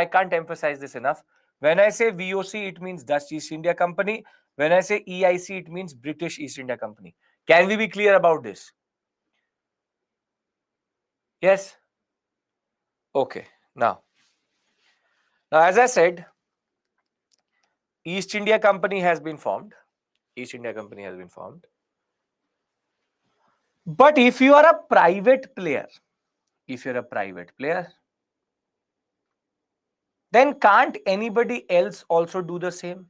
can't emphasize this enough. When I say VOC, it means Dutch East India Company. When I say EIC, it means British East India Company. Can we be clear about this? Yes. Okay. Now, as I said, East India Company has been formed. East India Company has been formed. But if you are a private player, then can't anybody else also do the same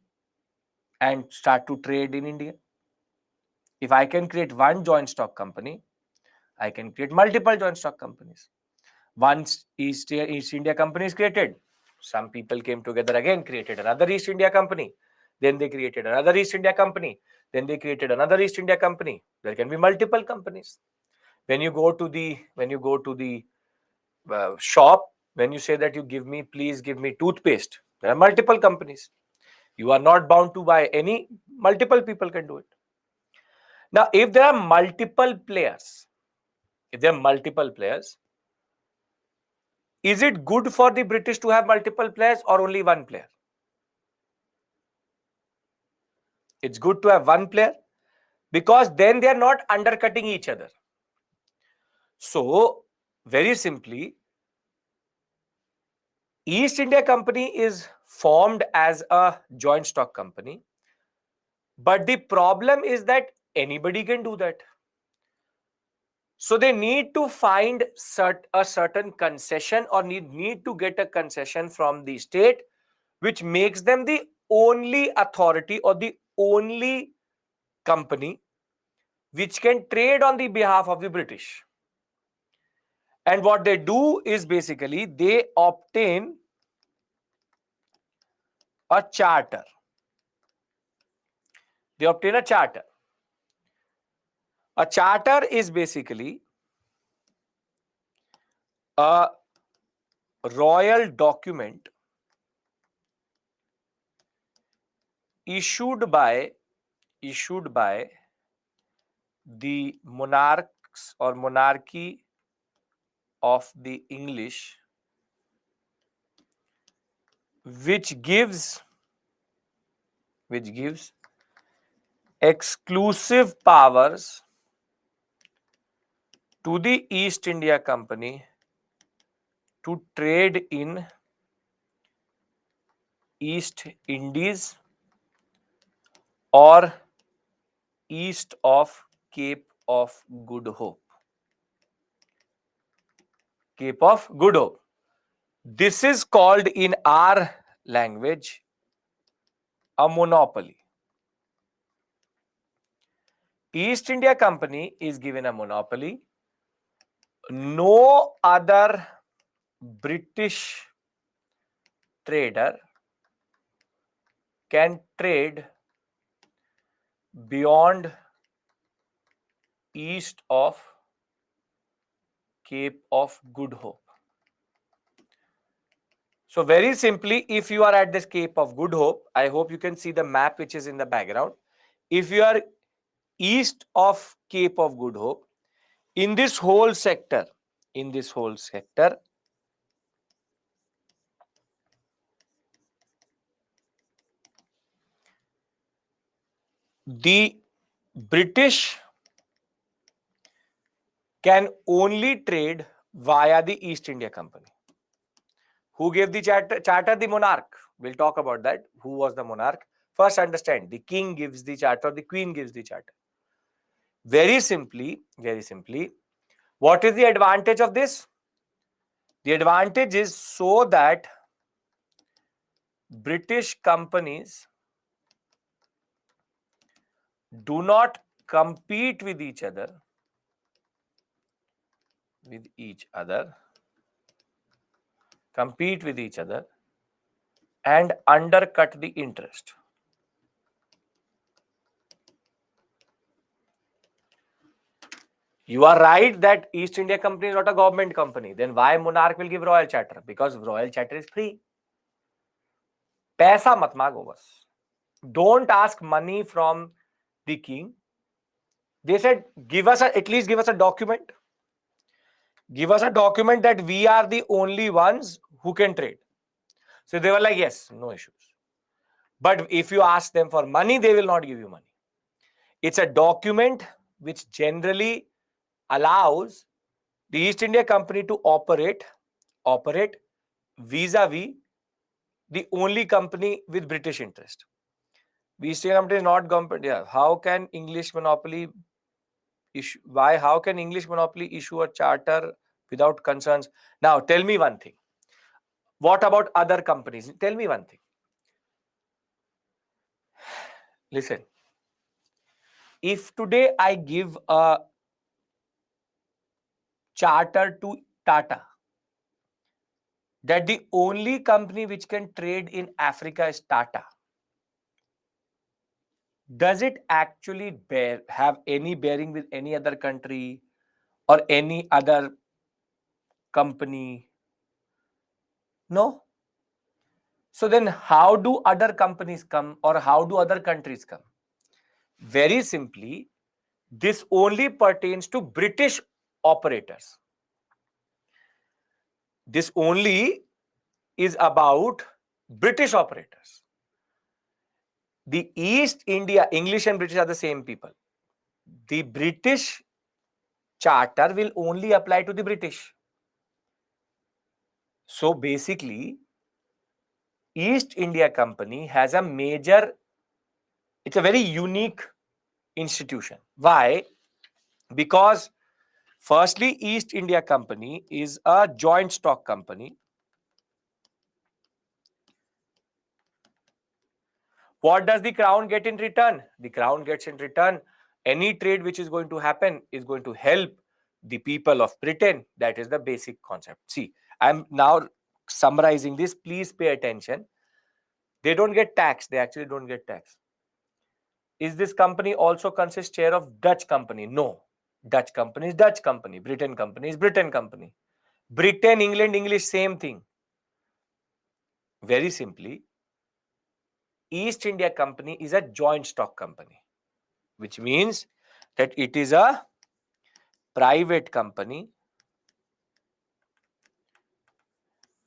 and start to trade in India? If I can create one joint stock company, I can create multiple joint stock companies. Once East India company is created, some people came together again, created another East India company. Then they created another East India company. Then they created another East India company. There can be multiple companies. When you go to the shop, when you say that you give me, please give me toothpaste, there are multiple companies. You are not bound to buy any. Multiple people can do it. Now, if there are multiple players, is it good for the British to have multiple players or only one player? It's good to have one player because then they are not undercutting each other. So, very simply, East India Company is formed as a joint stock company. But the problem is that anybody can do that. So they need to find a certain concession or need to get a concession from the state, which makes them the only authority or the only company which can trade on the behalf of the British. And what they do is basically they obtain a charter. They obtain a charter. A charter is basically a royal document issued by the monarchs or monarchy of the English, which gives exclusive powers to the East India Company to trade in East Indies or east of Cape of Good Hope. Cape of Good Hope. This is called in our language a monopoly. East India Company is given a monopoly. No other British trader can trade beyond east of Cape of Good Hope. So very simply, if you are at this Cape of Good Hope, I hope you can see the map which is in the background. If you are east of Cape of Good Hope, in this whole sector, the British can only trade via the East India Company. Who gave the charter? The monarch. We'll talk about that. Who was the monarch? First understand, the king gives the charter, the queen gives the charter. Very simply, what is the advantage of this? The advantage is so that British companies do not compete with each other, and undercut the interest. You are right that East India Company is not a government company. Then why monarch will give royal charter? Because royal charter is free. पैसा मत मांगो बस. Don't ask money from the king. They said, at least give us a document. Give us a document that we are the only ones who can trade. So they were like, yes, no issues. But if you ask them for money, they will not give you money. It's a document which generally allows the East India Company to operate vis-a-vis the only company with British interest. The East India Company is not government. Yeah. How can English monopoly issue a charter without concerns? Now, tell me one thing. What about other companies? Tell me one thing. Listen. If today I give a charter to Tata that the only company which can trade in Africa is Tata, does it actually have any bearing with any other country or any other company? No. So then how do other companies come or how do other countries come? Very simply, this only pertains to British operators. This only is about British operators. The East India, English and British are the same people. The British charter will only apply to the British. So basically, East India Company has a major, it's a very unique institution. Why? Because firstly, East India Company is a joint stock company. What does the crown get in return? The crown gets in return any trade which is going to happen is going to help the people of Britain. That is the basic concept. See, I'm now summarizing this. Please pay attention. They don't get tax. They actually don't get tax. Is this company also consists share of Dutch company? No. Dutch company is Dutch company. Britain company is Britain company. Britain, England, English, same thing. Very simply, East India Company is a joint stock company, which means that it is a private company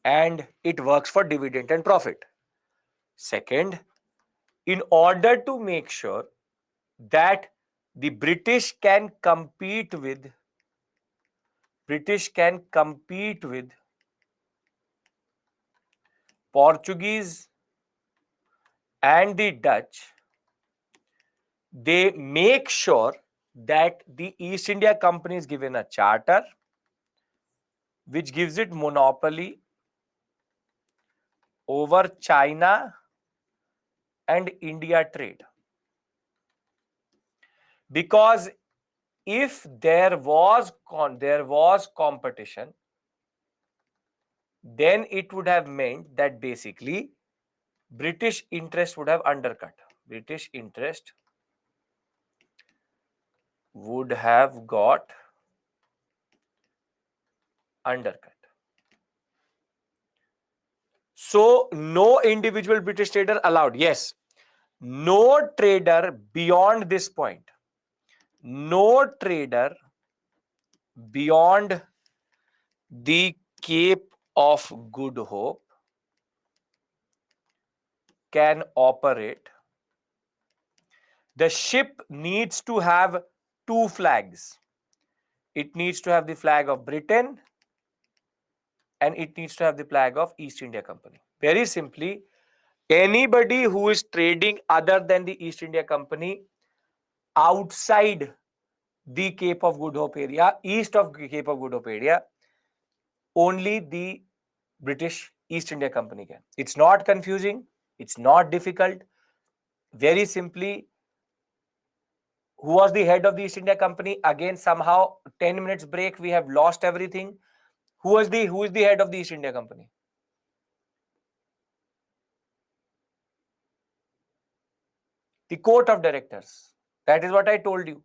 and it works for dividend and profit. Second, in order to make sure that the British can compete with Portuguese and the Dutch, they make sure that the East India Company is given a charter which gives it monopoly over China and India trade. Because if there was competition, then it would have meant that basically British interest would have undercut. British interest would have got undercut. So no individual British trader allowed. Yes, no trader beyond this point. No trader beyond the Cape of Good Hope can operate. The ship needs to have two flags. It needs to have the flag of Britain and it needs to have the flag of East India Company. Very simply, anybody who is trading other than the East India Company outside the Cape of Good Hope area, east of Cape of Good Hope area, only the British East India Company can. It's not confusing. It's not difficult. Very simply, who was the head of the East India Company? Again, somehow 10 minutes break, we have lost everything. Who is the head of the East India Company? The court of directors. That is what I told you.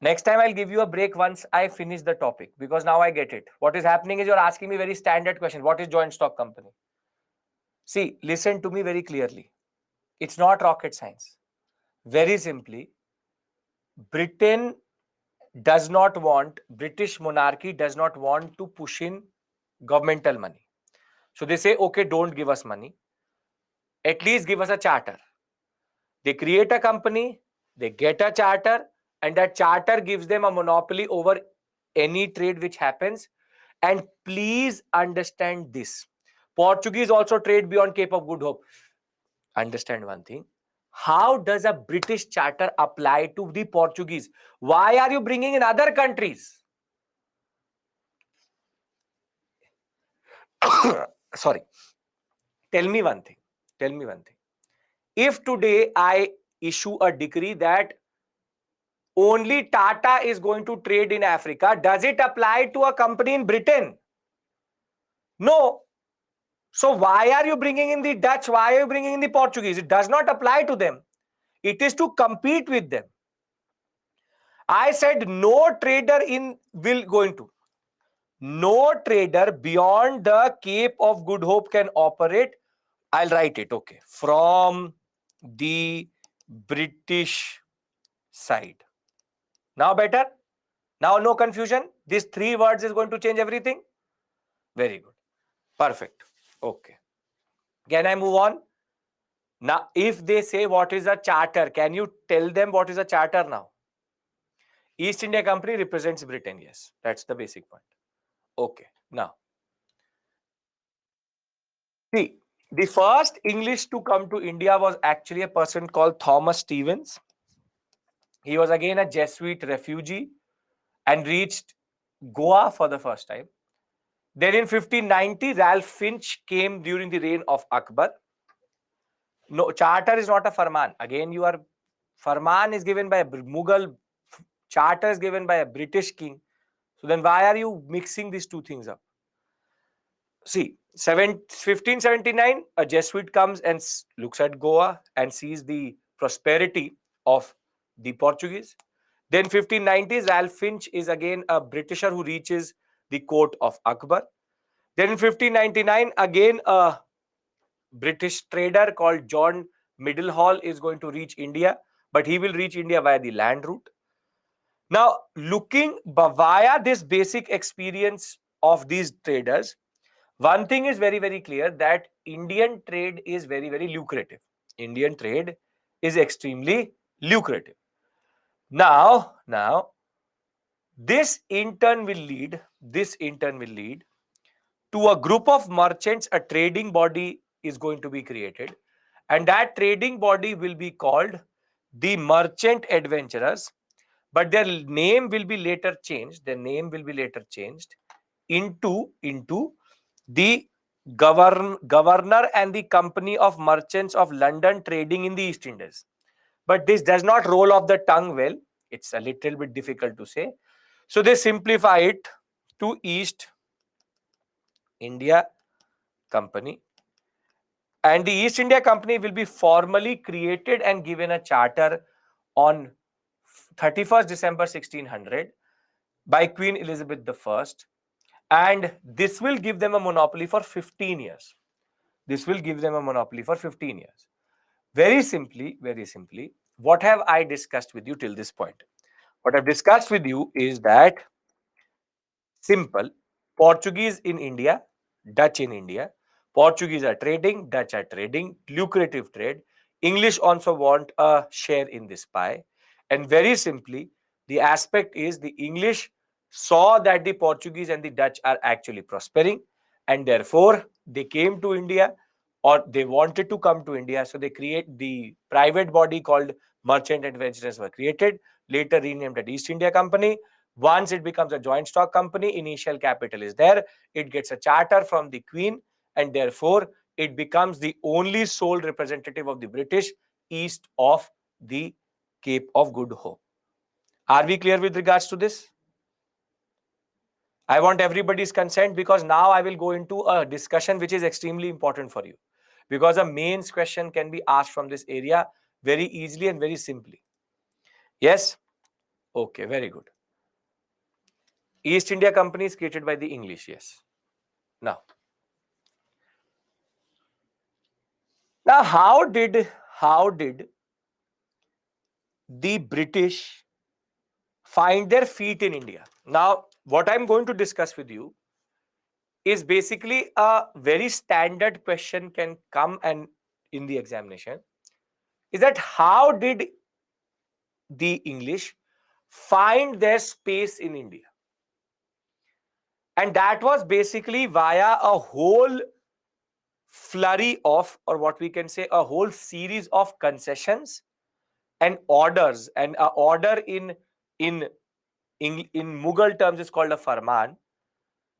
Next time I'll give you a break once I finish the topic, because now I get it. What is happening is you're asking me very standard question. What is joint stock company? See, listen to me very clearly. It's not rocket science. Very simply, Britain British monarchy does not want to push in governmental money. So they say, okay, don't give us money. At least give us a charter. They create a company, they get a charter, and that charter gives them a monopoly over any trade which happens. And please understand this. Portuguese also trade beyond Cape of Good Hope. Understand one thing. How does a British charter apply to the Portuguese? Why are you bringing in other countries? Sorry. Tell me one thing. If today issue a decree that only Tata is going to trade in Africa, does it apply to a company in Britain? No. So why are you bringing in the Dutch? Why are you bringing in the Portuguese? It does not apply to them. It is to compete with them. I said no trader in will going to. No trader beyond the Cape of Good Hope can operate. I'll write it. Okay. From the British side. Now better? Now no confusion. These three words is going to change everything. Very good. Perfect. Okay. Can I move on? Now, if they say what is a charter, can you tell them what is a charter now? East India Company represents Britain. Yes, that's the basic point. Okay. Now, see, the first English to come to India was actually a person called Thomas Stevens. He was again a Jesuit refugee and reached Goa for the first time. Then in 1590, Ralph Finch came during the reign of Akbar. No, charter is not a farman. Again, you are farman is given by a Mughal, charter is given by a British king. So then why are you mixing these two things up? See, 1579, a Jesuit comes and looks at Goa and sees the prosperity of the Portuguese. Then 1590s, Ralph Finch is again a Britisher who reaches the court of Akbar. Then in 1599, again a British trader called John Middlehall is going to reach India, but he will reach India via the land route. Now, looking via this basic experience of these traders, one thing is very, very clear that Indian trade is very, very lucrative. Indian trade is extremely lucrative. Now, this in turn will lead to a group of merchants. A trading body is going to be created, and that trading body will be called the Merchant Adventurers, but their name will be later changed. Into the Governor and the Company of Merchants of London trading in the East Indies. But this does not roll off the tongue well. It's a little bit difficult to say. So they simplify it to East India Company. And the East India Company will be formally created and given a charter on 31st December 1600 by Queen Elizabeth I. And this will give them a monopoly for 15 years. Very simply, what have I discussed with you till this point? What I've discussed with you is that simple. Portuguese in India, Dutch in India. Portuguese are trading, Dutch are trading, lucrative trade. English also want a share in this pie. And very simply, the aspect is the English saw that the Portuguese and the Dutch are actually prospering, and therefore they came to India, or they wanted to come to India. So they create the private body called Merchant Adventurers were created, later renamed as East India Company. Once it becomes a joint stock company, initial capital is there. It gets a charter from the Queen, and therefore it becomes the only sole representative of the British east of the Cape of Good Hope. Are we clear with regards to this? I want everybody's consent, because now I will go into a discussion which is extremely important for you, because a mains question can be asked from this area very easily and very simply. Yes? Okay, very good. East India Company is created by the English, yes. Now how did the British find their feet in India? Now, what I'm going to discuss with you is basically a very standard question can come and in the examination, is that how did the English find their space in India? And that was basically via a whole flurry of, or what we can say, a whole series of concessions and orders. And a order in Mughal terms is called a farman.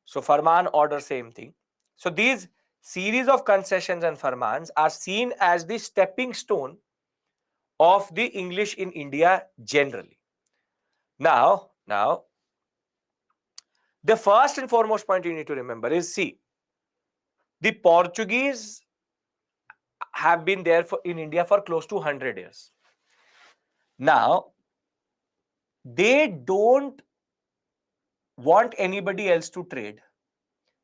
So farman, order, same thing. So these series of concessions and farmans are seen as the stepping stone of the English in India generally. Now, the first and foremost point you need to remember is, see, the Portuguese have been there in India for close to 100 years. Now, they don't want anybody else to trade,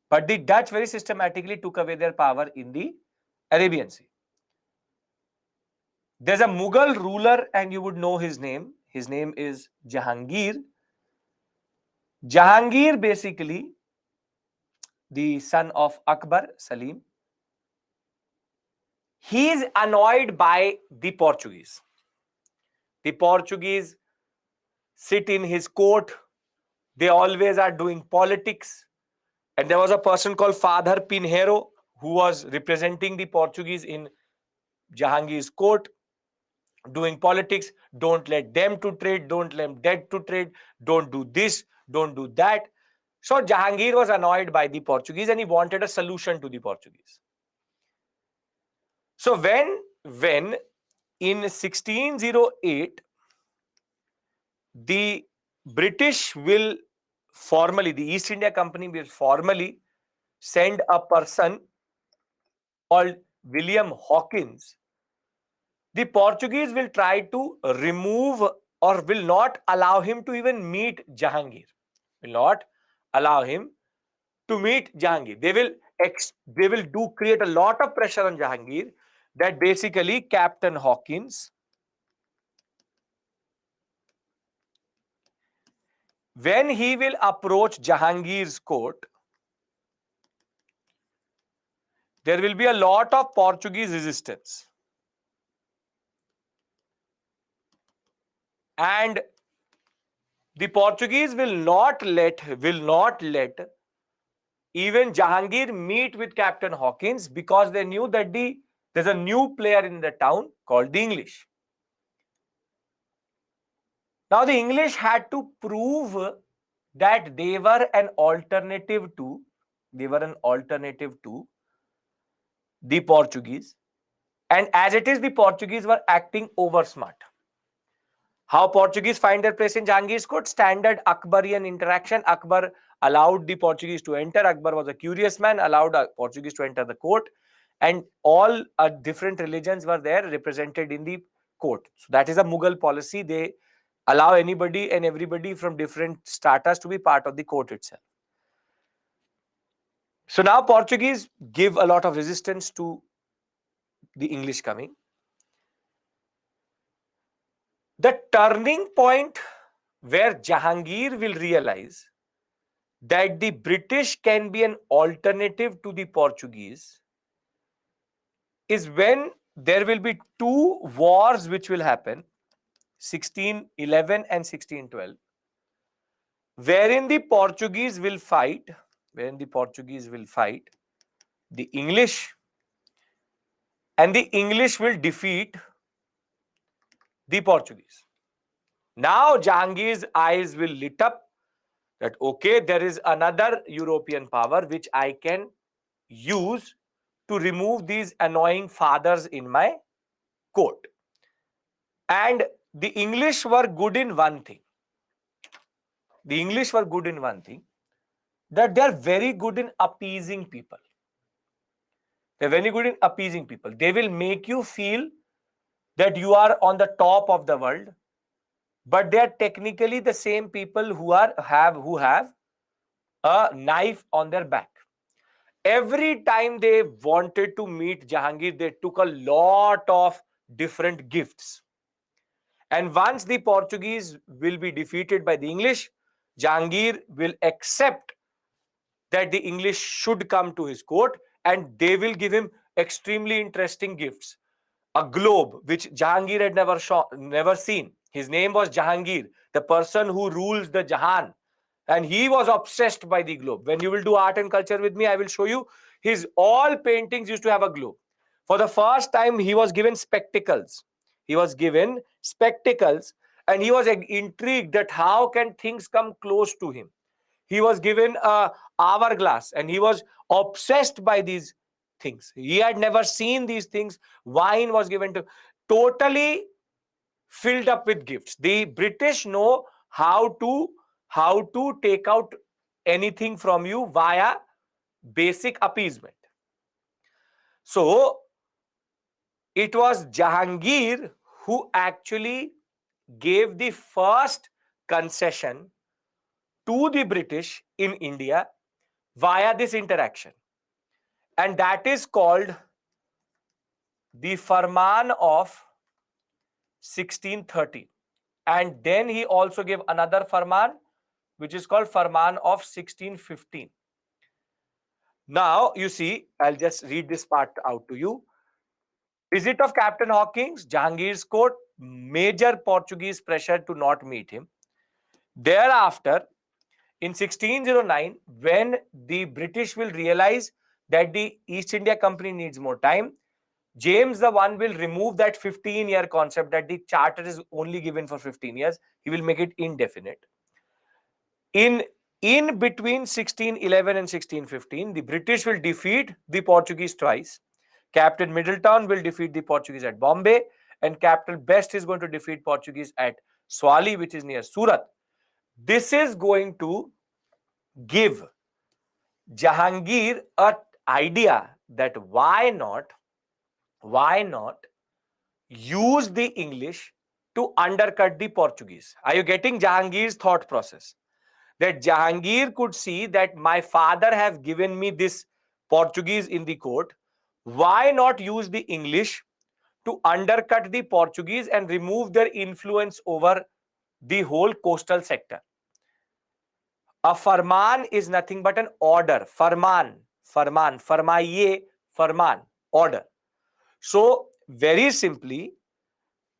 but the Dutch very systematically took away their power in the Arabian Sea. There's a Mughal ruler, and you would know his name. His name is Jahangir. Jahangir, basically, the son of Akbar Salim, he is annoyed by the Portuguese. The Portuguese sit in his court. They always are doing politics. And there was a person called Father Pinheiro who was representing the Portuguese in Jahangir's court, doing politics. Don't let them to trade. Don't let them to trade. Don't do this. Don't do that. So Jahangir was annoyed by the Portuguese and he wanted a solution to the Portuguese. So when in 1608 the British will formally, the East India Company will formally send a person called William Hawkins, the Portuguese will try to remove or will not allow him to even meet Jahangir. Will not allow him to meet Jahangir. They will do create a lot of pressure on Jahangir that basically Captain Hawkins, when he will approach Jahangir's court, there will be a lot of Portuguese resistance. And the Portuguese will not let even Jahangir meet with Captain Hawkins because they knew that there's a new player in the town called the English. Now the English had to prove that they were an alternative to the Portuguese, and as it is, the Portuguese were acting over smart. How Portuguese find their place in Jahangir's court? Standard Akbarian interaction. Akbar allowed the Portuguese to enter. Akbar was a curious man, allowed Portuguese to enter the court, and all different religions were there represented in the court. So that is a Mughal policy. They allow anybody and everybody from different stratas to be part of the court itself. So now Portuguese give a lot of resistance to the English coming. The turning point where Jahangir will realize that the British can be an alternative to the Portuguese is when there will be two wars which will happen, 1611 and 1612, wherein the Portuguese will fight the English, and the English will defeat the Portuguese. Now Jahangir's eyes will lit up that, okay, there is another European power which I can use to remove these annoying fathers in my court. And the English were good in one thing. That they are very good in appeasing people. They will make you feel that you are on the top of the world, but they are technically the same people who have a knife on their back. Every time they wanted to meet Jahangir, they took a lot of different gifts. And once the Portuguese will be defeated by the English, Jahangir will accept that the English should come to his court, and they will give him extremely interesting gifts. A globe which Jahangir had never seen. His name was Jahangir, the person who rules the Jahan. And he was obsessed by the globe. When you will do art and culture with me, I will show you his all paintings used to have a globe. For the first time, he was given spectacles. And he was intrigued that how can things come close to him. He was given a hourglass and he was obsessed by these things. He had never seen these things. Wine was given to totally filled up with gifts. The British know how to take out anything from you via basic appeasement. So it was Jahangir who actually gave the first concession to the British in India via this interaction. And that is called the Farman of 1630. And then he also gave another Farman, which is called Farman of 1615. Now, you see, I'll just read this part out to you. Visit of Captain Hawkins, Jahangir's court, major Portuguese pressure to not meet him. Thereafter, in 1609, when the British will realize that the East India Company needs more time, James the One will remove that 15-year concept that the charter is only given for 15 years. He will make it indefinite. In between 1611 and 1615, the British will defeat the Portuguese twice. Captain Middleton will defeat the Portuguese at Bombay, and Captain Best is going to defeat Portuguese at Swali, which is near Surat. This is going to give Jahangir an idea that why not use the English to undercut the Portuguese. Are you getting Jahangir's thought process? That Jahangir could see that my father have given me this Portuguese in the court. Why not use the English to undercut the Portuguese and remove their influence over the whole coastal sector? A farman is nothing but an order. Farmaiye, farman, order. So, very simply,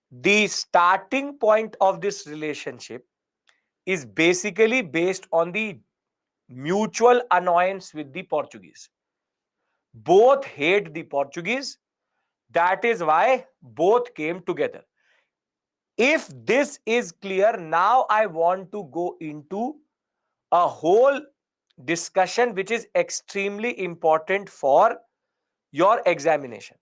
the starting point of this relationship is basically based on the mutual annoyance with the Portuguese. Both hate the Portuguese. That is why both came together. If this is clear, now I want to go into a whole discussion which is extremely important for your examination.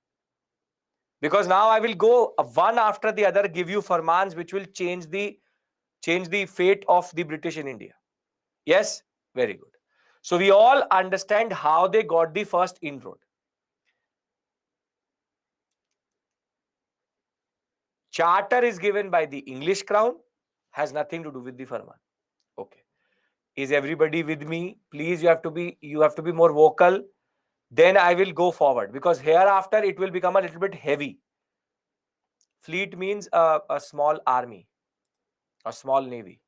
Because now I will go one after the other, give you farmans which will change the fate of the British in India. Yes? Very good. So we all understand how they got the first inroad. Charter is given by the English crown, has nothing to do with the farman. Okay. Is everybody with me? Please, you have to be more vocal. Then I will go forward, because hereafter it will become a little bit heavy. Fleet means a small army, a small navy.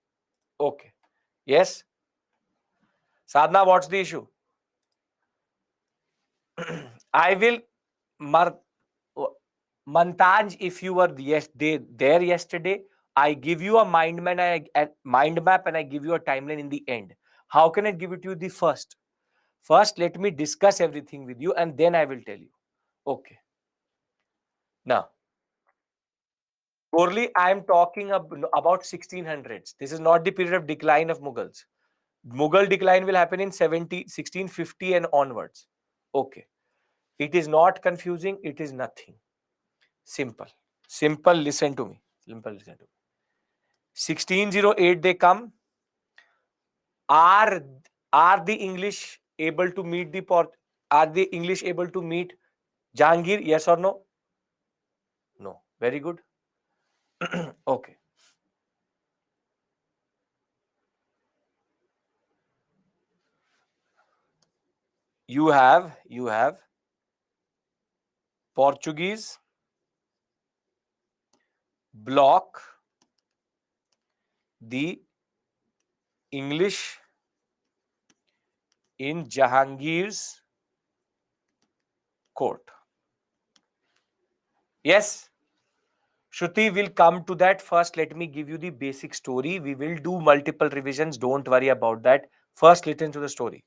Okay. Yes? Sadhna, what's the issue? I will Mantaj, if you were there yesterday, I give you a mind map and I give you a timeline in the end. How can I give it to you the first? First, let me discuss everything with you and then I will tell you. Okay. Now, Corley, I am talking about 1600s. This is not the period of decline of Mughals. Mughal decline will happen in 1650 and onwards. Okay. It is not confusing. It is nothing. Simple. Simple. Listen to me. Simple. Listen to me. 1608 they come. Are the English able to meet the port? Are the English able to meet Jahangir? Yes or no? No. Very good. Okay. You have Portuguese block the English in Jahangir's court. Yes. Shruti will come to that. First, let me give you the basic story. We will do multiple revisions. Don't worry about that. First, listen to the story.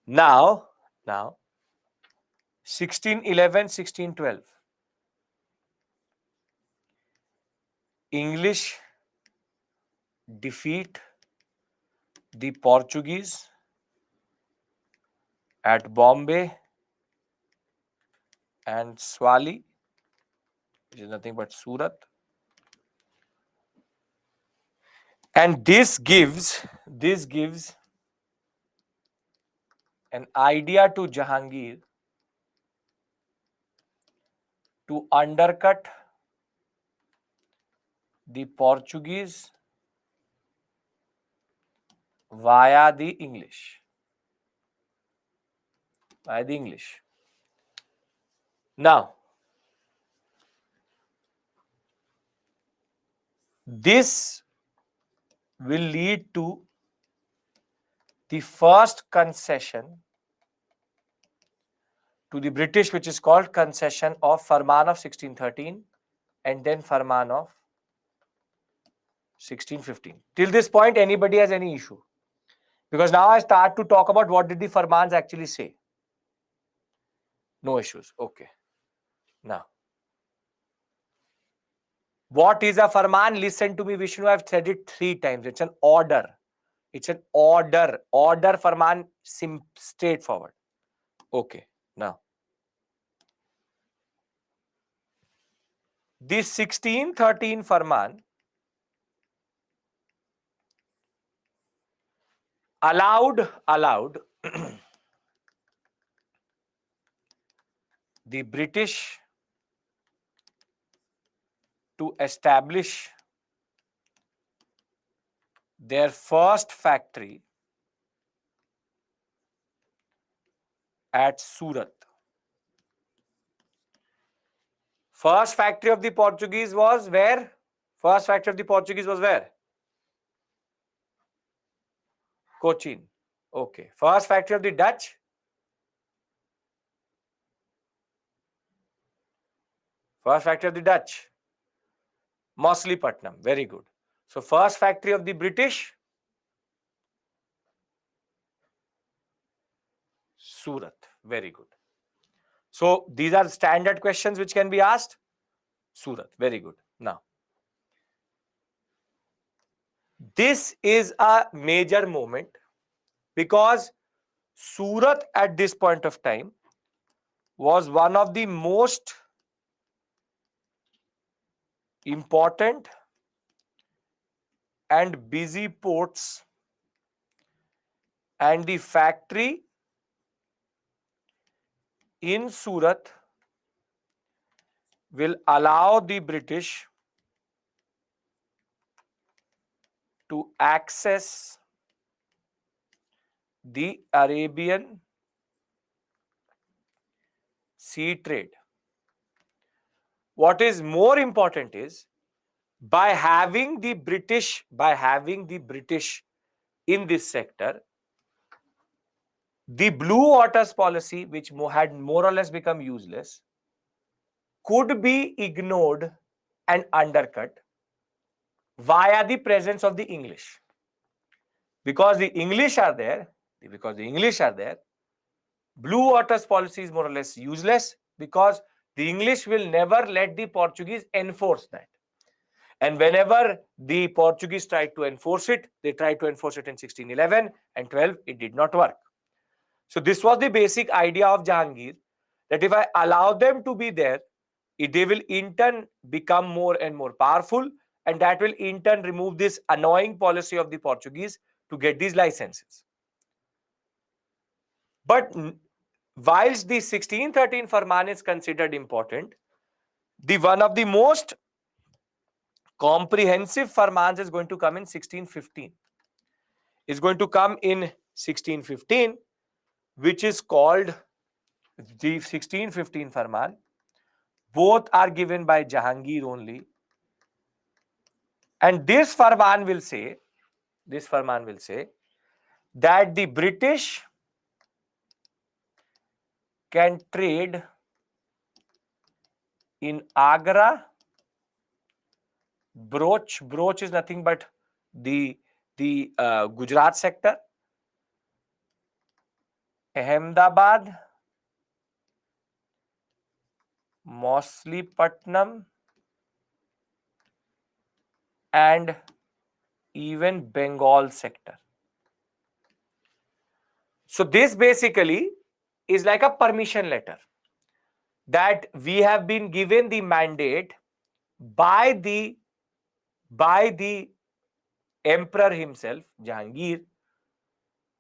Now, 1611, 1612. English defeat the Portuguese at Bombay and Swali. which is nothing but Surat. And this gives an idea to Jahangir to undercut the Portuguese via the English. Now, this will lead to the first concession to the British, which is called concession of Farman of 1613 and then Farman of 1615. Till this point, anybody has any issue? Because now I start to talk about what did the Farmans actually say. No issues. Okay. Now, what is a Farman? Listen to me, Vishnu. I've said it 3 times. It's an order. It's an order. Order Farman, straightforward. Okay. Now, this 1613 Farman allowed the British to establish their first factory at Surat. First factory of the Portuguese was where? First factory of the Portuguese was where? Cochin. Okay. First factory of the Dutch? First factory of the Dutch? Mauchlypatnam. Very good. So first factory of the British? Surat. Very good. So these are standard questions which can be asked. Surat. Very good. Now, this is a major moment because Surat at this point of time was one of the most important and busy ports, and the factory in Surat will allow the British to access the Arabian sea trade. What is more important is by having the British in this sector, the blue waters policy, which had more or less become useless, could be ignored and undercut via the presence of the English. Because the English are there, blue waters policy is more or less useless because the English will never let the Portuguese enforce that. And whenever the Portuguese tried to enforce it, they tried to enforce it in 1611 and 12. It did not work. So this was the basic idea of Jahangir, that if I allow them to be there, they will in turn become more and more powerful, and that will in turn remove this annoying policy of the Portuguese to get these licenses. But whilst the 1613 Farman is considered important, the one of the most comprehensive Farmans is going to come in 1615. Is going to come in 1615, which is called the 1615 Farman. Both are given by Jahangir only. And this Farman will say that the British can trade in Agra. Broch is nothing but the Gujarat sector, Ahmedabad, Mauchlypatnam, and even Bengal sector. So this basically is like a permission letter that we have been given the mandate by the emperor himself, Jahangir,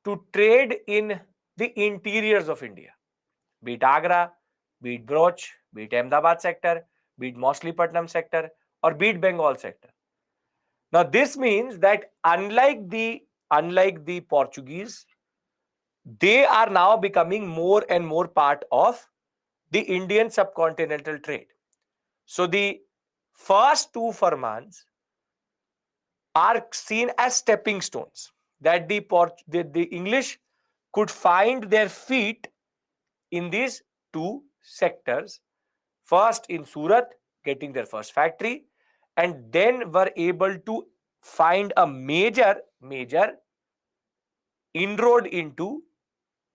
to trade in the interiors of India, be it Agra, be it Broch, be it Ahmedabad sector, be it Mauchlypatnam sector, or be it Bengal sector. Now, this means that unlike the Portuguese, they are now becoming more and more part of the Indian subcontinental trade. So the first two farmans are seen as stepping stones, that the English could find their feet in these two sectors. First in Surat, getting their first factory, and then were able to find a major inroad into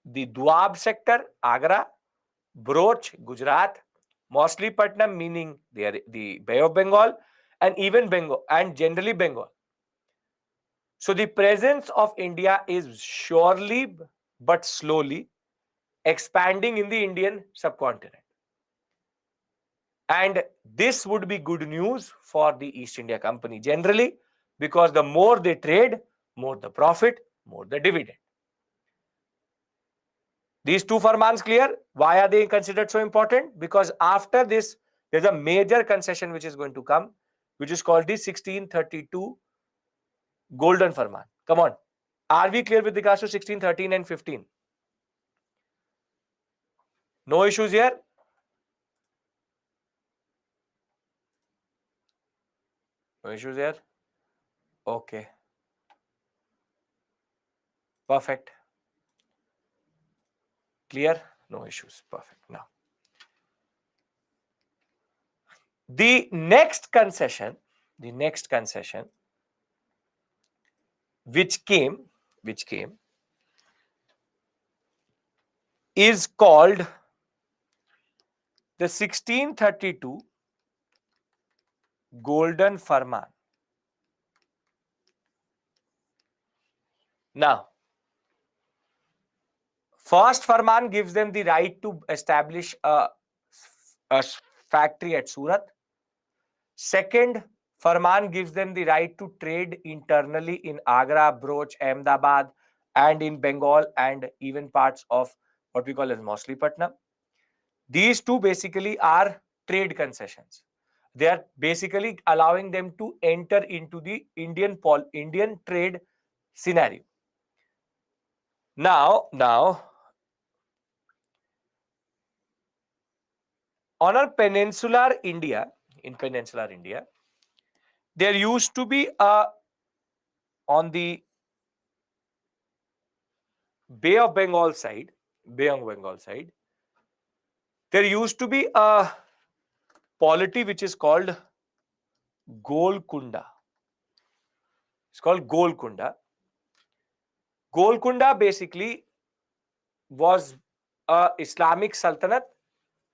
the Doab sector, Agra, Broch, Gujarat, Mauchlypatnam, meaning the Bay of Bengal, and even Bengal, and generally Bengal. So the presence of India is surely but slowly expanding in the Indian subcontinent. And this would be good news for the East India Company generally, because the more they trade, more the profit, more the dividend. These two farmans clear? Why are they considered so important? Because after this, there's a major concession which is going to come, which is called the 1632 Golden Farman. Come on. Are we clear with regards to 16, 13 and 15? No issues here? No issues here? Okay. Perfect. Clear? No issues. Perfect. Now, the next concession which came is called the 1632 Golden Farman. Now, first Farman gives them the right to establish a factory at Surat. Second Farman gives them the right to trade internally in Agra, Broch, Ahmedabad, and in Bengal, and even parts of what we call as Mauchlypatnam. These two basically are trade concessions. They are basically allowing them to enter into the Indian trade scenario. Now, on our peninsular India, there used to be on the Bay of Bengal side, there used to be a polity which is called Golkunda. It's called Golkunda. Golkunda basically was a Islamic Sultanate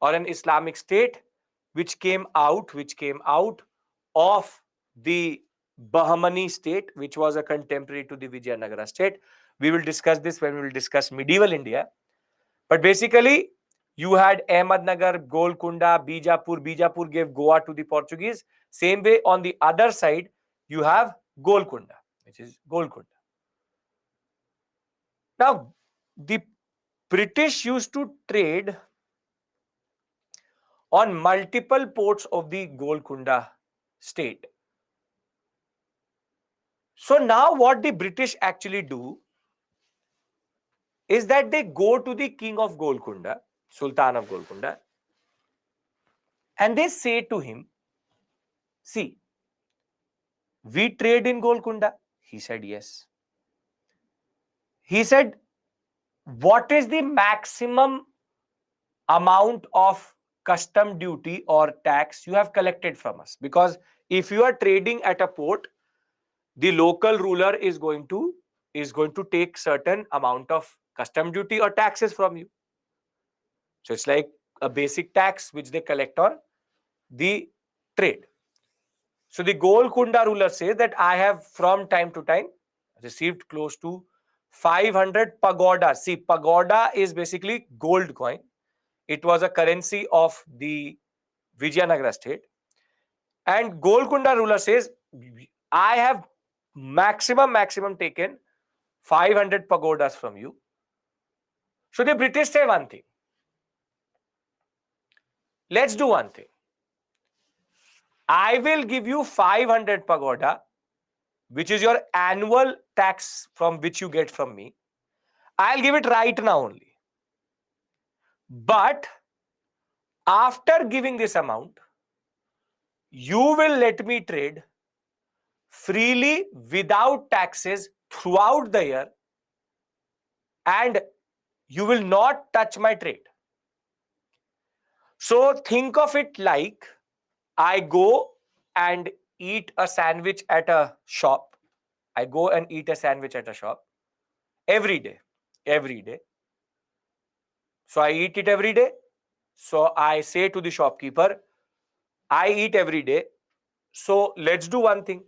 or an Islamic state which came out of the Bahmani state, which was a contemporary to the Vijayanagara state. We will discuss this when we will discuss medieval India. But basically, you had Ahmednagar, Golkunda, Bijapur. Bijapur gave Goa to the Portuguese. Same way, on the other side, you have Golkunda, which is Golkunda. Now, the British used to trade on multiple ports of the Golkunda state. So now what the British actually do is that they go to the king of Golkunda, Sultan of Golkunda, and they say to him, see, we trade in Golkunda. He said yes. He said, what is the maximum amount of custom duty or tax you have collected from us? Because if you are trading at a port, the local ruler is going to take certain amount of custom duty or taxes from you. So it's like a basic tax which they collect on the trade. So the Golkunda ruler says that I have from time to time received close to 500 pagoda. See, pagoda is basically gold coin. It was a currency of the Vijayanagara state. And Golconda ruler says, I have maximum taken 500 pagodas from you. So the British say one thing. Let's do one thing. I will give you 500 pagoda, which is your annual tax from which you get from me. I'll give it right now only. But after giving this amount, you will let me trade freely without taxes throughout the year, and you will not touch my trade. So think of it like I go and eat a sandwich at a shop. I go and eat a sandwich at a shop every day. Every day. So I eat it every day. So I say to the shopkeeper, I eat every day. So let's do one thing.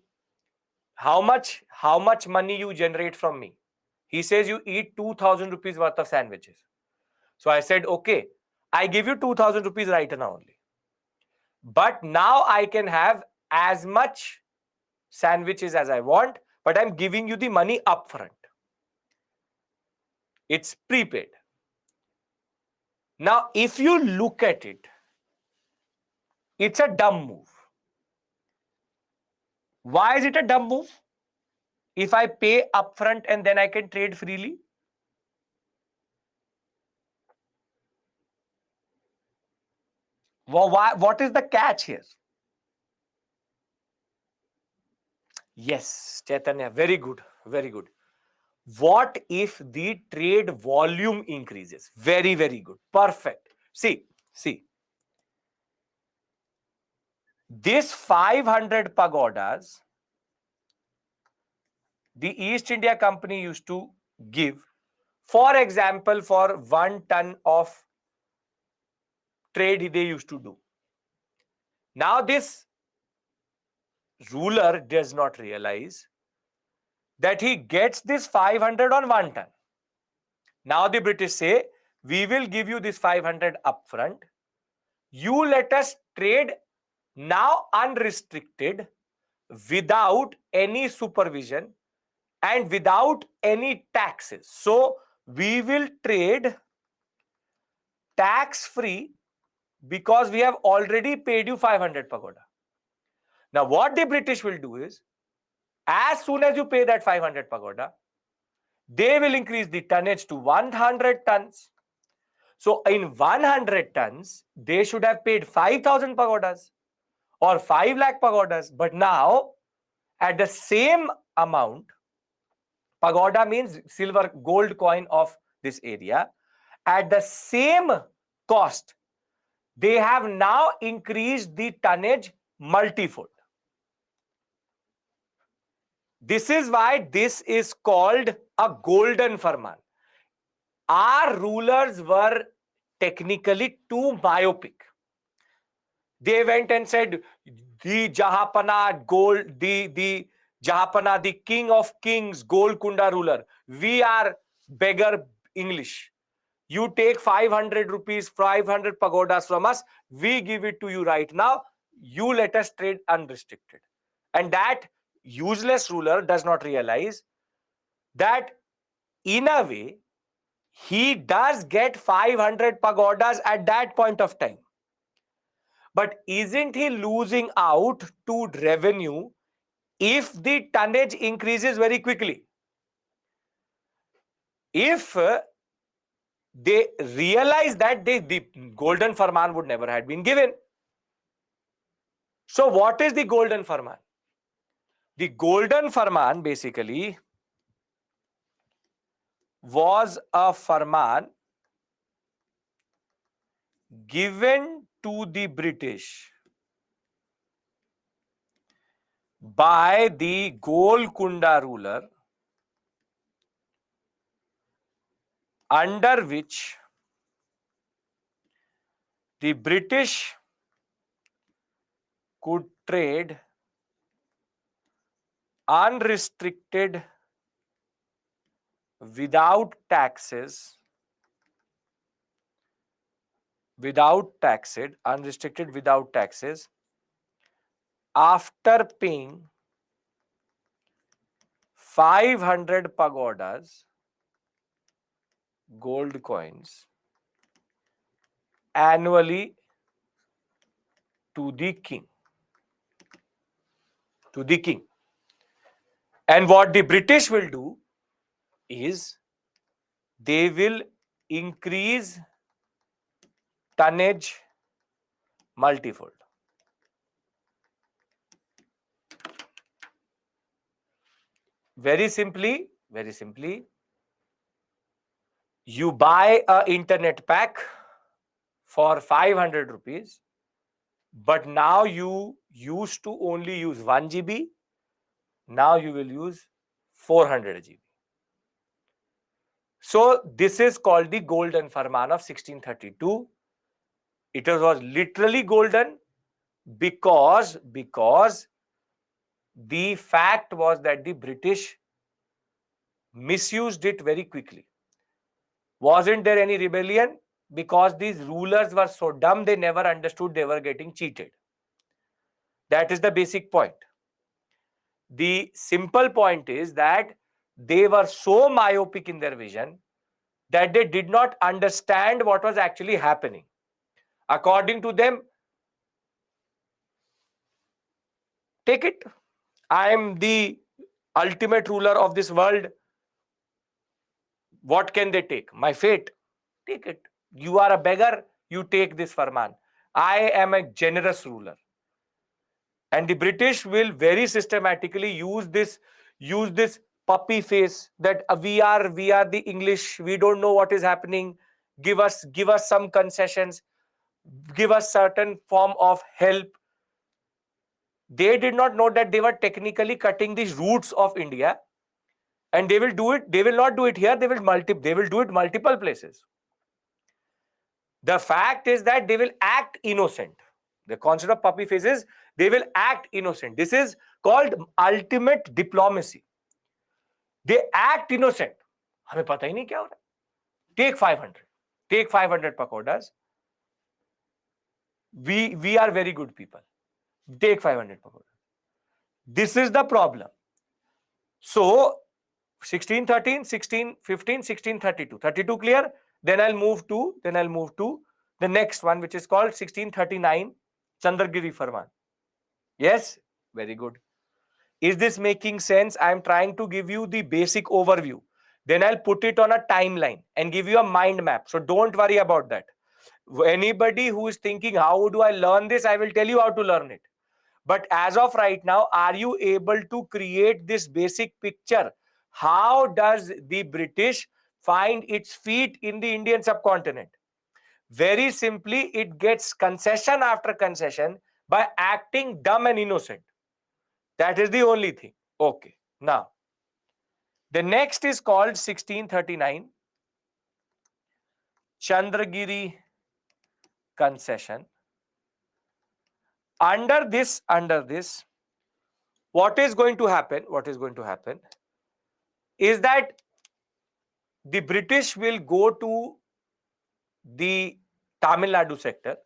How much money you generate from me? He says you eat 2000 rupees worth of sandwiches. So I said, okay, I give you 2000 rupees right now only. But now I can have as much sandwiches as I want, but I'm giving you the money upfront. It's prepaid. Now, if you look at it, it's a dumb move. Why is it a dumb move? If I pay upfront and then I can trade freely? What is the catch here? Yes, Chaitanya, very good, very good. What if the trade volume increases? Very, very good. Perfect. See, this 500 pagodas, the East India Company used to give, for example, for 1 ton of trade they used to do. Now, this ruler does not realize that he gets this 500 on 1 ton. Now, the British say, we will give you this 500 upfront. You let us trade now unrestricted, without any supervision and without any taxes. So we will trade tax free because we have already paid you 500 pagoda. Now what the British will do is, as soon as you pay that 500 pagoda, they will increase the tonnage to 100 tons. So in 100 tons, they should have paid 5,000 pagodas or 5 lakh pagodas. But now, at the same amount, pagoda means silver gold coin of this area, at the same cost, they have now increased the tonnage multifold. This is why this is called a golden farman. Our rulers were technically too myopic. They went and said, the Jahapana gold, the Jahapana, the king of kings, Golconda ruler. We are beggar English. You take 500 rupees, 500 pagodas from us. We give it to you right now. You let us trade unrestricted. And that useless ruler does not realize that in a way, he does get 500 pagodas at that point of time. But isn't he losing out to revenue if the tonnage increases very quickly? If they realize that the golden farman would never have been given. So what is the golden farman? The golden farman basically was a farman given to the British by the Golconda ruler, under which the British could trade unrestricted without taxes, unrestricted without taxes, after paying 500 pagodas, gold coins, annually to the king. To the king. And what the British will do is they will increase tonnage multifold. Very simply, you buy a internet pack for 500 rupees, but now you used to only use 1 GB, now you will use 400 GB. So this is called the golden farman of 1632. It was literally golden because the fact was that the British misused it very quickly. Wasn't there any rebellion? Because these rulers were so dumb, they never understood they were getting cheated. That is the basic point. The simple point is that they were so myopic in their vision that they did not understand what was actually happening. According to them, take it. I am the ultimate ruler of this world. What can they take? My fate. Take it. You are a beggar. You take this farman. I am a generous ruler. And the British will very systematically use this puppy face that we are the English. We don't know what is happening. Give us some concessions. Give us certain form of help. They did not know that they were technically cutting the roots of India, and they will do it. They will not do it here. They will do it multiple places. The fact is that they will act innocent. The concept of puppy faces, they will act innocent. This is called ultimate diplomacy. They act innocent. हमें पता ही नहीं क्या हो रहा. Take 500. Take 500 pakodas. We are very good people. Take 500 pakodas. This is the problem. So 1613, 1615, 1632. 32 clear? Then I'll move to the next one, which is called 1639 Chandragiri Farman. Yes? Very good. Is this making sense? I am trying to give you the basic overview. Then I'll put it on a timeline and give you a mind map. So don't worry about that. Anybody who is thinking, how do I learn this? I will tell you how to learn it. But as of right now, are you able to create this basic picture? How does the British find its feet in the Indian subcontinent? Very simply, it gets concession after concession by acting dumb and innocent. That is the only thing. Okay. Now, the next is called 1639 Chandragiri concession. Under this, what is going to happen? What is going to happen is that the British will go to the Tamil Nadu sector,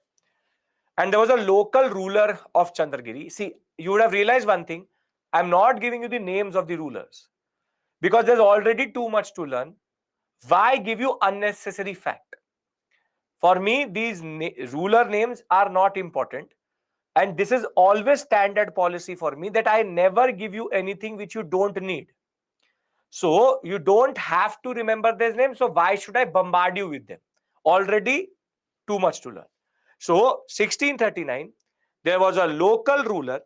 and there was a local ruler of Chandragiri. See, you would have realized one thing. I'm not giving you the names of the rulers because there's already too much to learn. Why give you unnecessary fact? For me, these ruler names are not important. And this is always standard policy for me, that I never give you anything which you don't need. So you don't have to remember these names. So why should I bombard you with them? Already too much to learn. So 1639, there was a local ruler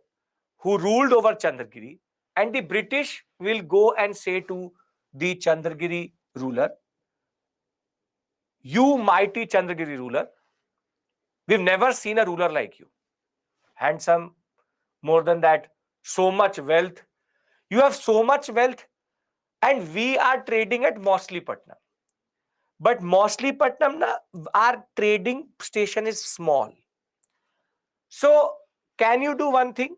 who ruled over Chandragiri, and the British will go and say to the Chandragiri ruler, you mighty Chandragiri ruler, we've never seen a ruler like you. Handsome, more than that, so much wealth. You have so much wealth, and we are trading at Mosleepatnam. But Mosleepatnam, our trading station is small. So, can you do one thing?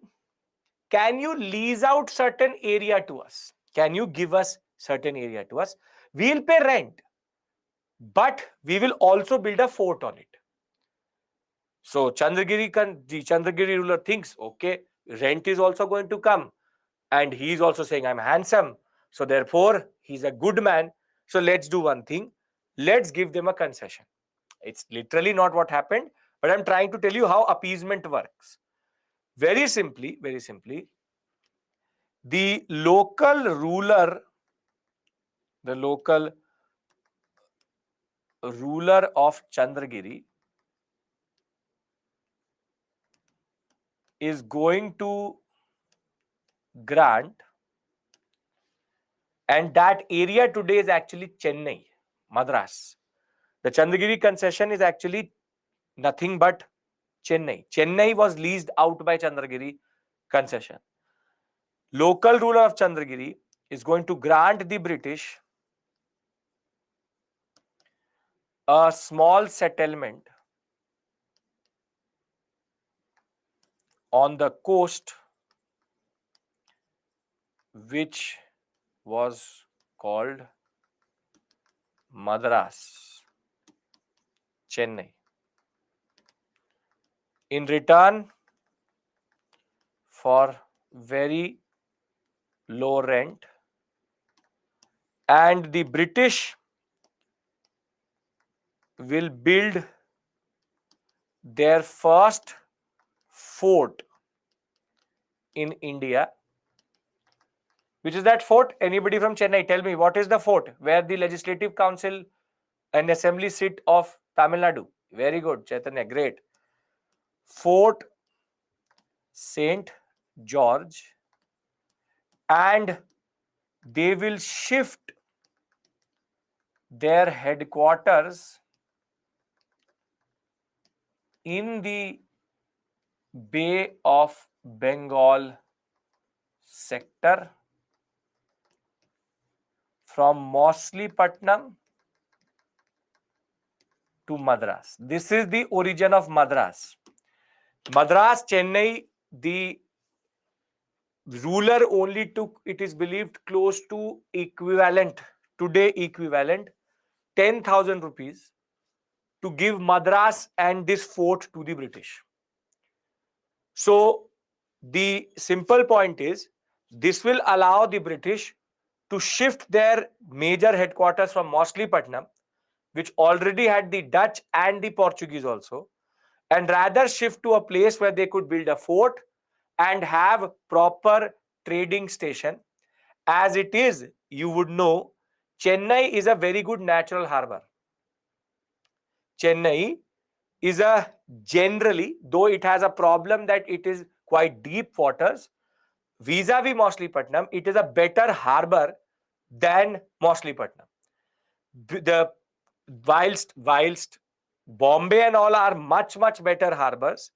Can you lease out certain area to us? Can you give us certain area to us? We'll pay rent, but we will also build a fort on it. So the Chandragiri ruler thinks, okay, rent is also going to come, and he is also saying I'm handsome, so therefore he's a good man. So let's do one thing, let's give them a concession. It's literally not what happened, but I'm trying to tell you how appeasement works. Very simply, the local ruler, the local ruler of Chandragiri is going to grant, and that area today is actually Chennai, Madras. The Chandragiri concession is actually nothing but Chennai. Chennai was leased out by Chandragiri concession. Local ruler of Chandragiri is going to grant the British a small settlement on the coast, which was called Madras, Chennai. In return for very low rent, and the British will build their first fort in India. Which is that fort? Anybody from Chennai, tell me, what is the fort where the Legislative Council and Assembly sit of Tamil Nadu? Very good, Chaitanya, great. Fort Saint George, and they will shift their headquarters in the Bay of Bengal sector from Moslipatnam to Madras. This is the origin of Madras. Madras, Chennai, the ruler only took, it is believed, close to equivalent, today equivalent, 10,000 rupees to give Madras and this fort to the British. So the simple point is, this will allow the British to shift their major headquarters from Moslipatnam, which already had the Dutch and the Portuguese also, and rather shift to a place where they could build a fort and have proper trading station. As it is, you would know, Chennai is a very good natural harbor. Chennai is a generally, though it has a problem that it is quite deep waters, vis-a-vis Moslipatnam, it is a better harbor than Moslipatnam. The whilst Bombay and all are much better harbors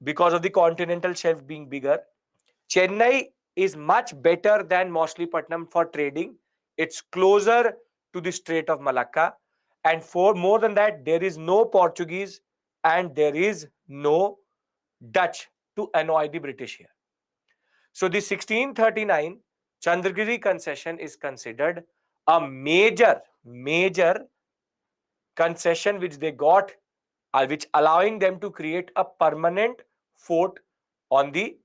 because of the continental shelf being bigger, Chennai is much better than Moslipatnam for trading. It's closer to the Strait of Malacca, and for more than that, there is no Portuguese and there is no Dutch to annoy the British here. So the 1639 Chandragiri concession is considered a major concession which they got, which allowing them to create a permanent fort on the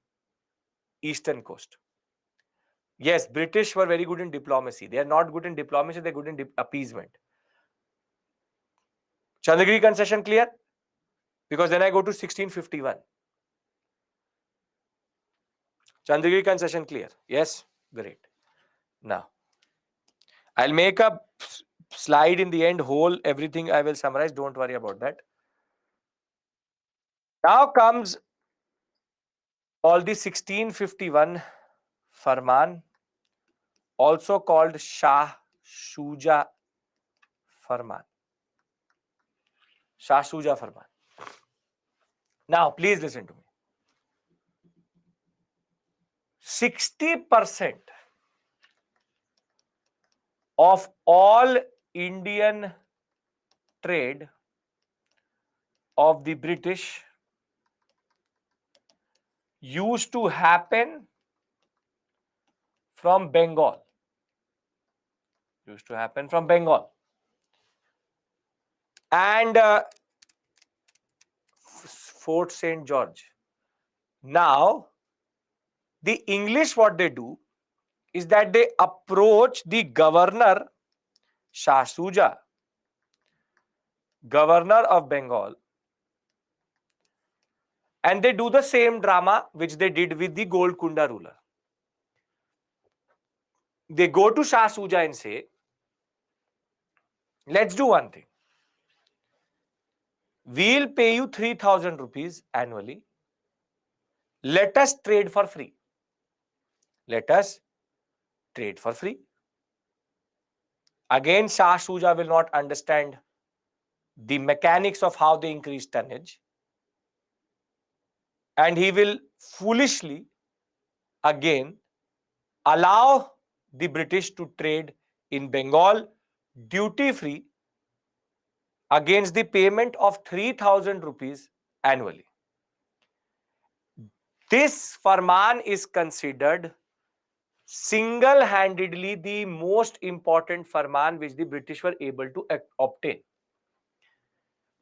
eastern coast. Yes, British were very good in diplomacy. They are not good in diplomacy, they're good in appeasement. Chandragiri concession clear? Because then I go to 1651. Chandragiri concession clear? Yes? Great. Now, I'll make a slide in the end, whole everything I will summarize. Don't worry about that. Now comes all the 1651 Farman, also called Shah Shuja Farman. Shah Shuja Farman. Now, please listen to me. 60% of all Indian trade of the British used to happen from Bengal. And Fort St. George. Now, The English, what they do is that they approach the governor Shah Shuja, governor of Bengal, and they do the same drama which they did with the Golconda ruler. They go to Shah Shuja and say, let's do one thing. We'll pay you 3,000 rupees annually. Let us trade for free. Let us trade for free. Again, Shah Shuja will not understand the mechanics of how they increase tonnage. And he will foolishly again allow the British to trade in Bengal duty free against the payment of 3,000 rupees annually. This farman is considered single-handedly the most important farman which the British were able to obtain.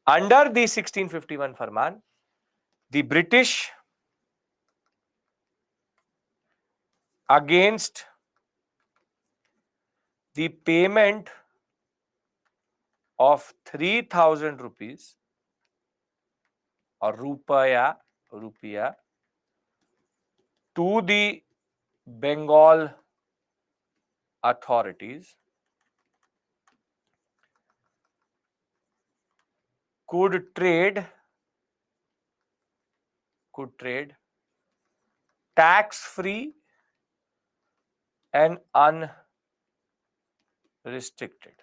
Under the 1651 farman, the British against the payment of 3,000 rupees or rupiah to the Bengal authorities could trade tax free and unrestricted.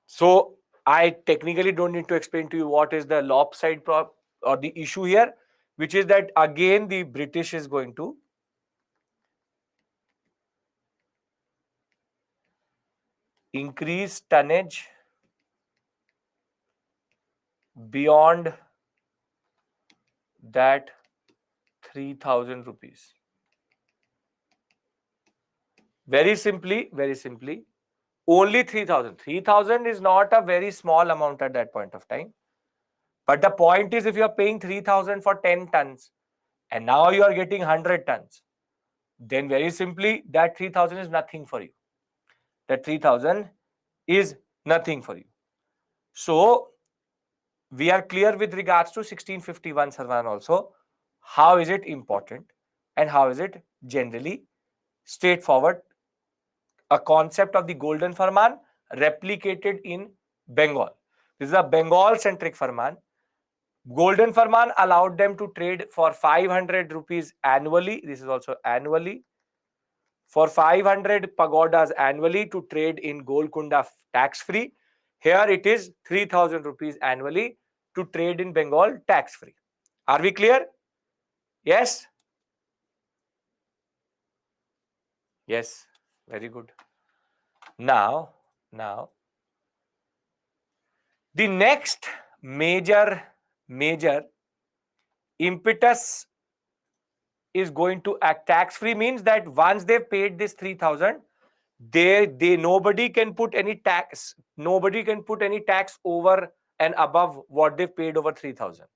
So I technically don't need to explain to you what is the lopside or the issue here, which is that again the British is going to increase tonnage beyond that 3,000 rupees. Very simply, only 3,000. 3,000 is not a very small amount at that point of time. But the point is, if you are paying 3,000 for 10 tons and now you are getting 100 tons, then very simply that 3,000 is nothing for you. That 3,000 is nothing for you. So we are clear with regards to 1651 Sarvan also. How is it important and how is it generally straightforward? A concept of the Golden Farman replicated in Bengal. This is a Bengal-centric Farman. Golden Farman allowed them to trade for 500 rupees annually. This is also annually. For 500 pagodas annually to trade in Golconda tax-free. Here it is 3,000 rupees annually to trade in Bengal tax-free. Are we clear? Yes? Yes. Very good. Now, the next major impetus is going to act tax-free means that once they've paid this 3,000, they nobody can put any tax over and above what they've paid over 3,000.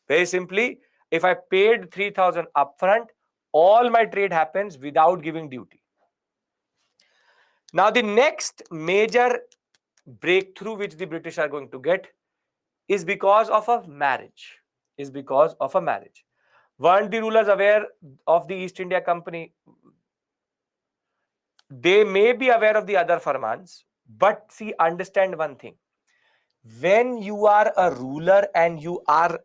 Very simply, if I paid 3,000 upfront, all my trade happens without giving duty. Now, the next major breakthrough which the British are going to get is because of a marriage. Weren't the rulers aware of the East India Company? They may be aware of the other farmans, but see, understand one thing. When you are a ruler and you are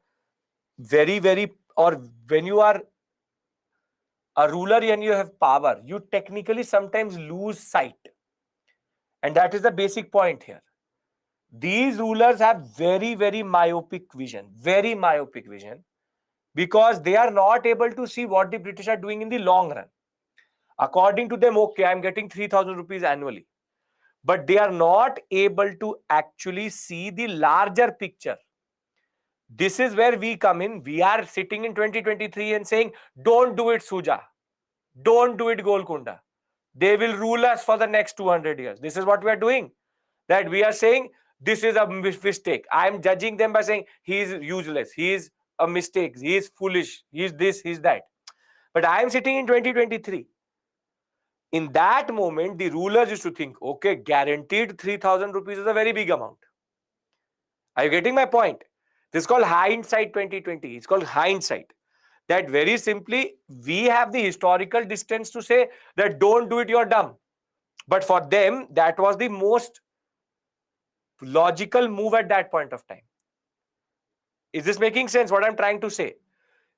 when you are a ruler and you have power, you technically sometimes lose sight. And that is the basic point here. These rulers have very myopic vision, because they are not able to see what the British are doing in the long run. According to them, okay, I'm getting 3,000 rupees annually. But they are not able to actually see the larger picture. This is where we come in. We are sitting in 2023 and saying, don't do it, Suja. Don't do it, Golconda. They will rule us for the next 200 years. This is what we are doing. That we are saying, this is a mistake. I am judging them by saying he is useless, he is a mistake, he is foolish, he is this, he is that. But I am sitting in 2023. In that moment, the rulers used to think, okay, guaranteed 3,000 rupees is a very big amount. Are you getting my point? This is called hindsight 2020. It's called hindsight. That very simply, we have the historical distance to say that don't do it, you're dumb. But for them, that was the most logical move at that point of time. Is this making sense? What I'm trying to say?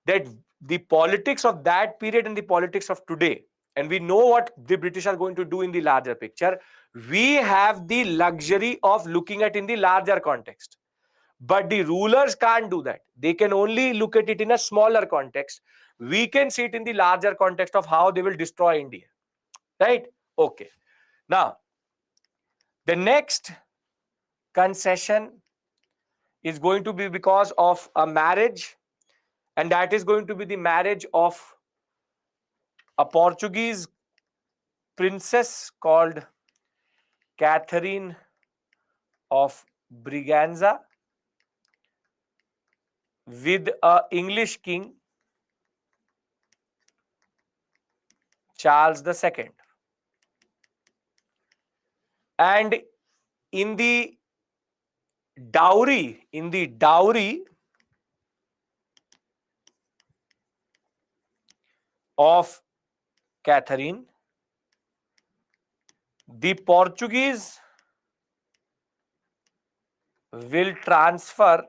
That the politics of that period and the politics of today, and we know what the British are going to do in the larger picture, we have the luxury of looking at in the larger context. But the rulers can't do that. They can only look at it in a smaller context. We can see it in the larger context of how they will destroy India. Right? Okay. Now, the next concession is going to be because of a marriage, and that is going to be the marriage of a Portuguese princess called Catherine of Braganza with a English king, Charles II. And in the dowry of Catherine, the Portuguese will transfer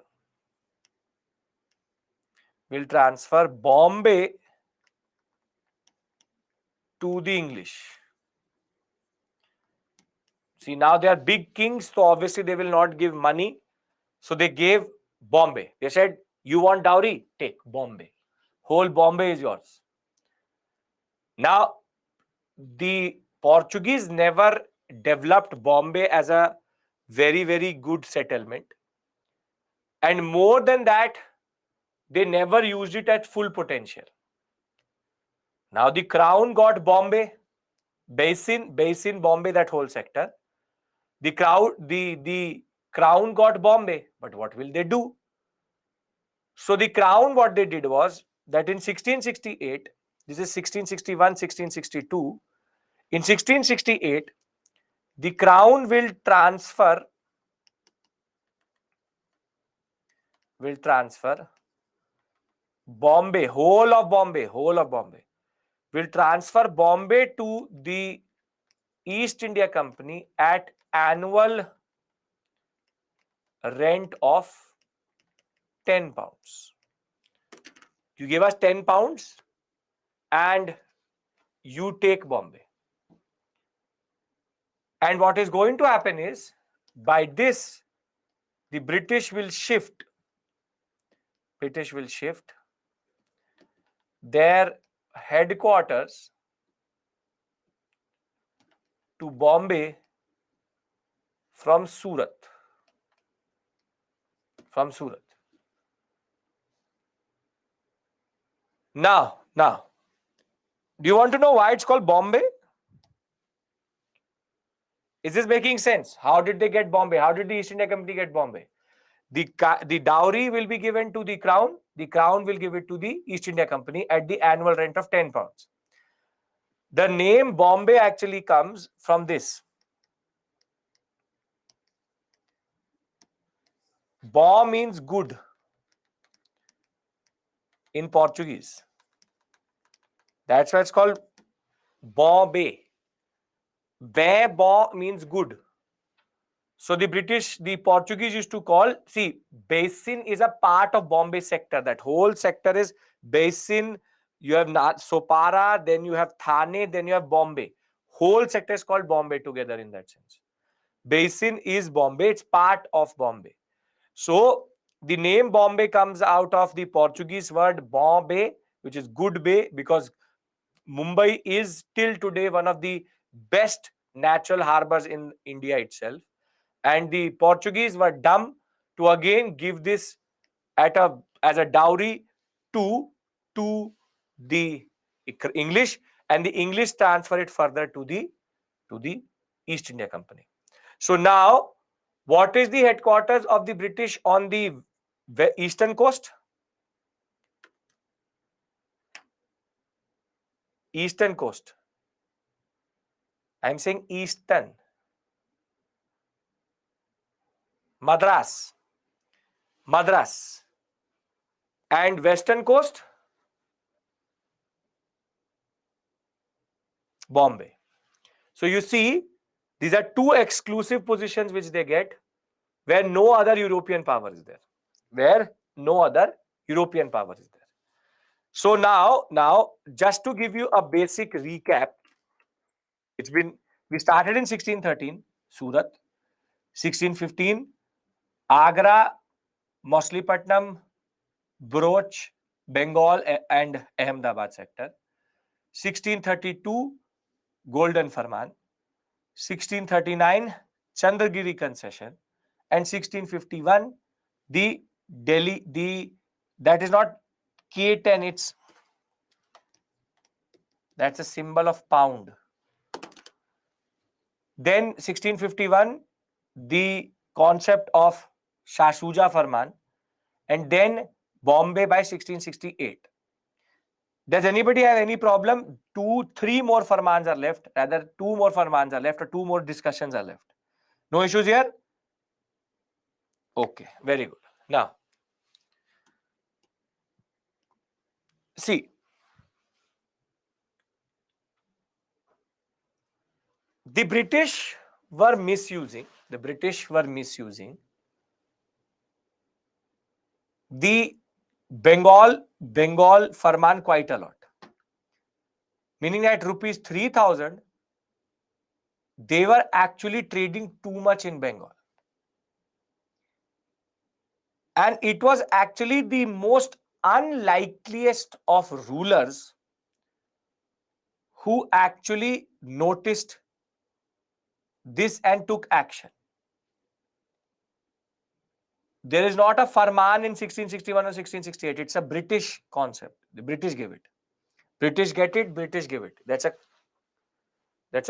Bombay to the English. See, now they are big kings, so obviously they will not give money. So they gave Bombay. They said, you want dowry? Take Bombay. Whole Bombay is yours. Now, the Portuguese never developed Bombay as a very, very good settlement. And more than that, they never used it at full potential. Now the crown got Bombay, Basin, Bombay, that whole sector. The crown got Bombay, but what will they do? So the crown, what they did was that in 1668, this is 1661, 1662, in 1668, the crown will transfer Bombay, whole of Bombay, will transfer Bombay to the East India Company at annual rent of 10 pounds. You give us 10 pounds and you take Bombay. And what is going to happen is, by this, the British will shift their headquarters to Bombay from Surat. Now, do you want to know why it's called Bombay? Is this making sense? How did they get Bombay? How did the East India Company get Bombay? The dowry will be given to the crown. The crown will give it to the East India Company at the annual rent of 10 pounds. The name Bombay actually comes from this. Bom means good in Portuguese. That's why it's called Bombay. Bom means good. So the Portuguese used to call, see, Basin is a part of Bombay sector. That whole sector is Basin. You have Sopara, then you have Thane, then you have Bombay. Whole sector is called Bombay together in that sense. Basin is Bombay. It's part of Bombay. So the name Bombay comes out of the Portuguese word Bombay, which is good bay, because Mumbai is till today one of the best natural harbors in India itself. And the Portuguese were dumb to again give this as a dowry to the English, and the English transfer it further to the East India Company. So now What is the headquarters of the British on the eastern coast? Eastern coast. I'm saying eastern. Madras. Madras. And western coast? Bombay. So you see, these are two exclusive positions which they get where no other European power is there. Where no other European power is there. So now, just to give you a basic recap, we started in 1613, Surat, 1615, Agra, Mauchlypatnam, Broch, Bengal, and Ahmedabad sector. 1632, Golden Farman. 1639, Chandragiri concession. And 1651, the Delhi, that is not K10, that's a symbol of pound. Then 1651, the concept of Shashuja Farman, and then Bombay by 1668. Does anybody have any problem? Three more farmans are left, rather two more farmans are left, or two more discussions are left. No issues here? Okay, very good. Now, see, the British were misusing the Bengal Farman quite a lot. Meaning that rupees 3,000, they were actually trading too much in Bengal. And it was actually the most unlikeliest of rulers who actually noticed this and took action. There is not a Farman in 1661 or 1668. It's a British concept. The British give it. British get it, British give it. That's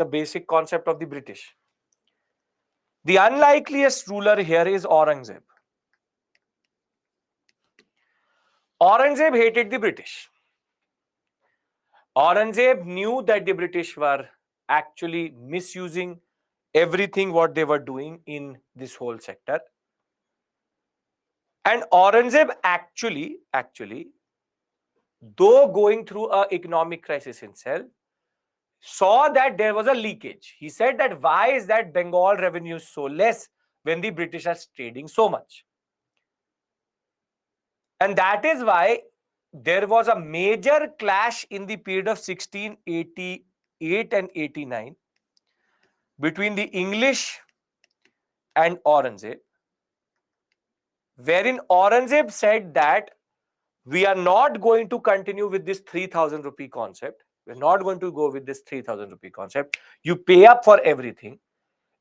a basic concept of the British. The unlikeliest ruler here is Aurangzeb. Aurangzeb hated the British. Aurangzeb knew that the British were actually misusing everything what they were doing in this whole sector. And Aurangzeb actually, though going through an economic crisis himself, saw that there was a leakage. He said that why is that Bengal revenue so less when the British are trading so much? And that is why there was a major clash in the period of 1688 and 89 between the English and Aurangzeb, wherein Aurangzeb said that we are not going to continue with this 3,000 rupee concept. We're not going to go with this 3,000 rupee concept. You pay up for everything.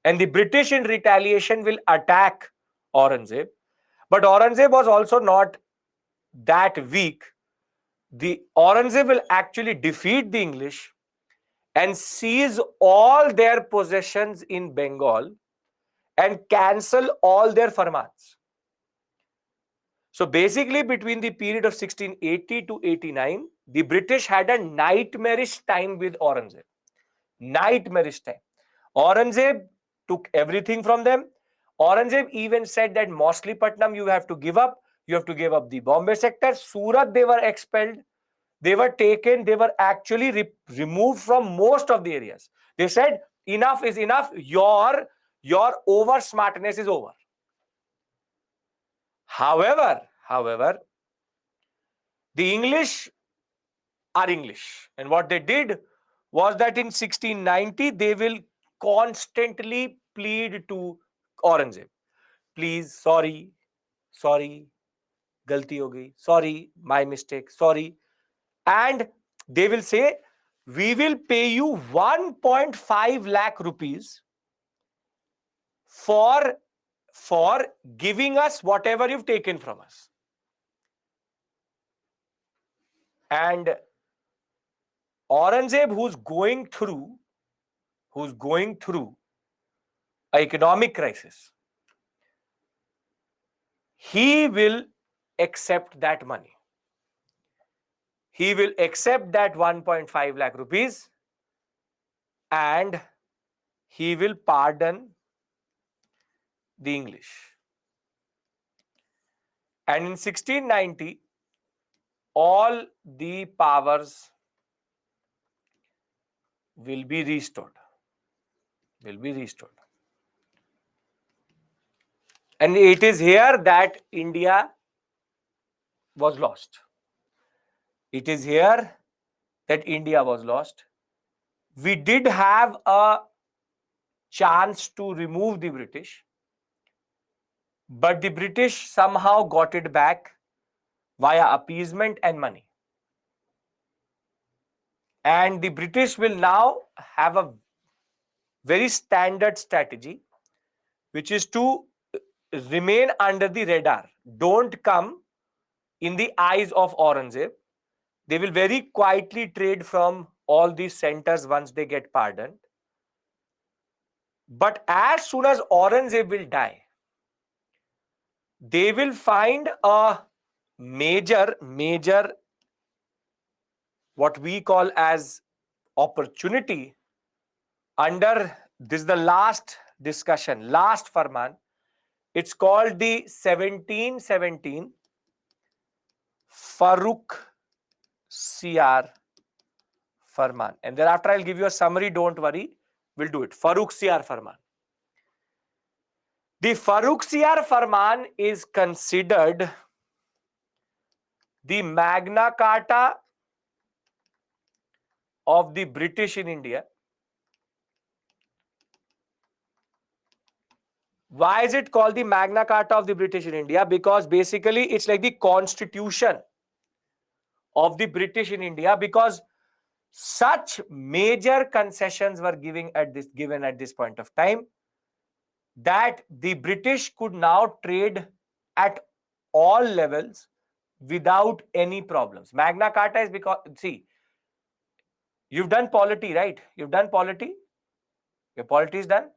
And the British in retaliation will attack Aurangzeb. But Aurangzeb was also not that weak. The Aurangzeb will actually defeat the English and seize all their possessions in Bengal and cancel all their farmans. So basically, between the period of 1680 to 89, the British had a nightmarish time with Aurangzeb. Nightmarish time. Aurangzeb took everything from them. Aurangzeb even said that Mauchlypatnam you have to give up. You have to give up the Bombay sector. Surat, they were expelled. They were taken. They were actually removed from most of the areas. They said, enough is enough. Your over smartness is over. However, the English are English. And what they did was that in 1690, they will constantly plead to Aurangzeb. Please, sorry, galti ho gayi, sorry, my mistake, sorry. And they will say, we will pay you 1.5 lakh rupees for giving us whatever you've taken from us. And Aurangzeb, who's going through an economic crisis, he will accept that money. He will accept that 1.5 lakh rupees and he will pardon the English. And in 1690, all the powers will be restored. Will be restored. And it is here that India was lost. It is here that India was lost. We did have a chance to remove the British, but the British somehow got it back via appeasement and money. And the British will now have a very standard strategy, which is to remain under the radar. Don't come in the eyes of Aurangzeb. They will very quietly trade from all these centers once they get pardoned. But as soon as Aurangzeb will die, they will find a major, what we call as opportunity under this, the last discussion, last farman. It's called the 1717 Farooq CR Farman. And thereafter I'll give you a summary, don't worry, we'll do it. Farooq CR Farman. The Farooq CR Farman is considered the Magna Carta of the British in India. Why is it called the Magna Carta of the British in India? Because basically it's like the constitution of the British in India, because such major concessions were given at this point of time that the British could now trade at all levels without any problems. Magna Carta is because, see, you've done polity, right? You've done polity. Your polity is done.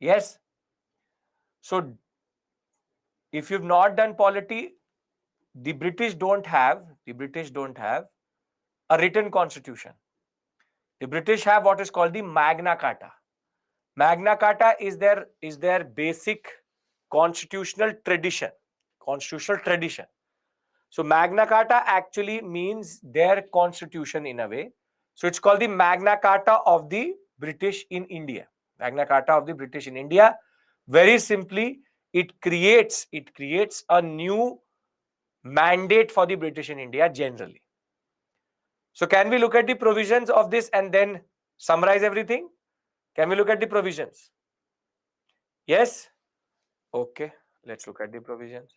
Yes. So if you've not done polity, the British don't have a written constitution. The British have what is called the Magna Carta. Magna Carta is their basic constitutional tradition. Constitutional tradition. So Magna Carta actually means their constitution in a way. So it's called the Magna Carta of the British in India. Magna Carta of the British in India. Very simply, it creates a new mandate for the British in India generally. So can we look at the provisions of this and then summarize everything? Can we look at the provisions? Yes? Okay, let's look at the provisions.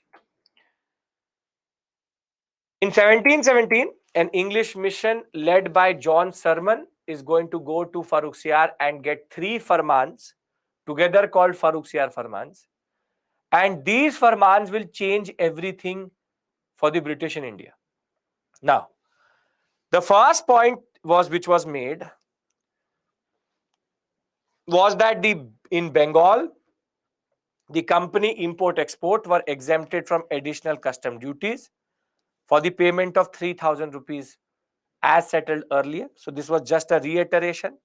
In 1717, an English mission led by John Sermon is going to go to Farrukhsiyar and get 3 farmans, together called Farrukhsiyar farmans. And these farmans will change everything for the British in India. Now, the first point which was made was that in Bengal, the company import-export were exempted from additional custom duties for the payment of 3,000 rupees as settled earlier. So this was just a reiteration.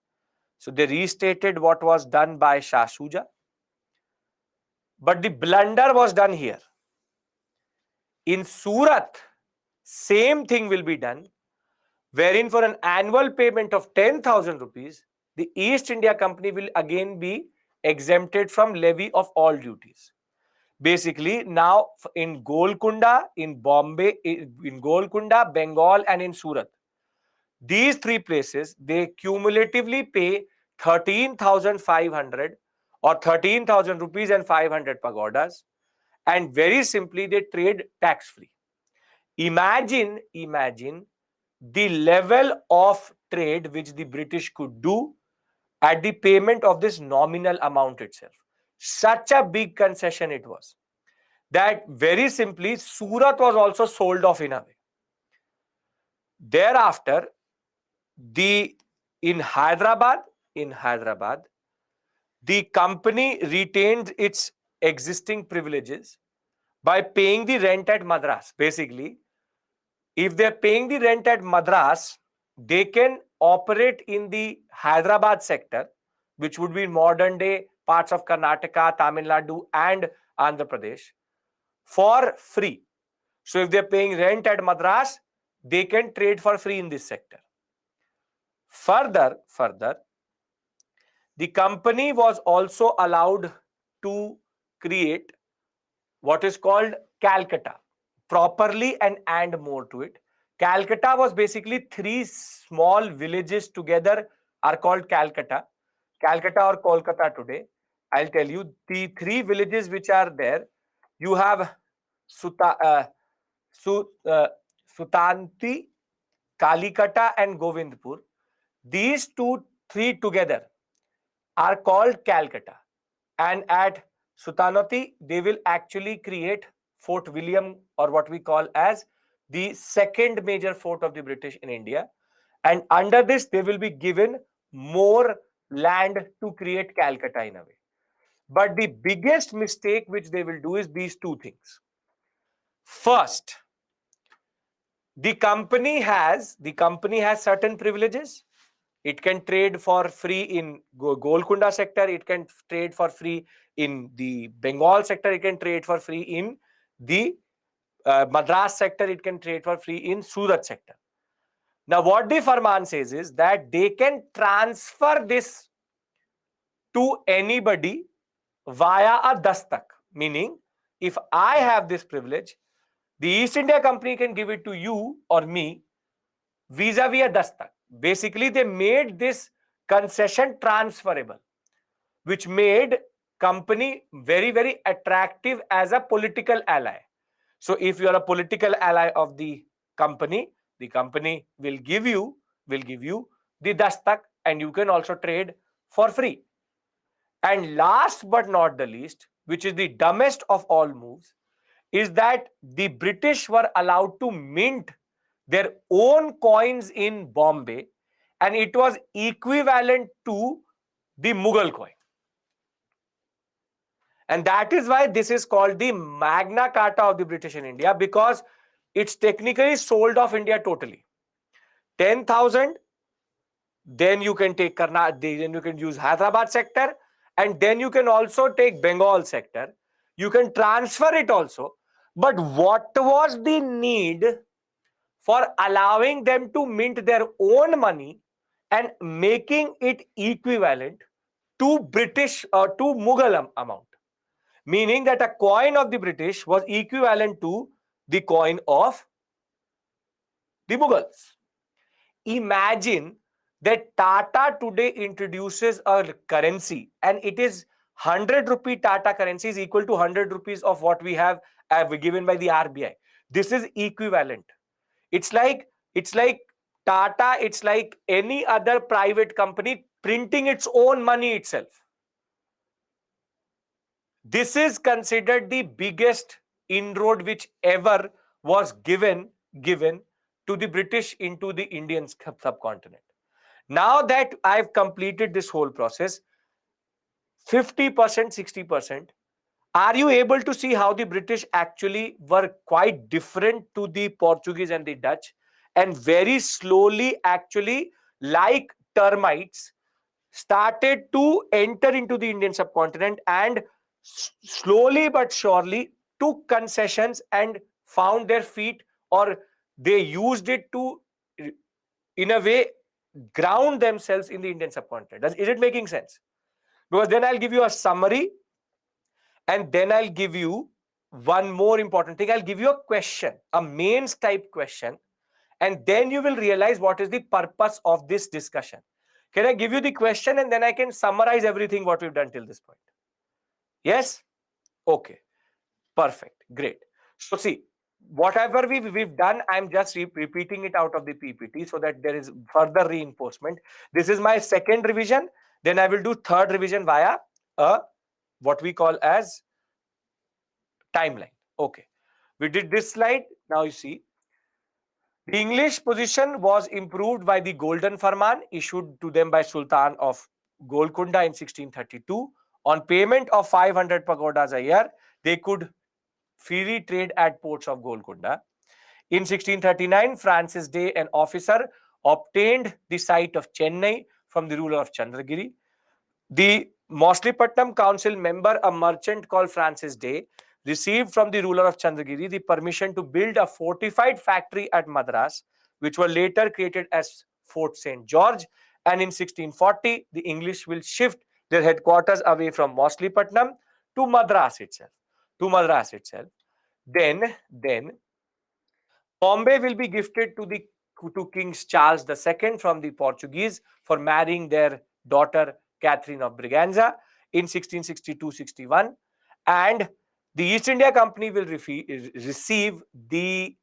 So they restated what was done by Shah Shuja. But the blunder was done here. In Surat, same thing will be done, wherein for an annual payment of 10,000 rupees, the East India Company will again be exempted from levy of all duties. Basically, now in Golconda, in Bombay, in Golconda, Bengal, and in Surat, these 3 places, they cumulatively pay 13,500 or 13,000 rupees and 500 pagodas, and very simply they trade tax free. Imagine the level of trade which the British could do at the payment of this nominal amount itself. Such a big concession it was that very simply Surat was also sold off in a way. Thereafter, in Hyderabad, the company retained its existing privileges by paying the rent at Madras. Basically, if they're paying the rent at Madras, they can operate in the Hyderabad sector, which would be modern day parts of Karnataka, Tamil Nadu, and Andhra Pradesh for free. So if they're paying rent at Madras, they can trade for free in this sector. Further, the company was also allowed to create what is called Calcutta properly, and more to it. Calcutta was basically three small villages together are called Calcutta. Calcutta or Kolkata today. I'll tell you the three villages which are there. You have Suta, Su, Sutanti, Kalikata, and Govindpur. These three together are called Calcutta. And at Sutanati, they will actually create Fort William, or what we call as the second major fort of the British in India. And under this, they will be given more land to create Calcutta in a way. But the biggest mistake which they will do is these two things. First, the company has certain privileges. It can trade for free in Golconda sector. It can trade for free in the Bengal sector. It can trade for free in the Madras sector. It can trade for free in Surat sector. Now, what the Farman says is that they can transfer this to anybody via a dastak. Meaning, if I have this privilege, the East India Company can give it to you or me vis-a-vis a dastak. Basically, they made this concession transferable, which made company very, very attractive as a political ally. So if you are a political ally of the company will give you the dastak, and you can also trade for free. And last but not the least, which is the dumbest of all moves, is that the British were allowed to mint their own coins in Bombay, and it was equivalent to the Mughal coin. And that is why this is called the Magna Carta of the British in India, because it's technically sold off India totally. 10,000, then you can take Karnataka, then you can use Hyderabad sector, and then you can also take Bengal sector. You can transfer it also. But what was the need for allowing them to mint their own money and making it equivalent to British or to Mughal amount? Meaning that a coin of the British was equivalent to the coin of the Mughals. Imagine that Tata today introduces a currency, and it is 100 rupee Tata currency is equal to 100 rupees of what we have given by the RBI. This is equivalent. It's like Tata, it's like any other private company printing its own money itself. This is considered the biggest inroad which ever was given to the British into the Indian subcontinent. Now that I've completed this whole process, 50%, 60%, are you able to see how the British actually were quite different to the Portuguese and the Dutch, and very slowly, actually, like termites, started to enter into the Indian subcontinent, and slowly but surely took concessions and found their feet, or they used it to, in a way, ground themselves in the Indian subcontinent. Is it making sense? Because then I'll give you a summary, and then I'll give you one more important thing. I'll give you a question, a mains type question, and then you will realize what is the purpose of this discussion. Can I give you the question, and then I can summarize everything what we've done till this point? Yes? Okay. Perfect. Great. So see, whatever we've done, I'm just repeating it out of the PPT so that there is further reinforcement. This is my second revision. Then I will do third revision via a what we call as timeline. Okay. We did this slide. Now you see, the English position was improved by the Golden Farman issued to them by Sultan of Golconda in 1632. On payment of 500 pagodas a year, they could free trade at ports of Golconda. In 1639, Francis Day, an officer, obtained the site of Chennai from the ruler of Chandragiri. The Moslepatnam Council member, a merchant called Francis Day, received from the ruler of Chandragiri the permission to build a fortified factory at Madras, which were later created as Fort St. George. And in 1640, the English will shift their headquarters away from Moslepatnam to Madras itself. To Madras itself. Then Bombay will be gifted to King Charles II from the Portuguese for marrying their daughter Catherine of Braganza in 1662-61, and the East India Company will receive the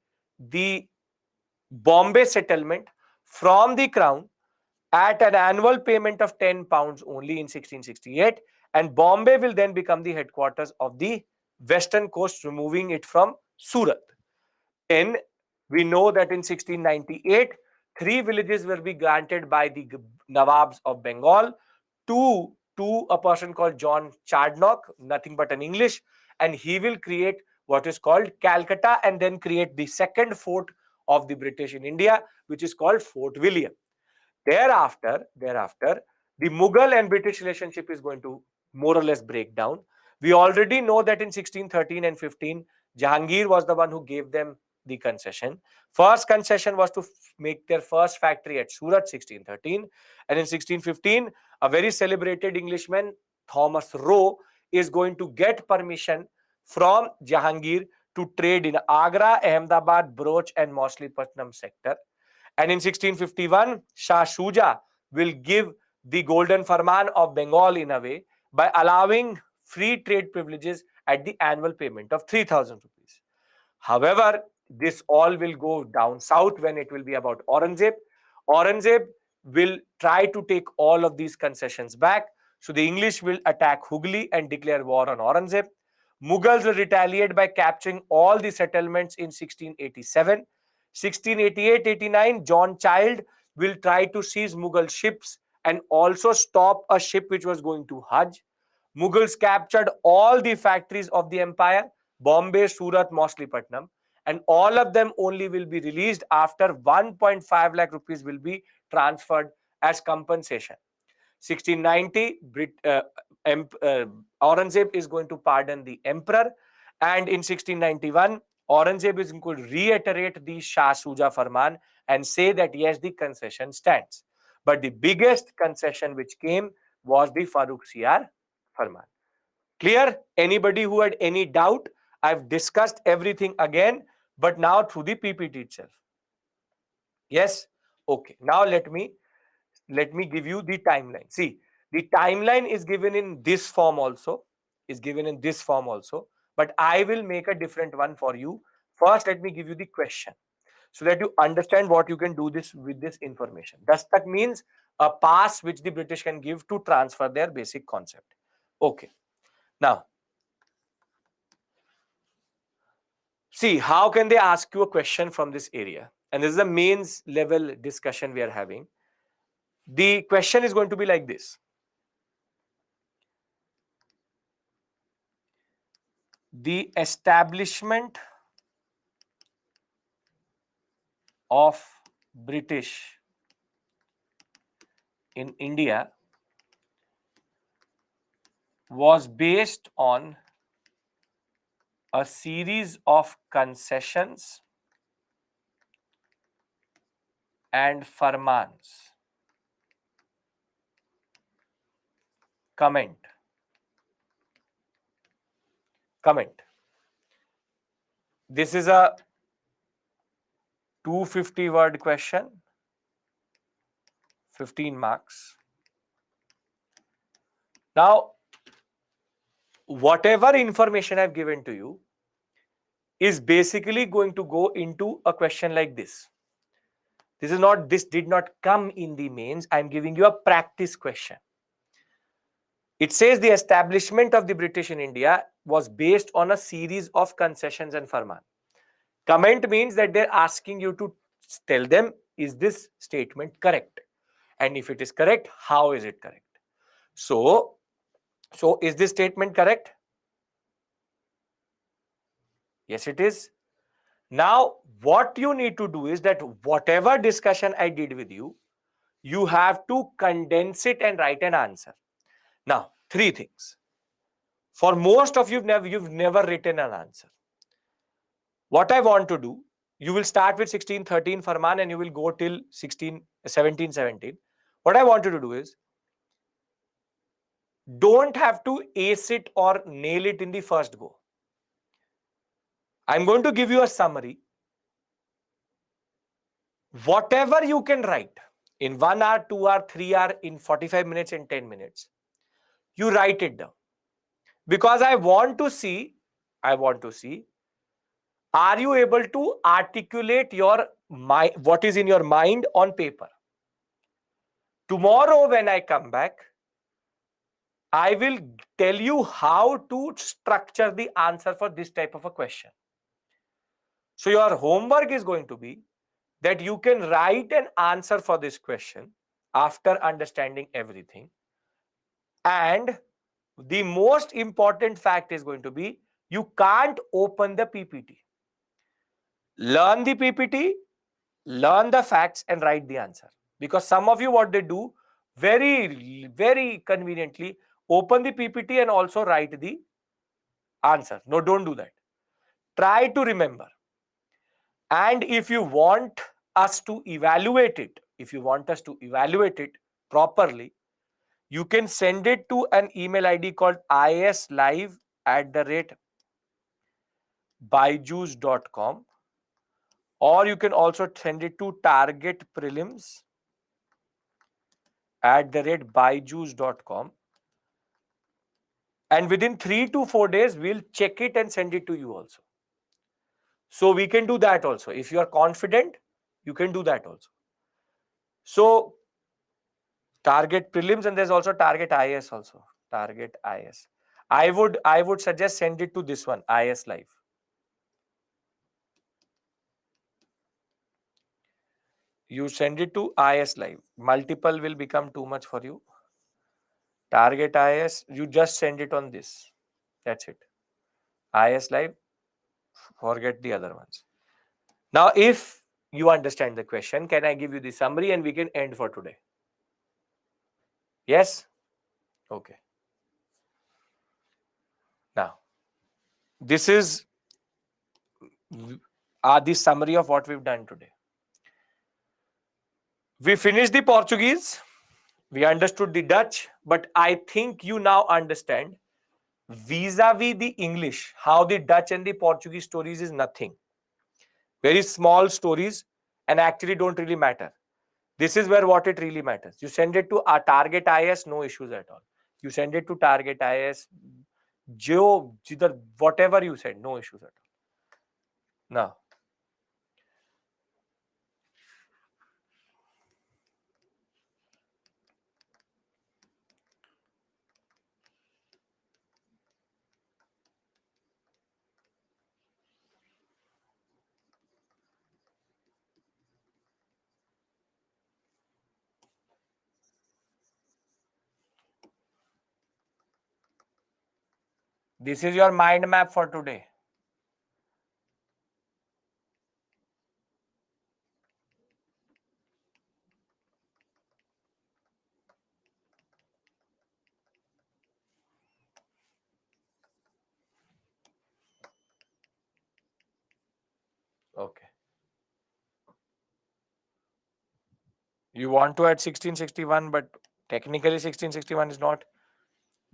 Bombay settlement from the Crown at an annual payment of £10 only in 1668, and Bombay will then become the headquarters of the western coast, removing it from Surat. Then we know that in 1698, three villages will be granted by the Nawabs of Bengal to a person called John Chadnock, nothing but an English, and he will create what is called Calcutta and then create the second fort of the British in India, which is called Fort William. Thereafter, the Mughal and British relationship is going to more or less break down. We already know that in 1613 and 15, Jahangir was the one who gave them the concession. First concession was to make their first factory at Surat, 1613. And in 1615, a very celebrated Englishman, Thomas Roe, is going to get permission from Jahangir to trade in Agra, Ahmedabad, Broch, and Moslepatnam sector. And in 1651, Shah Shuja will give the Golden Farman of Bengal in a way by allowing free trade privileges at the annual payment of 3,000 rupees. However, this all will go down south when it will be about Aurangzeb. Aurangzeb will try to take all of these concessions back. So the English will attack Hooghly and declare war on Aurangzeb. Mughals will retaliate by capturing all the settlements in 1687. 1688-89, John Child will try to seize Mughal ships and also stop a ship which was going to Hajj. Mughals captured all the factories of the empire, Bombay, Surat, Moslepatnam, and all of them only will be released after 1.5 lakh rupees will be transferred as compensation. 1690, Aurangzeb is going to pardon the emperor, and in 1691, Aurangzeb is going to reiterate the Shah Shuja Farman and say that yes, the concession stands. But the biggest concession which came was the Farooq Siyar Farman. Clear? Anybody who had any doubt? I've discussed everything again, but now through the PPT itself. Yes? Okay. Now let me give you the timeline. See, the timeline is given in this form also, but I will make a different one for you. First, let me give you the question so that you understand what you can do this with this information. Dastak means a pass which the British can give to transfer their basic concept. Okay. Now, see, how can they ask you a question from this area? And this is the mains level discussion we are having. The question is going to be like this. The establishment of British in India was based on a series of concessions and farmans. Comment. This is a 250 word question, 15 marks. Now, whatever information I've given to you is basically going to go into a question like this. This did not come in the mains. I'm giving you a practice question. It says the establishment of the British in India was based on a series of concessions and farman. Comment means that they're asking you to tell them, is this statement correct? And if it is correct, how is it correct? So is this statement correct? Yes, it is. Now, what you need to do is that whatever discussion I did with you, you have to condense it and write an answer. Now, three things. For most of you, you've never written an answer. What I want to do, you will start with 1613 Farman and you will go till 1717. What I want you to do is, don't have to ace it or nail it in the first go. I'm going to give you a summary. Whatever you can write in 1 hour, 2 hour, 3 hour, in 45 minutes, in 10 minutes, you write it down. Because I want to see, are you able to articulate your mind, what is in your mind on paper? Tomorrow when I come back, I will tell you how to structure the answer for this type of a question. So your homework is going to be that you can write an answer for this question after understanding everything. And the most important fact is going to be, you can't open the PPT. Learn the PPT, learn the facts and write the answer. Because some of you, what they do, very conveniently, open the PPT and also write the answer. No, don't do that. Try to remember. And if you want us to evaluate it, properly, you can send it to an email ID called islive@byju's.com, or you can also send it to targetprelims@byju's.com, and within 3 to 4 days we'll check it and send it to you also. So we can do that also. If you are confident, you can do that also. So target prelims, and there's also target IS also. Target IS. I would suggest send it to this one, IS Live. You send it to IS Live. Multiple will become too much for you. Target IS, you just send it on this. That's it. IS Live, forget the other ones. Now, if you understand the question, can I give you the summary and we can end for today? Yes? Okay. Now, this is the summary of what we've done today. We finished the Portuguese. We understood the Dutch, but I think you now understand vis-a-vis the English, how the Dutch and the Portuguese stories is nothing. Very small stories and actually don't really matter. This is where what it really matters. You send it to our target IS, no issues at all. You send it to target IS, Geo, whatever you send, no issues at all. Now, this is your mind map for today. Okay. You want to add 1661, but technically 1661 is not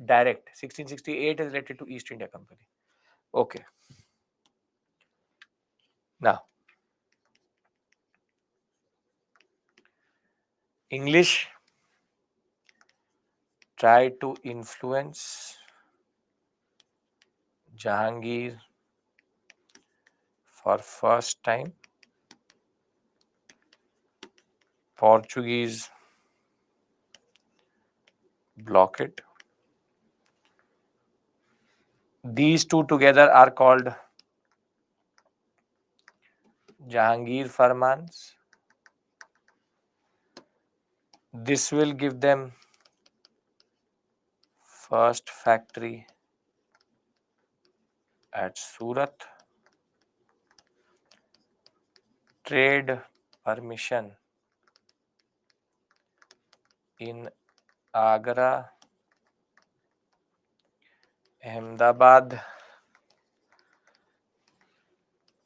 direct. 1668 is related to East India Company. Okay. Now, English tried to influence Jahangir for first time. Portuguese block it. These two together are called Jahangir Farmans. This will give them first factory at Surat. trade permission in Agra, Ahmedabad,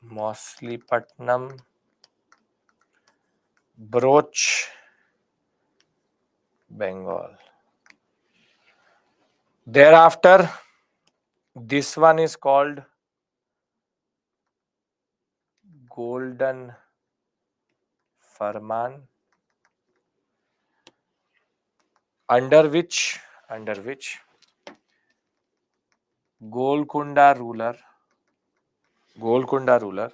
Mausoleopatnam, Broch, Bengal. Thereafter, this one is called Golden Farman, under which Golconda ruler Golconda ruler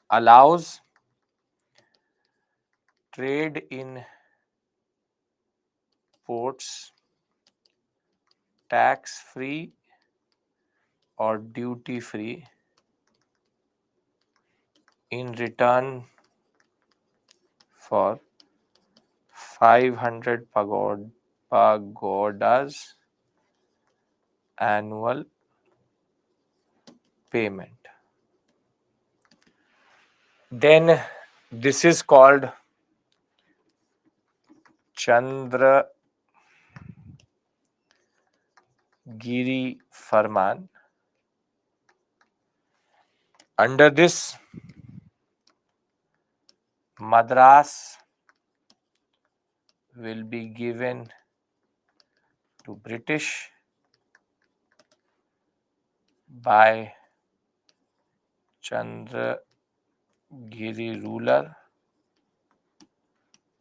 allows trade in ports tax free or duty free in return for 500 pagodas annual payment. Then this is called Chandragiri Farman. Under this, Madras will be given to British by Chandragiri ruler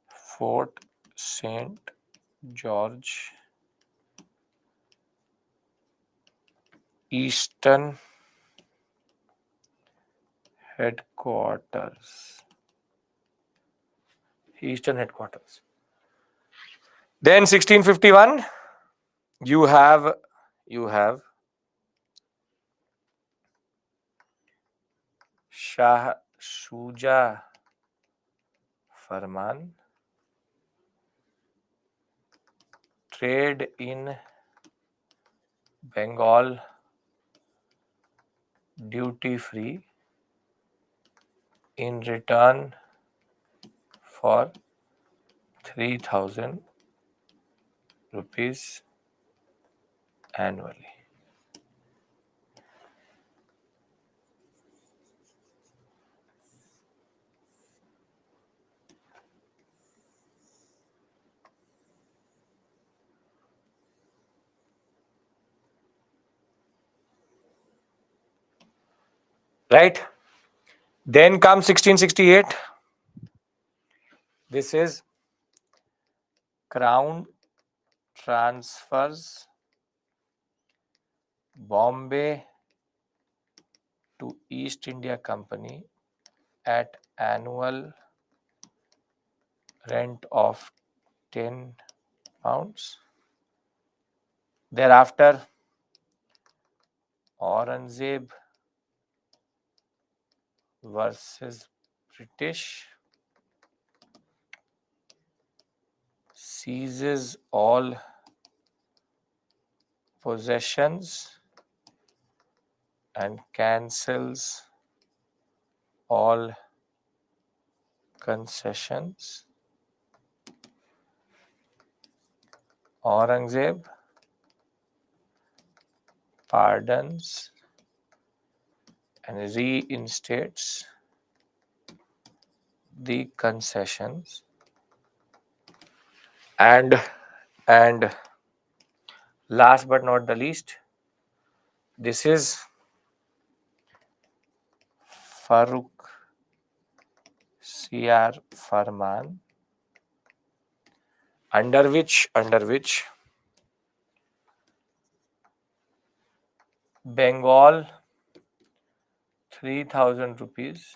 Fort St. George, Eastern headquarters. Then 1651, you have Shah Shuja Farman, trade in Bengal duty free in return for 3,000 rupees annually. Right? Then comes 1668. This is Crown transfers Bombay to East India Company at annual rent of 10 pounds. Thereafter, Aurangzeb versus British seizes all possessions and cancels all concessions. Aurangzeb pardons and reinstates the concessions, and last but not the least, this is Farooq Siar Farman, under which Bengal 3,000 rupees,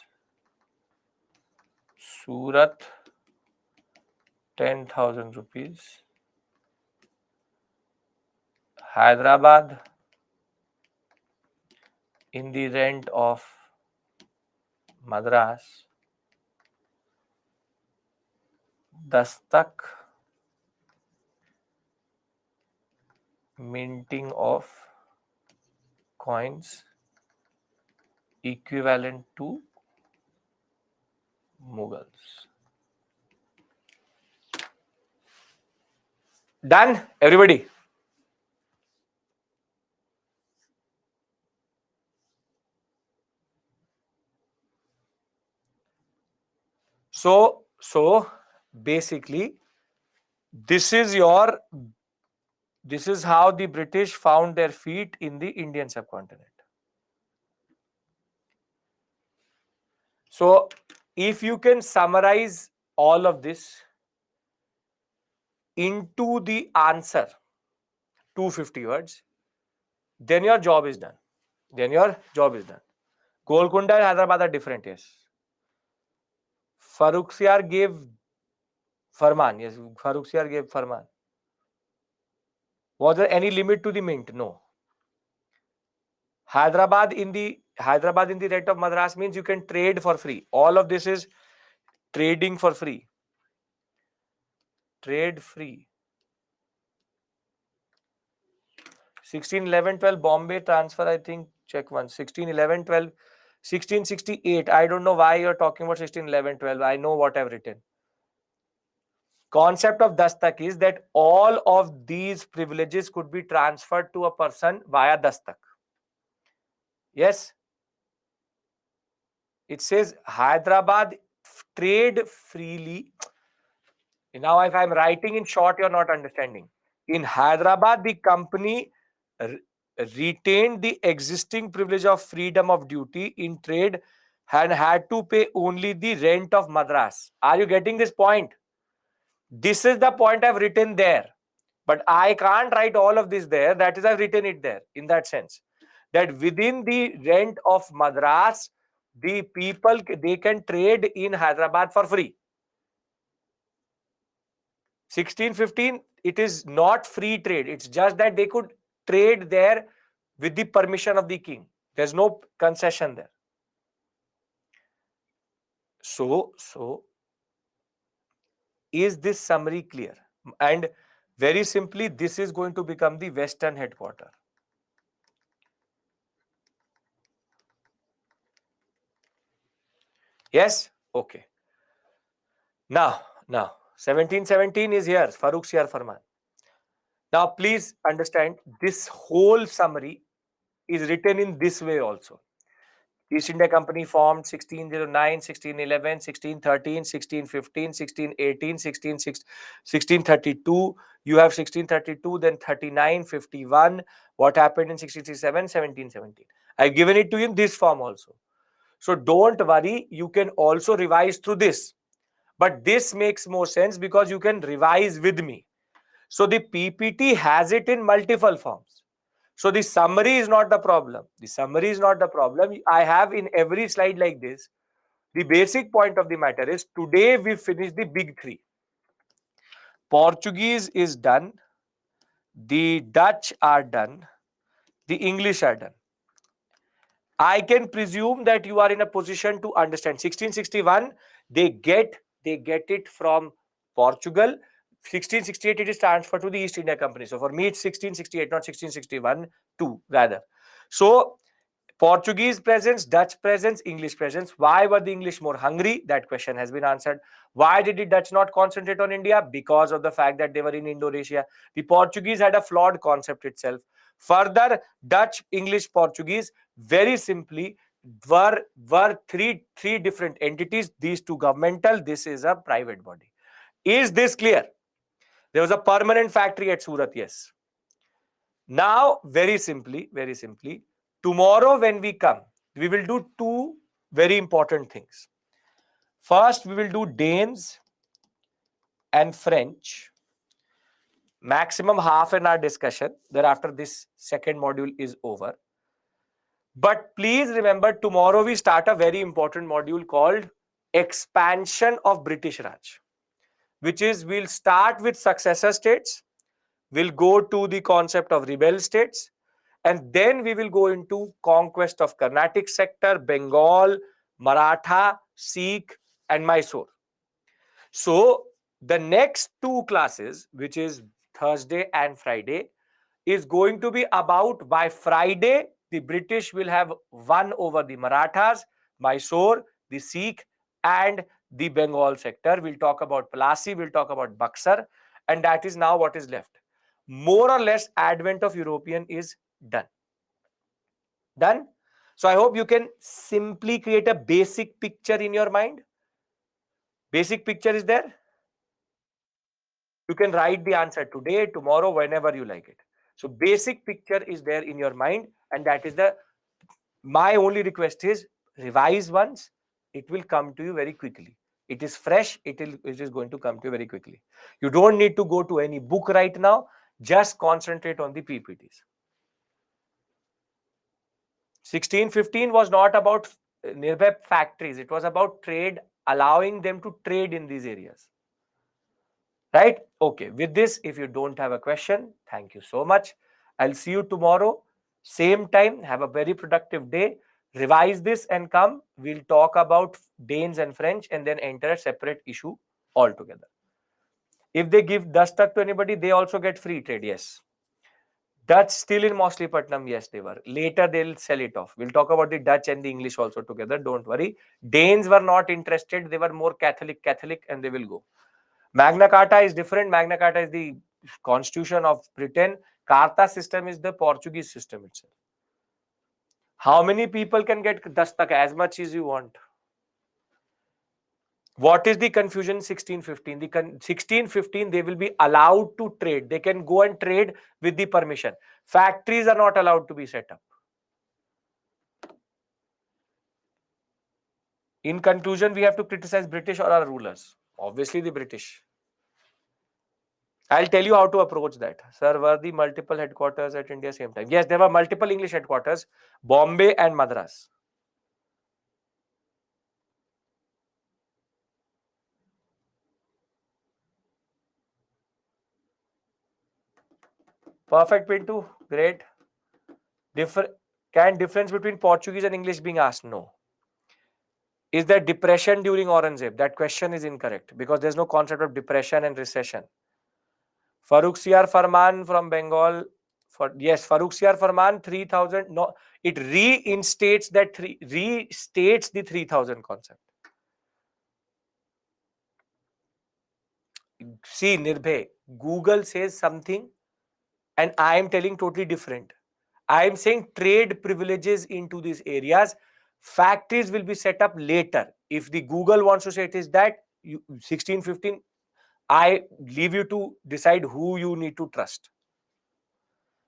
Surat 10,000 rupees, Hyderabad in the rent of Madras, Dastak minting of coins equivalent to Mughals. Done, everybody? So basically, this is your this is how the British found their feet in the Indian subcontinent. So if you can summarize all of this into the answer, 250 words, then your job is done. Then your job is done. Golconda and Hyderabad are different, yes. Farrukhsiyar gave Farman. Yes, Farrukhsiyar gave Farman. Was there any limit to the mint? No. Hyderabad in the rate of Madras means you can trade for free. All of this is trading for free. Trade free. 16, 11, 12 Bombay transfer, I think, check one. 16, 11, 12, 1668. I don't know why you're talking about 16, 11, 12. I know what I've written. Concept of dastak is that all of these privileges could be transferred to a person via dastak. Yes. It says Hyderabad trade freely. Now, if I'm writing in short, you're not understanding. In Hyderabad, the company retained the existing privilege of freedom of duty in trade and had to pay only the rent of Madras. Are you getting this point? This is the point I've written there. But I can't write all of this there. That is, I've written it there in that sense. That within the rent of Madras, the people, they can trade in Hyderabad for free. 1615, it is not free trade. It's just that they could trade there with the permission of the king. There's no concession there. So is this summary clear? And very simply, this is going to become the Western headquarter. Yes? Okay. Now, 1717 is here, Farrukhsiyar Farman. Now, please understand, this whole summary is written in this way also. East India Company formed 1609, 1611, 1613, 1615, 1618, 1632. You have 1632, then 39, 51. What happened in 1667, 1717? I've given it to you in this form also. So don't worry, you can also revise through this. But this makes more sense because you can revise with me. So the PPT has it in multiple forms. So the summary is not the problem. The summary is not the problem. I have in every slide like this. The basic point of the matter is today we finished the big three. Portuguese is done. The Dutch are done. The English are done. I can presume that you are in a position to understand. 1661, they get it from Portugal. 1668, it is transferred to the East India Company. So for me, it's 1668, not 1661, 2 rather. So Portuguese presence, Dutch presence, English presence. Why were the English more hungry? That question has been answered. Why did the Dutch not concentrate on India? Because of the fact that they were in Indonesia. The Portuguese had a flawed concept itself. Further, Dutch, English, Portuguese, very simply, were three different entities. These two governmental, this is a private body. Is this clear? There was a permanent factory at Surat, yes. Now, very simply, tomorrow when we come, we will do two very important things. First, we will do Danes and French. Maximum half an hour discussion. Thereafter, this second module is over. But please remember, tomorrow we start a very important module called Expansion of British Raj, which is we'll start with successor states. We'll go to the concept of rebel states. And then we will go into conquest of Carnatic sector, Bengal, Maratha, Sikh, and Mysore. So the next two classes, which is Thursday and Friday, is going to be about by Friday, the British will have won over the Marathas, Mysore, the Sikh, and the Bengal sector. We'll talk about Plassey, we'll talk about Buxar, and that is now what is left. More or less, advent of European is done. Done. So I hope you can simply create a basic picture in your mind. Basic picture is there. You can write the answer today, tomorrow, whenever you like it. So basic picture is there in your mind, and that is the my only request is revise once. It will come to you very quickly. It is fresh. It is going to come to you very quickly. You don't need to go to any book right now. Just concentrate on the PPTs. 1615 was not about nearby factories. It was about trade, allowing them to trade in these areas. Right? Okay. With this, if you don't have a question, thank you so much. I'll see you tomorrow. Same time. Have a very productive day. Revise this and come. We'll talk about Danes and French and then enter a separate issue altogether. If they give Dastak to anybody, they also get free trade. Yes. Dutch still in Moslepatnam, yes, they were. Later, they'll sell it off. We'll talk about the Dutch and the English also together. Don't worry. Danes were not interested. They were more Catholic, and they will go. Magna Carta is different. Magna Carta is the constitution of Britain. Carta system is the Portuguese system itself. How many people can get Dastak? As much as you want. What is the confusion? 1615. The 1615, they will be allowed to trade. They can go and trade with the permission. Factories are not allowed to be set up. In conclusion, we have to criticize British or our rulers. Obviously, the British. I'll tell you how to approach that. Sir, were the multiple headquarters at India same time? Yes, there were multiple English headquarters, Bombay and Madras. Perfect, Pintu. Great. Can difference between Portuguese and English being asked? No. Is there depression during Aurangzeb? That question is incorrect because there's no concept of depression and recession. Farrukhsiyar Farman from Bengal. Yes, Farrukhsiyar Farman 3000. No, it reinstates restates the 3000 concept. See, Nirbhay, Google says something and I am telling totally different. I am saying trade privileges into these areas. Factories will be set up later. If the Google wants to say it is that 1615, I leave you to decide who you need to trust.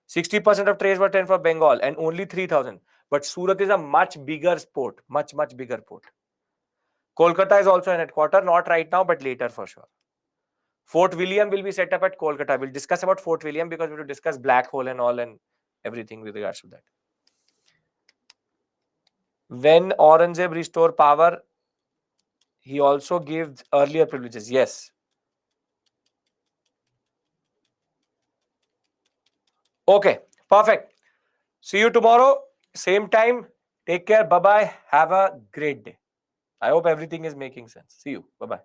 60% of trades were taken for Bengal and only 3000. But Surat is a much bigger port, much bigger port. Kolkata is also an headquarter, not right now, but later for sure. Fort William will be set up at Kolkata. We'll discuss about Fort William because we will discuss black hole and all and everything with regards to that. When Aurangzeb restored power, he also gives earlier privileges. Yes. Okay, perfect. See you tomorrow, same time. Take care. Bye-bye. Have a great day. I hope everything is making sense. See you. Bye-bye.